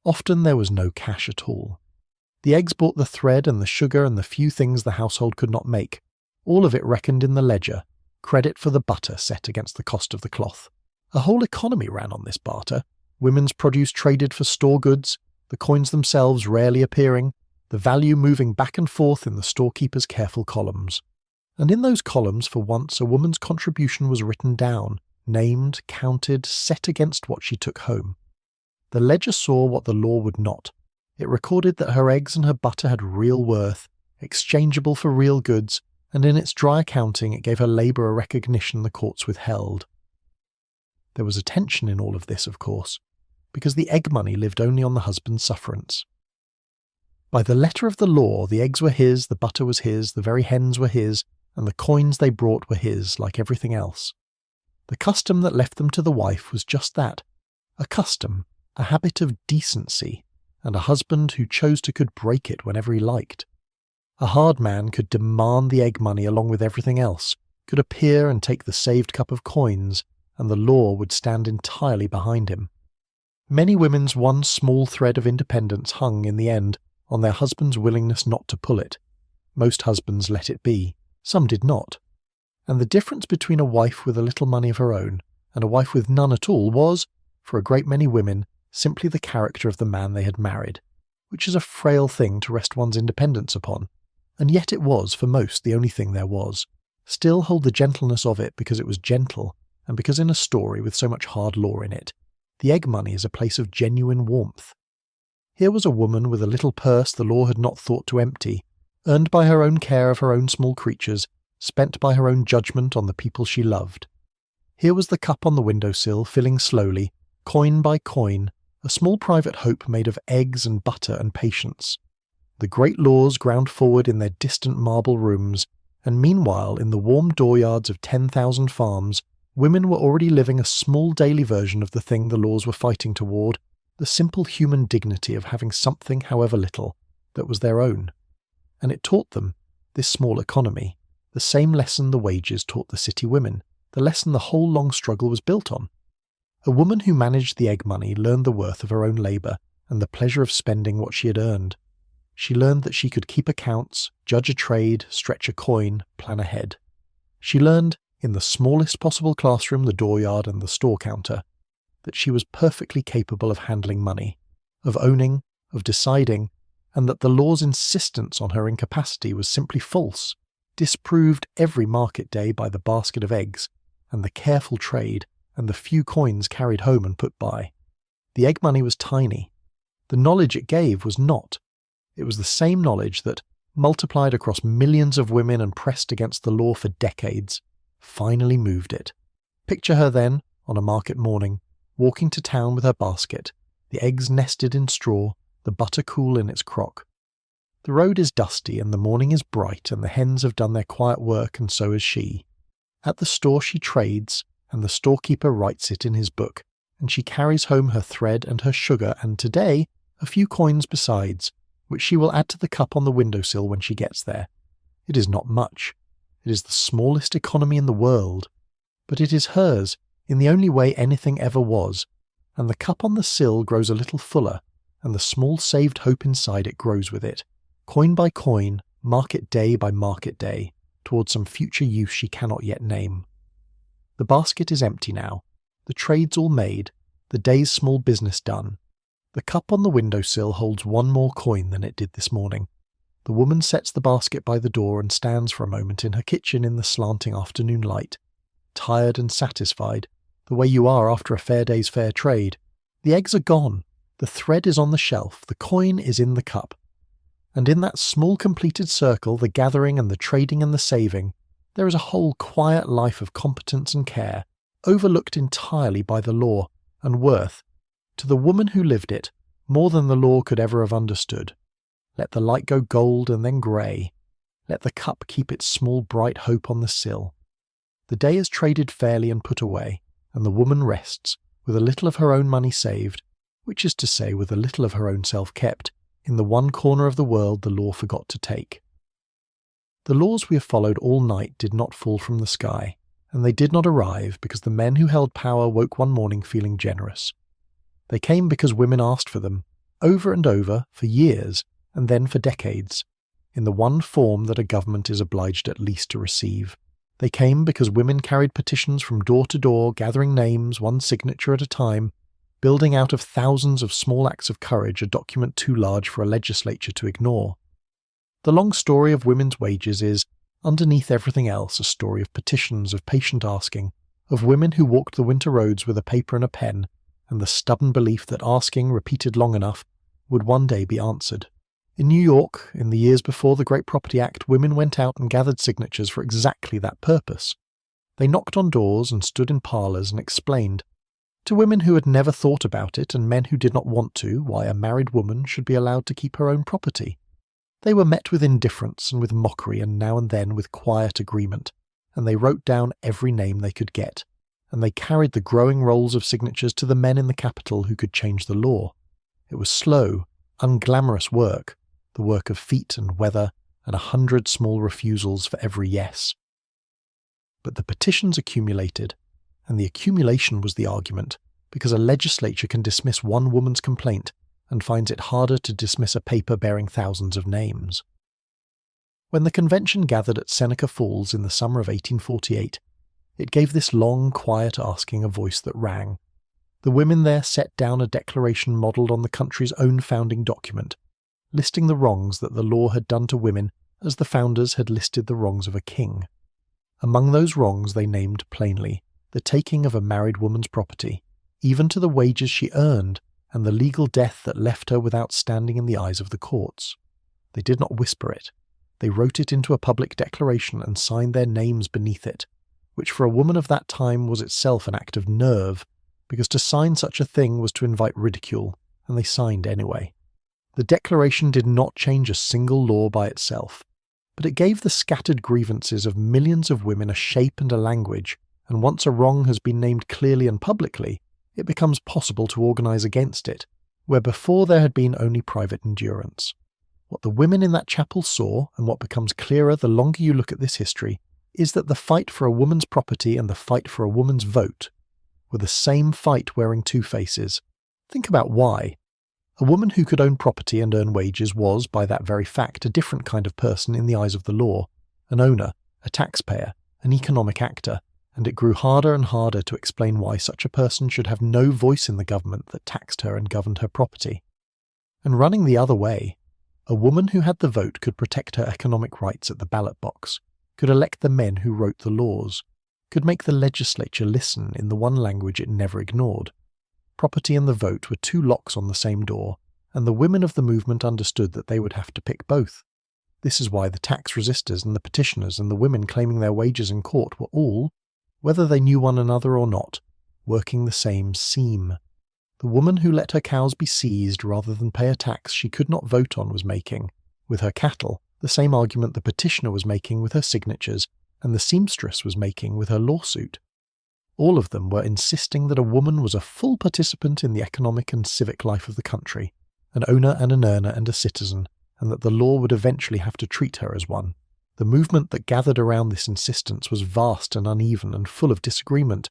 Often there was no cash at all. The eggs bought the thread and the sugar and the few things the household could not make, all of it reckoned in the ledger, credit for the butter set against the cost of the cloth. A whole economy ran on this barter, women's produce traded for store goods, the coins themselves rarely appearing, the value moving back and forth in the storekeeper's careful columns. And in those columns, for once, a woman's contribution was written down, named, counted, set against what she took home. The ledger saw what the law would not. It recorded that her eggs and her butter had real worth, exchangeable for real goods, and in its dry accounting it gave her labour a recognition the courts withheld. There was a tension in all of this, of course, because the egg money lived only on the husband's sufferance. By the letter of the law, the eggs were his, the butter was his, the very hens were his, and the coins they brought were his, like everything else. The custom that left them to the wife was just that, a custom, a habit of decency, and a husband who chose to could break it whenever he liked. A hard man could demand the egg money along with everything else, could appear and take the saved cup of coins, and the law would stand entirely behind him. Many women's one small thread of independence hung, in the end, on their husband's willingness not to pull it. Most husbands let it be, some did not. And the difference between a wife with a little money of her own and a wife with none at all was, for a great many women, simply the character of the man they had married, which is a frail thing to rest one's independence upon, and yet it was, for most, the only thing there was. Still hold the gentleness of it because it was gentle, and because in a story with so much hard law in it, the egg money is a place of genuine warmth. Here was a woman with a little purse the law had not thought to empty, earned by her own care of her own small creatures, spent by her own judgment on the people she loved. Here was the cup on the windowsill, filling slowly, coin by coin, a small private hope made of eggs and butter and patience. The great laws ground forward in their distant marble rooms, and meanwhile in the warm dooryards of 10,000 farms, women were already living a small daily version of the thing the laws were fighting toward, the simple human dignity of having something, however little, that was their own. And it taught them, this small economy, the same lesson the wages taught the city women, the lesson the whole long struggle was built on. A woman who managed the egg money learned the worth of her own labour and the pleasure of spending what she had earned. She learned that she could keep accounts, judge a trade, stretch a coin, plan ahead. She learned, in the smallest possible classroom, the dooryard and the store counter, that she was perfectly capable of handling money, of owning, of deciding, and that the law's insistence on her incapacity was simply false, disproved every market day by the basket of eggs, and the careful trade, and the few coins carried home and put by. The egg money was tiny. The knowledge it gave was not. It was the same knowledge that, multiplied across millions of women and pressed against the law for decades, finally moved it. Picture her then, on a market morning, walking to town with her basket, the eggs nested in straw, the butter cool in its crock. The road is dusty and the morning is bright and the hens have done their quiet work and so has she. At the store she trades, and the storekeeper writes it in his book, and she carries home her thread and her sugar and today a few coins besides, which she will add to the cup on the windowsill when she gets there. It is not much. It is the smallest economy in the world, but it is hers in the only way anything ever was, and the cup on the sill grows a little fuller, and the small saved hope inside it grows with it, coin by coin, market day by market day, towards some future use she cannot yet name. The basket is empty now, the trade's all made, the day's small business done. The cup on the windowsill holds one more coin than it did this morning. The woman sets the basket by the door and stands for a moment in her kitchen in the slanting afternoon light, tired and satisfied, the way you are after a fair day's fair trade. The eggs are gone, the thread is on the shelf, the coin is in the cup. And in that small completed circle, the gathering and the trading and the saving, there is a whole quiet life of competence and care, overlooked entirely by the law, and worth, to the woman who lived it, more than the law could ever have understood. Let the light go gold and then grey. Let the cup keep its small bright hope on the sill. The day is traded fairly and put away, and the woman rests, with a little of her own money saved, which is to say with a little of her own self kept, in the one corner of the world the law forgot to take. The laws we have followed all night did not fall from the sky, and they did not arrive because the men who held power woke one morning feeling generous. They came because women asked for them, over and over, for years, and then for decades, in the one form that a government is obliged at least to receive. They came because women carried petitions from door to door, gathering names, one signature at a time, building out of thousands of small acts of courage a document too large for a legislature to ignore. The long story of women's wages is, underneath everything else, a story of petitions, of patient asking, of women who walked the winter roads with a paper and a pen, and the stubborn belief that asking, repeated long enough, would one day be answered. In New York, in the years before the Great Property Act, women went out and gathered signatures for exactly that purpose. They knocked on doors and stood in parlours and explained, to women who had never thought about it and men who did not want to, why a married woman should be allowed to keep her own property. They were met with indifference and with mockery and now and then with quiet agreement, and they wrote down every name they could get, and they carried the growing rolls of signatures to the men in the capital who could change the law. It was slow, unglamorous work, the work of feet and weather and 100 small refusals for every yes. But the petitions accumulated, and the accumulation was the argument, because a legislature can dismiss one woman's complaint and finds it harder to dismiss a paper bearing thousands of names. When the convention gathered at Seneca Falls in the summer of 1848, it gave this long, quiet asking a voice that rang. The women there set down a declaration modelled on the country's own founding document, listing the wrongs that the law had done to women as the founders had listed the wrongs of a king. Among those wrongs they named plainly the taking of a married woman's property, even to the wages she earned, and the legal death that left her without standing in the eyes of the courts. They did not whisper it. They wrote it into a public declaration and signed their names beneath it, which for a woman of that time was itself an act of nerve, because to sign such a thing was to invite ridicule, and they signed anyway. The declaration did not change a single law by itself, but it gave the scattered grievances of millions of women a shape and a language, and once a wrong has been named clearly and publicly, it becomes possible to organise against it, where before there had been only private endurance. What the women in that chapel saw, and what becomes clearer the longer you look at this history, is that the fight for a woman's property and the fight for a woman's vote were the same fight wearing two faces. Think about why. A woman who could own property and earn wages was, by that very fact, a different kind of person in the eyes of the law, an owner, a taxpayer, an economic actor, and it grew harder and harder to explain why such a person should have no voice in the government that taxed her and governed her property. And running the other way, a woman who had the vote could protect her economic rights at the ballot box, could elect the men who wrote the laws, could make the legislature listen in the one language it never ignored. Property and the vote were two locks on the same door, and the women of the movement understood that they would have to pick both. This is why the tax resistors and the petitioners and the women claiming their wages in court were all, whether they knew one another or not, working the same seam. The woman who let her cows be seized rather than pay a tax she could not vote on was making, with her cattle, the same argument the petitioner was making with her signatures and the seamstress was making with her lawsuit. All of them were insisting that a woman was a full participant in the economic and civic life of the country, an owner and an earner and a citizen, and that the law would eventually have to treat her as one. The movement that gathered around this insistence was vast and uneven and full of disagreement,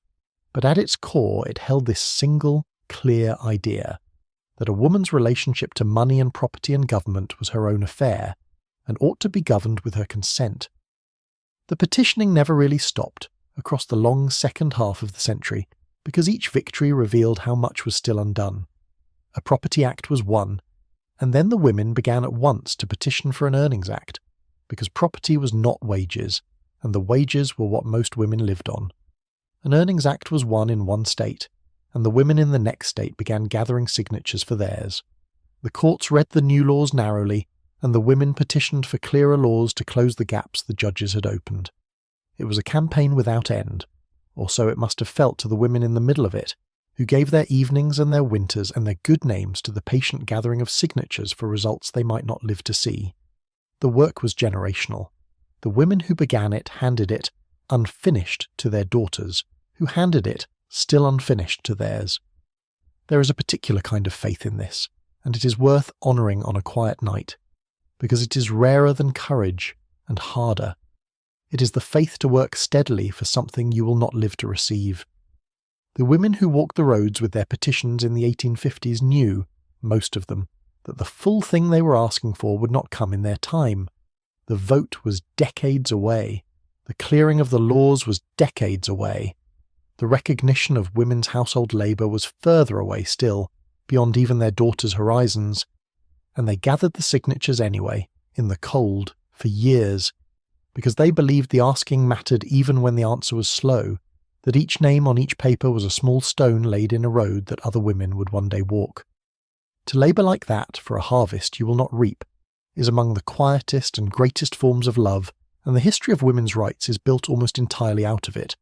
but at its core it held this single, clear idea, that a woman's relationship to money and property and government was her own affair, and ought to be governed with her consent. The petitioning never really stopped across the long second half of the century, because each victory revealed how much was still undone. A Property Act was won, and then the women began at once to petition for an Earnings Act, because property was not wages, and the wages were what most women lived on. An Earnings Act was won in one state, and the women in the next state began gathering signatures for theirs. The courts read the new laws narrowly, and the women petitioned for clearer laws to close the gaps the judges had opened. It was a campaign without end, or so it must have felt to the women in the middle of it, who gave their evenings and their winters and their good names to the patient gathering of signatures for results they might not live to see. The work was generational. The women who began it handed it, unfinished, to their daughters, who handed it, still unfinished, to theirs. There is a particular kind of faith in this, and it is worth honouring on a quiet night, because it is rarer than courage and harder. It is the faith to work steadily for something you will not live to receive. The women who walked the roads with their petitions in the 1850s knew, most of them, that the full thing they were asking for would not come in their time. The vote was decades away. The clearing of the laws was decades away. The recognition of women's household labour was further away still, beyond even their daughters' horizons. And they gathered the signatures anyway, in the cold, for years, because they believed the asking mattered even when the answer was slow, that each name on each paper was a small stone laid in a road that other women would one day walk. To labour like that for a harvest you will not reap is among the quietest and greatest forms of love, and the history of women's rights is built almost entirely out of it.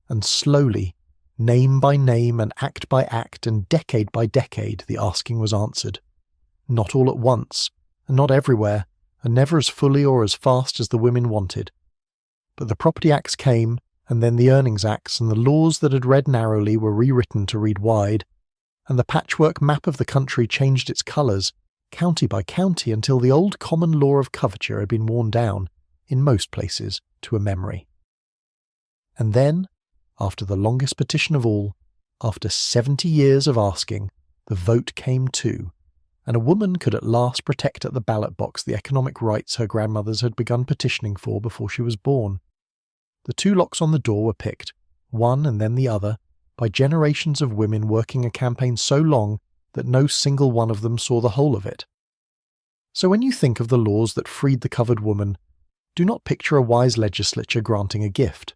And slowly, name by name and act by act and decade by decade, the asking was answered. Not all at once, and not everywhere, and never as fully or as fast as the women wanted. But the Property Acts came, and then the Earnings Acts, and the laws that had read narrowly were rewritten to read wide, and the patchwork map of the country changed its colours, county by county, until the old common law of coverture had been worn down, in most places, to a memory. And then, after the longest petition of all, after 70 years of asking, the vote came too, and a woman could at last protect at the ballot box the economic rights her grandmothers had begun petitioning for before she was born. The two locks on the door were picked, one and then the other, by generations of women working a campaign so long that no single one of them saw the whole of it. So when you think of the laws that freed the covered woman, do not picture a wise legislature granting a gift.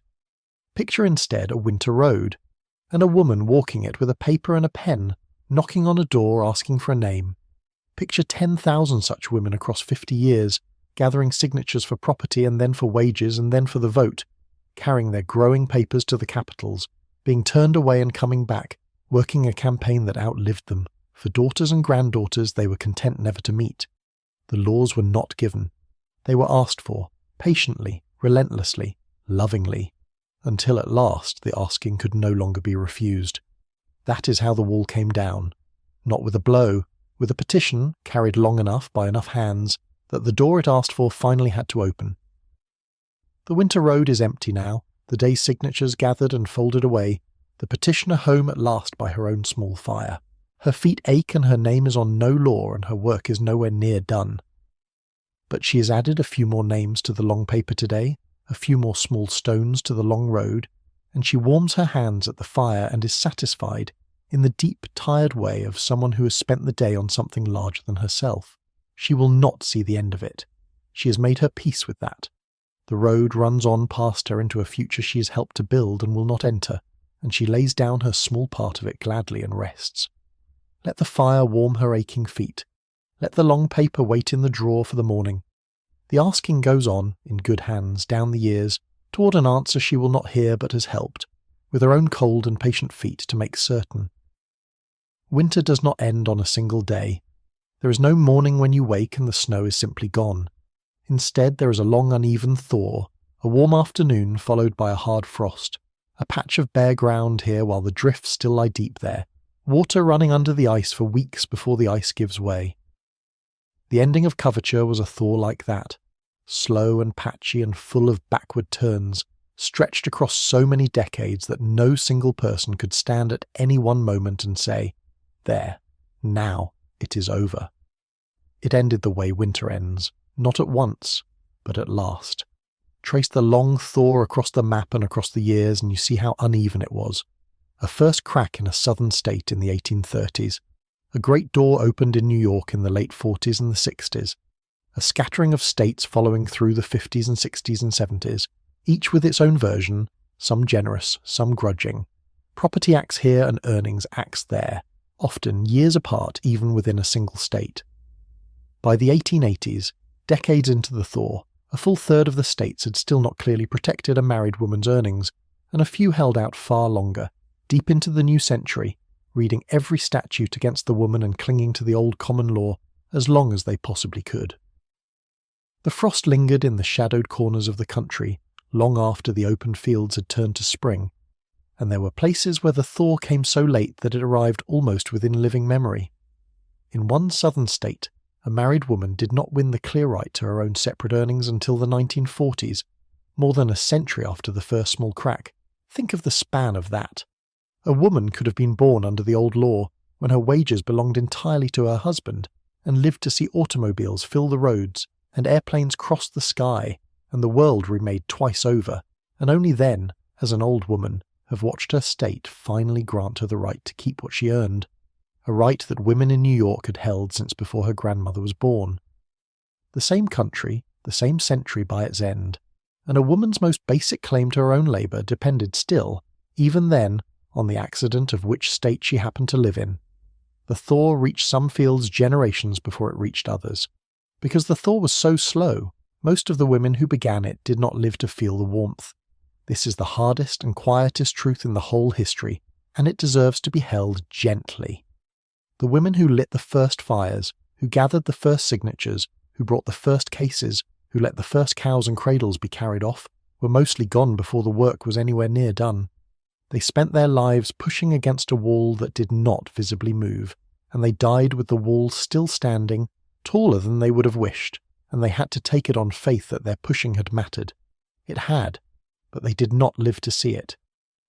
Picture instead a winter road, and a woman walking it with a paper and a pen, knocking on a door asking for a name. Picture 10,000 such women across 50 years, gathering signatures for property and then for wages and then for the vote, carrying their growing papers to the capitals, being turned away and coming back, working a campaign that outlived them. For daughters and granddaughters they were content never to meet. The laws were not given. They were asked for, patiently, relentlessly, lovingly, until at last the asking could no longer be refused. That is how the wall came down, not with a blow, with a petition carried long enough by enough hands that the door it asked for finally had to open. The winter road is empty now, the day's signatures gathered and folded away, the petitioner home at last by her own small fire. Her feet ache and her name is on no law and her work is nowhere near done. But she has added a few more names to the long paper today, a few more small stones to the long road, and she warms her hands at the fire and is satisfied, in the deep, tired way of someone who has spent the day on something larger than herself. She will not see the end of it. She has made her peace with that. The road runs on past her into a future she has helped to build and will not enter, and she lays down her small part of it gladly and rests. Let the fire warm her aching feet. Let the long paper wait in the drawer for the morning. The asking goes on, in good hands, down the years, toward an answer she will not hear but has helped, with her own cold and patient feet to make certain. Winter does not end on a single day. There is no morning when you wake and the snow is simply gone. Instead, there is a long uneven thaw, a warm afternoon followed by a hard frost, a patch of bare ground here while the drifts still lie deep there, water running under the ice for weeks before the ice gives way. The ending of Coverture was a thaw like that, slow and patchy and full of backward turns, stretched across so many decades that no single person could stand at any one moment and say, "There, now it is over." It ended the way winter ends, not at once, but at last. Trace the long thaw across the map and across the years and you see how uneven it was. A first crack in a southern state in the 1830s. A great door opened in New York in the late 40s and the 60s. A scattering of states following through the 50s and 60s and 70s, each with its own version, some generous, some grudging. Property acts here and earnings acts there, often years apart even within a single state. By the 1880s, decades into the thaw, a full third of the states had still not clearly protected a married woman's earnings, and a few held out far longer, deep into the new century, reading every statute against the woman and clinging to the old common law as long as they possibly could. The frost lingered in the shadowed corners of the country long after the open fields had turned to spring, and there were places where the thaw came so late that it arrived almost within living memory. In one southern state, a married woman did not win the clear right to her own separate earnings until the 1940s, more than a century after the first small crack. Think of the span of that. A woman could have been born under the old law when her wages belonged entirely to her husband and lived to see automobiles fill the roads and airplanes cross the sky and the world remade twice over, and only then, as an old woman, have watched her state finally grant her the right to keep what she earned, a right that women in New York had held since before her grandmother was born. The same country, the same century by its end, and a woman's most basic claim to her own labour depended still, even then, on the accident of which state she happened to live in. The thaw reached some fields generations before it reached others. Because the thaw was so slow, most of the women who began it did not live to feel the warmth. This is the hardest and quietest truth in the whole history, and it deserves to be held gently. The women who lit the first fires, who gathered the first signatures, who brought the first cases, who let the first cows and cradles be carried off, were mostly gone before the work was anywhere near done. They spent their lives pushing against a wall that did not visibly move, and they died with the wall still standing, taller than they would have wished, and they had to take it on faith that their pushing had mattered. It had, but they did not live to see it.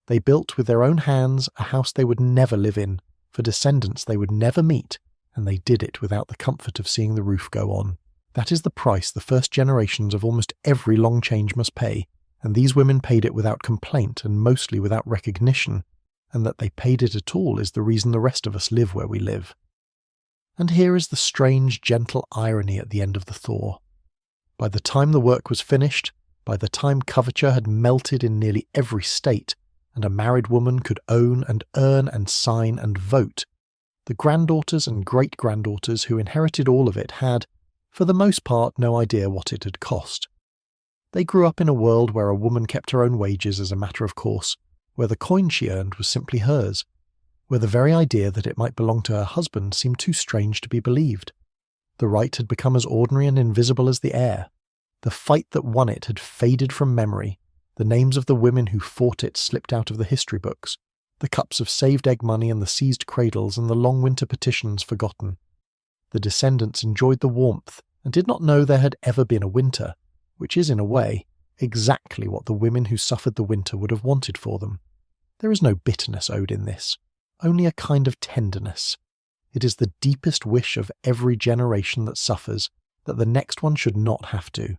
They built with their own hands a house they would never live in, for descendants they would never meet, and they did it without the comfort of seeing the roof go on. That is the price the first generations of almost every long change must pay, and these women paid it without complaint and mostly without recognition, and that they paid it at all is the reason the rest of us live where we live. And here is the strange, gentle irony at the end of the thaw. By the time the work was finished, by the time coverture had melted in nearly every state, and a married woman could own and earn and sign and vote, the granddaughters and great-granddaughters who inherited all of it had, for the most part, no idea what it had cost. They grew up in a world where a woman kept her own wages as a matter of course, where the coin she earned was simply hers, where the very idea that it might belong to her husband seemed too strange to be believed. The right had become as ordinary and invisible as the air. The fight that won it had faded from memory. The names of the women who fought it slipped out of the history books, the cups of saved egg money and the seized cradles and the long winter petitions forgotten. The descendants enjoyed the warmth and did not know there had ever been a winter, which is, in a way, exactly what the women who suffered the winter would have wanted for them. There is no bitterness owed in this, only a kind of tenderness. It is the deepest wish of every generation that suffers that the next one should not have to.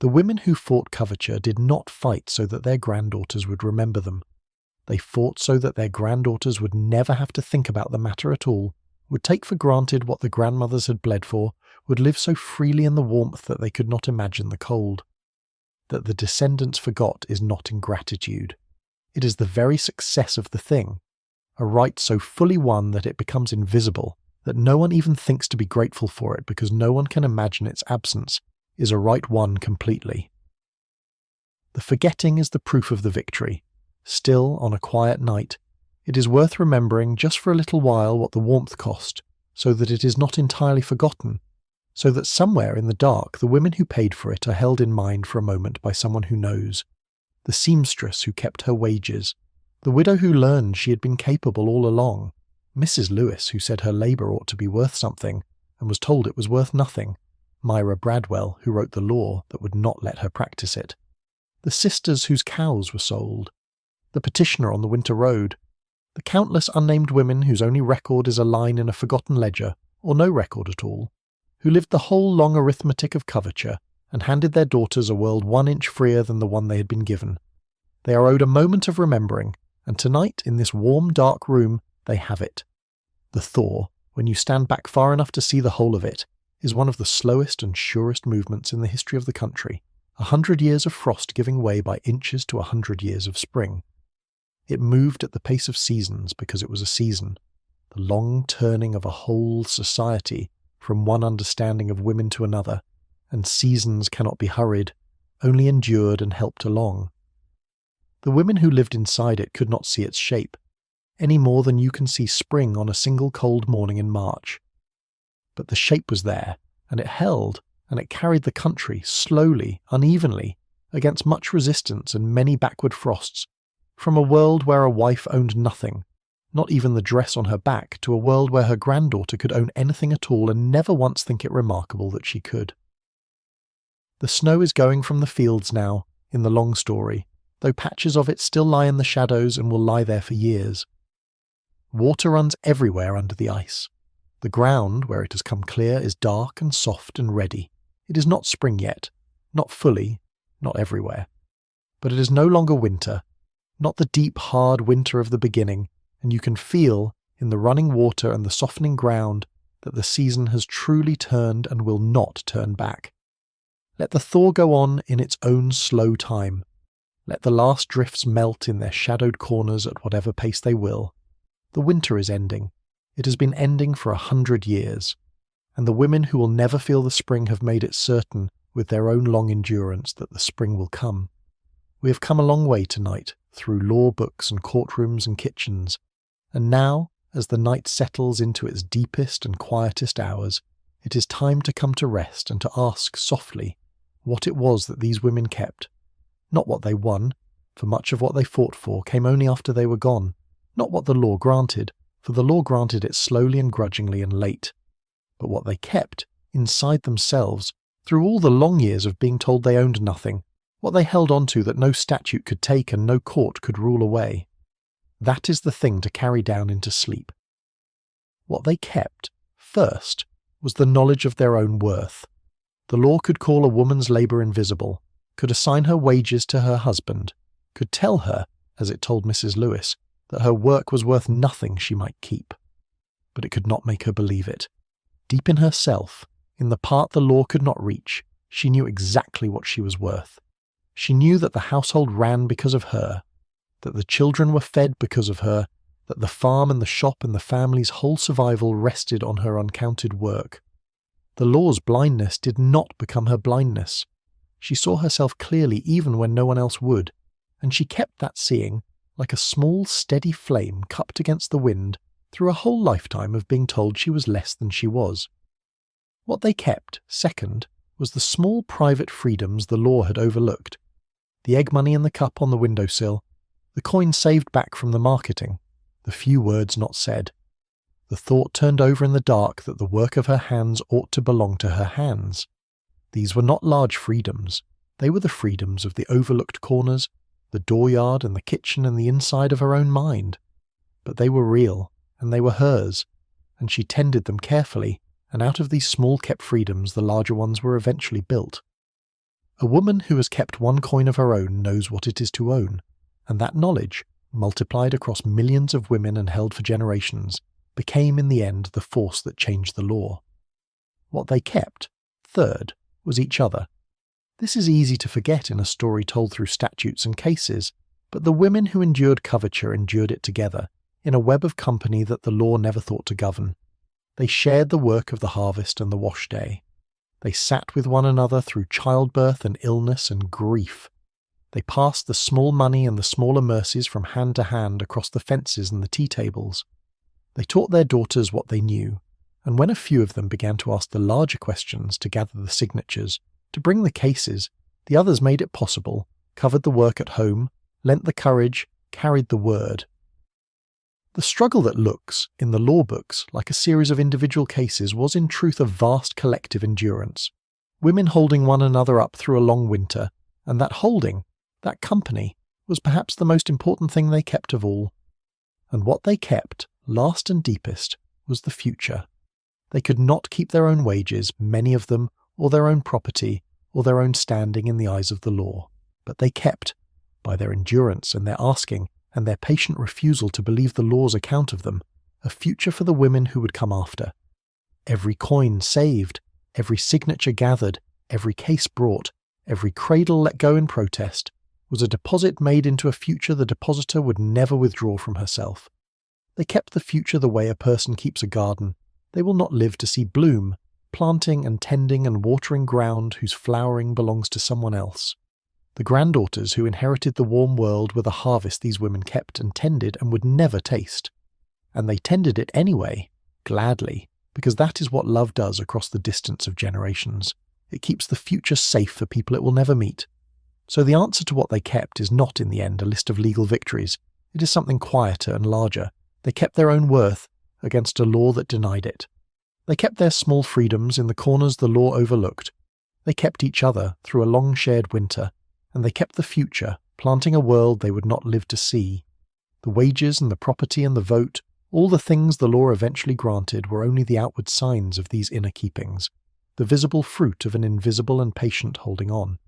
The women who fought Coverture did not fight so that their granddaughters would remember them. They fought so that their granddaughters would never have to think about the matter at all, would take for granted what the grandmothers had bled for, would live so freely in the warmth that they could not imagine the cold. That the descendants forgot is not ingratitude. It is the very success of the thing, a right so fully won that it becomes invisible, that no one even thinks to be grateful for it because no one can imagine its absence, is a right won completely. The forgetting is the proof of the victory. Still, on a quiet night, it is worth remembering just for a little while what the warmth cost, so that it is not entirely forgotten, so that somewhere in the dark the women who paid for it are held in mind for a moment by someone who knows. The seamstress who kept her wages, the widow who learned she had been capable all along, Mrs. Lewis who said her labour ought to be worth something, and was told it was worth nothing, Myra Bradwell who wrote the law that would not let her practice it, the sisters whose cows were sold, the petitioner on the winter road, the countless unnamed women whose only record is a line in a forgotten ledger, or no record at all, who lived the whole long arithmetic of Coverture and handed their daughters a world 1 inch freer than the one they had been given. They are owed a moment of remembering, and tonight, in this warm, dark room, they have it. The thaw, when you stand back far enough to see the whole of it, is one of the slowest and surest movements in the history of the country, 100 years of frost giving way by inches to 100 years of spring. It moved at the pace of seasons because it was a season, the long turning of a whole society from one understanding of women to another, and seasons cannot be hurried, only endured and helped along. The women who lived inside it could not see its shape, any more than you can see spring on a single cold morning in March. But the shape was there, and it held, and it carried the country slowly, unevenly, against much resistance and many backward frosts, from a world where a wife owned nothing, not even the dress on her back, to a world where her granddaughter could own anything at all and never once think it remarkable that she could. The snow is going from the fields now, in the long story, though patches of it still lie in the shadows and will lie there for years. Water runs everywhere under the ice. The ground, where it has come clear, is dark and soft and ready. It is not spring yet, not fully, not everywhere. But it is no longer winter, not the deep, hard winter of the beginning, and you can feel, in the running water and the softening ground, that the season has truly turned and will not turn back. Let the thaw go on in its own slow time. Let the last drifts melt in their shadowed corners at whatever pace they will. The winter is ending. It has been ending for 100 years, and the women who will never feel the spring have made it certain, with their own long endurance, that the spring will come. We have come a long way tonight, through law books and courtrooms and kitchens, and now, as the night settles into its deepest and quietest hours, it is time to come to rest and to ask softly what it was that these women kept. Not what they won, for much of what they fought for came only after they were gone. Not what the law granted, for the law granted it slowly and grudgingly and late. But what they kept, inside themselves, through all the long years of being told they owned nothing, what they held on to that no statute could take and no court could rule away. That is the thing to carry down into sleep. What they kept, first, was the knowledge of their own worth. The law could call a woman's labour invisible, could assign her wages to her husband, could tell her, as it told Mrs. Lewis, that her work was worth nothing she might keep. But it could not make her believe it. Deep in herself, in the part the law could not reach, she knew exactly what she was worth. She knew that the household ran because of her, that the children were fed because of her, that the farm and the shop and the family's whole survival rested on her uncounted work. The law's blindness did not become her blindness. She saw herself clearly even when no one else would, and she kept that seeing, like a small steady flame cupped against the wind, through a whole lifetime of being told she was less than she was. What they kept, second, was the small private freedoms the law had overlooked. The egg money in the cup on the windowsill, the coin saved back from the marketing, the few words not said. The thought turned over in the dark that the work of her hands ought to belong to her hands. These were not large freedoms. They were the freedoms of the overlooked corners, the dooryard and the kitchen and the inside of her own mind. But they were real, and they were hers, and she tended them carefully, and out of these small kept freedoms the larger ones were eventually built. A woman who has kept one coin of her own knows what it is to own, and that knowledge, multiplied across millions of women and held for generations, became in the end the force that changed the law. What they kept, third, was each other. This is easy to forget in a story told through statutes and cases, but the women who endured coverture endured it together, in a web of company that the law never thought to govern. They shared the work of the harvest and the wash day. They sat with one another through childbirth and illness and grief. They passed the small money and the smaller mercies from hand to hand across the fences and the tea tables. They taught their daughters what they knew, and when a few of them began to ask the larger questions, to gather the signatures, to bring the cases, the others made it possible, covered the work at home, lent the courage, carried the word. The struggle that looks, in the law books, like a series of individual cases was in truth a vast collective endurance. Women holding one another up through a long winter, and that holding, that company, was perhaps the most important thing they kept of all. And what they kept, last and deepest, was the future. They could not keep their own wages, many of them, or their own property, or their own standing in the eyes of the law. But they kept, by their endurance and their asking, and their patient refusal to believe the law's account of them, a future for the women who would come after. Every coin saved, every signature gathered, every case brought, every cradle let go in protest, was a deposit made into a future the depositor would never withdraw from herself. They kept the future the way a person keeps a garden. They will not live to see bloom, planting and tending and watering ground whose flowering belongs to someone else. The granddaughters who inherited the warm world were the harvest these women kept and tended and would never taste. And they tended it anyway, gladly, because that is what love does across the distance of generations. It keeps the future safe for people it will never meet. So the answer to what they kept is not in the end a list of legal victories. It is something quieter and larger. They kept their own worth against a law that denied it. They kept their small freedoms in the corners the law overlooked. They kept each other through a long shared winter, and they kept the future, planting a world they would not live to see. The wages and the property and the vote, all the things the law eventually granted, were only the outward signs of these inner keepings, the visible fruit of an invisible and patient holding on.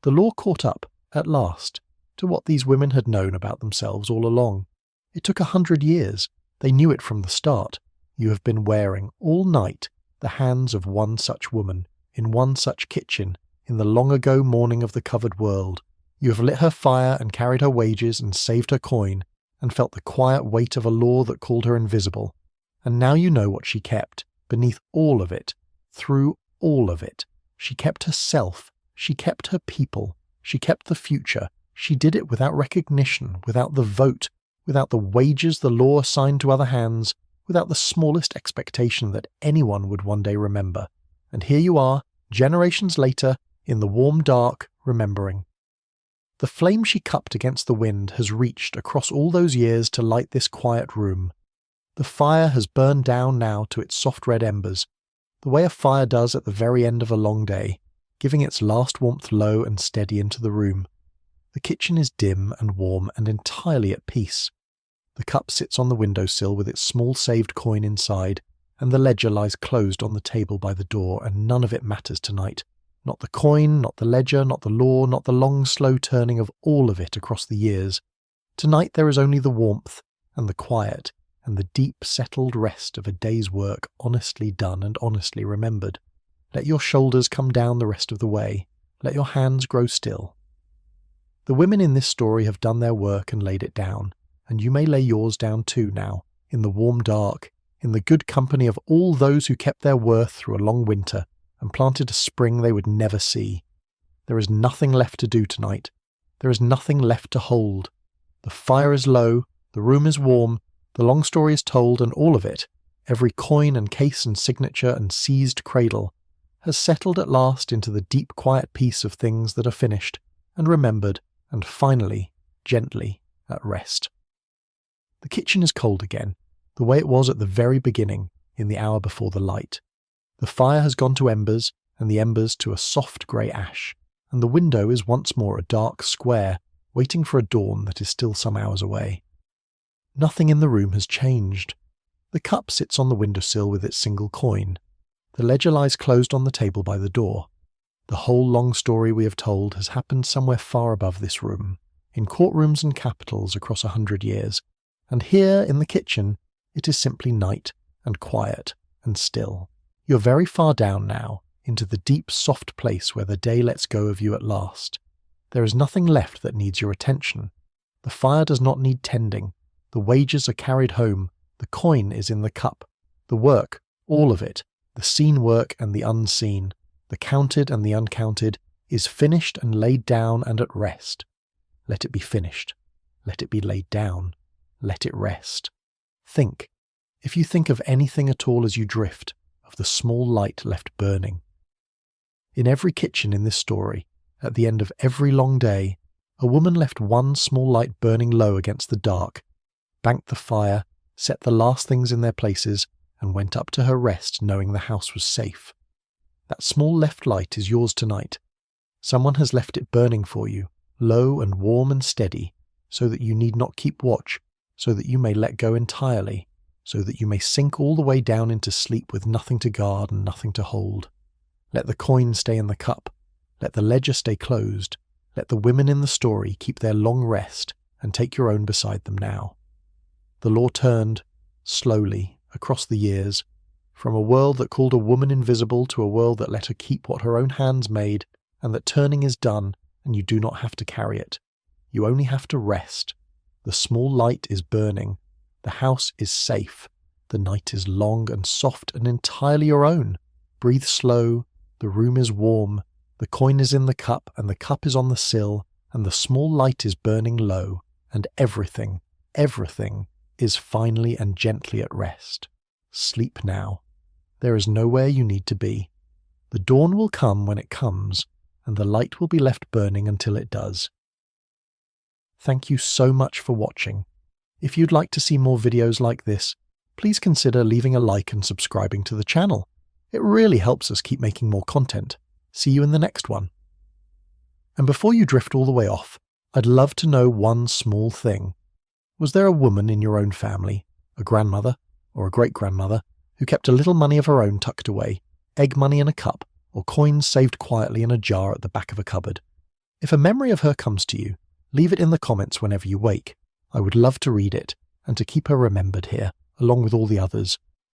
The law caught up, at last, to what these women had known about themselves all along. It took 100 years. They knew it from the start. You have been wearing, all night, the hands of one such woman, in one such kitchen, in the long-ago morning of the covered world. You have lit her fire and carried her wages and saved her coin, and felt the quiet weight of a law that called her invisible. And now you know what she kept, beneath all of it, through all of it. She kept herself, she kept her people, she kept the future. She did it without recognition, without the vote, without the wages the law assigned to other hands, without the smallest expectation that anyone would one day remember. And here you are, generations later, in the warm dark, remembering. The flame she cupped against the wind has reached across all those years to light this quiet room. The fire has burned down now to its soft red embers, the way a fire does at the very end of a long day, giving its last warmth low and steady into the room. The kitchen is dim and warm and entirely at peace. The cup sits on the windowsill with its small saved coin inside, and the ledger lies closed on the table by the door, and none of it matters tonight. Not the coin, not the ledger, not the law, not the long, slow turning of all of it across the years. Tonight there is only the warmth, and the quiet, and the deep, settled rest of a day's work honestly done and honestly remembered. Let your shoulders come down the rest of the way. Let your hands grow still. The women in this story have done their work and laid it down, and you may lay yours down too now, in the warm dark, in the good company of all those who kept their worth through a long winter, and planted a spring they would never see. There is nothing left to do tonight. There is nothing left to hold. The fire is low, the room is warm, the long story is told, and all of it, every coin and case and signature and seized cradle, has settled at last into the deep quiet peace of things that are finished, and remembered, and finally, gently, at rest. The kitchen is cold again, the way it was at the very beginning, in the hour before the light. The fire has gone to embers, and the embers to a soft grey ash, and the window is once more a dark square, waiting for a dawn that is still some hours away. Nothing in the room has changed. The cup sits on the windowsill with its single coin. The ledger lies closed on the table by the door. The whole long story we have told has happened somewhere far above this room, in courtrooms and capitals across 100 years, and here in the kitchen it is simply night and quiet and still. You're very far down now, into the deep soft place where the day lets go of you at last. There is nothing left that needs your attention. The fire does not need tending. The wages are carried home. The coin is in the cup. The work, all of it, the seen work and the unseen, the counted and the uncounted, is finished and laid down and at rest. Let it be finished. Let it be laid down. Let it rest. Think, if you think of anything at all as you drift, of the small light left burning. In every kitchen in this story, at the end of every long day, a woman left one small light burning low against the dark, banked the fire, set the last things in their places, and went up to her rest knowing the house was safe. That small left light is yours tonight. Someone has left it burning for you, low and warm and steady, so that you need not keep watch, so that you may let go entirely, so that you may sink all the way down into sleep with nothing to guard and nothing to hold. Let the coin stay in the cup. Let the ledger stay closed. Let the women in the story keep their long rest and take your own beside them now. The law turned, slowly, across the years, from a world that called a woman invisible to a world that let her keep what her own hands made, and that turning is done and you do not have to carry it. You only have to rest. The small light is burning. The house is safe. The night is long and soft and entirely your own. Breathe slow. The room is warm. The coin is in the cup and the cup is on the sill, and the small light is burning low, and everything is finally and gently at rest. Sleep now. There is nowhere you need to be. The dawn will come when it comes, and the light will be left burning until it does. Thank you so much for watching. If you'd like to see more videos like this, please consider leaving a like and subscribing to the channel. It really helps us keep making more content. See you in the next one. And before you drift all the way off, I'd love to know one small thing. Was there a woman in your own family, a grandmother or a great-grandmother, who kept a little money of her own tucked away, egg money in a cup, or coins saved quietly in a jar at the back of a cupboard? If a memory of her comes to you, leave it in the comments whenever you wake. I would love to read it, and to keep her remembered here, along with all the others,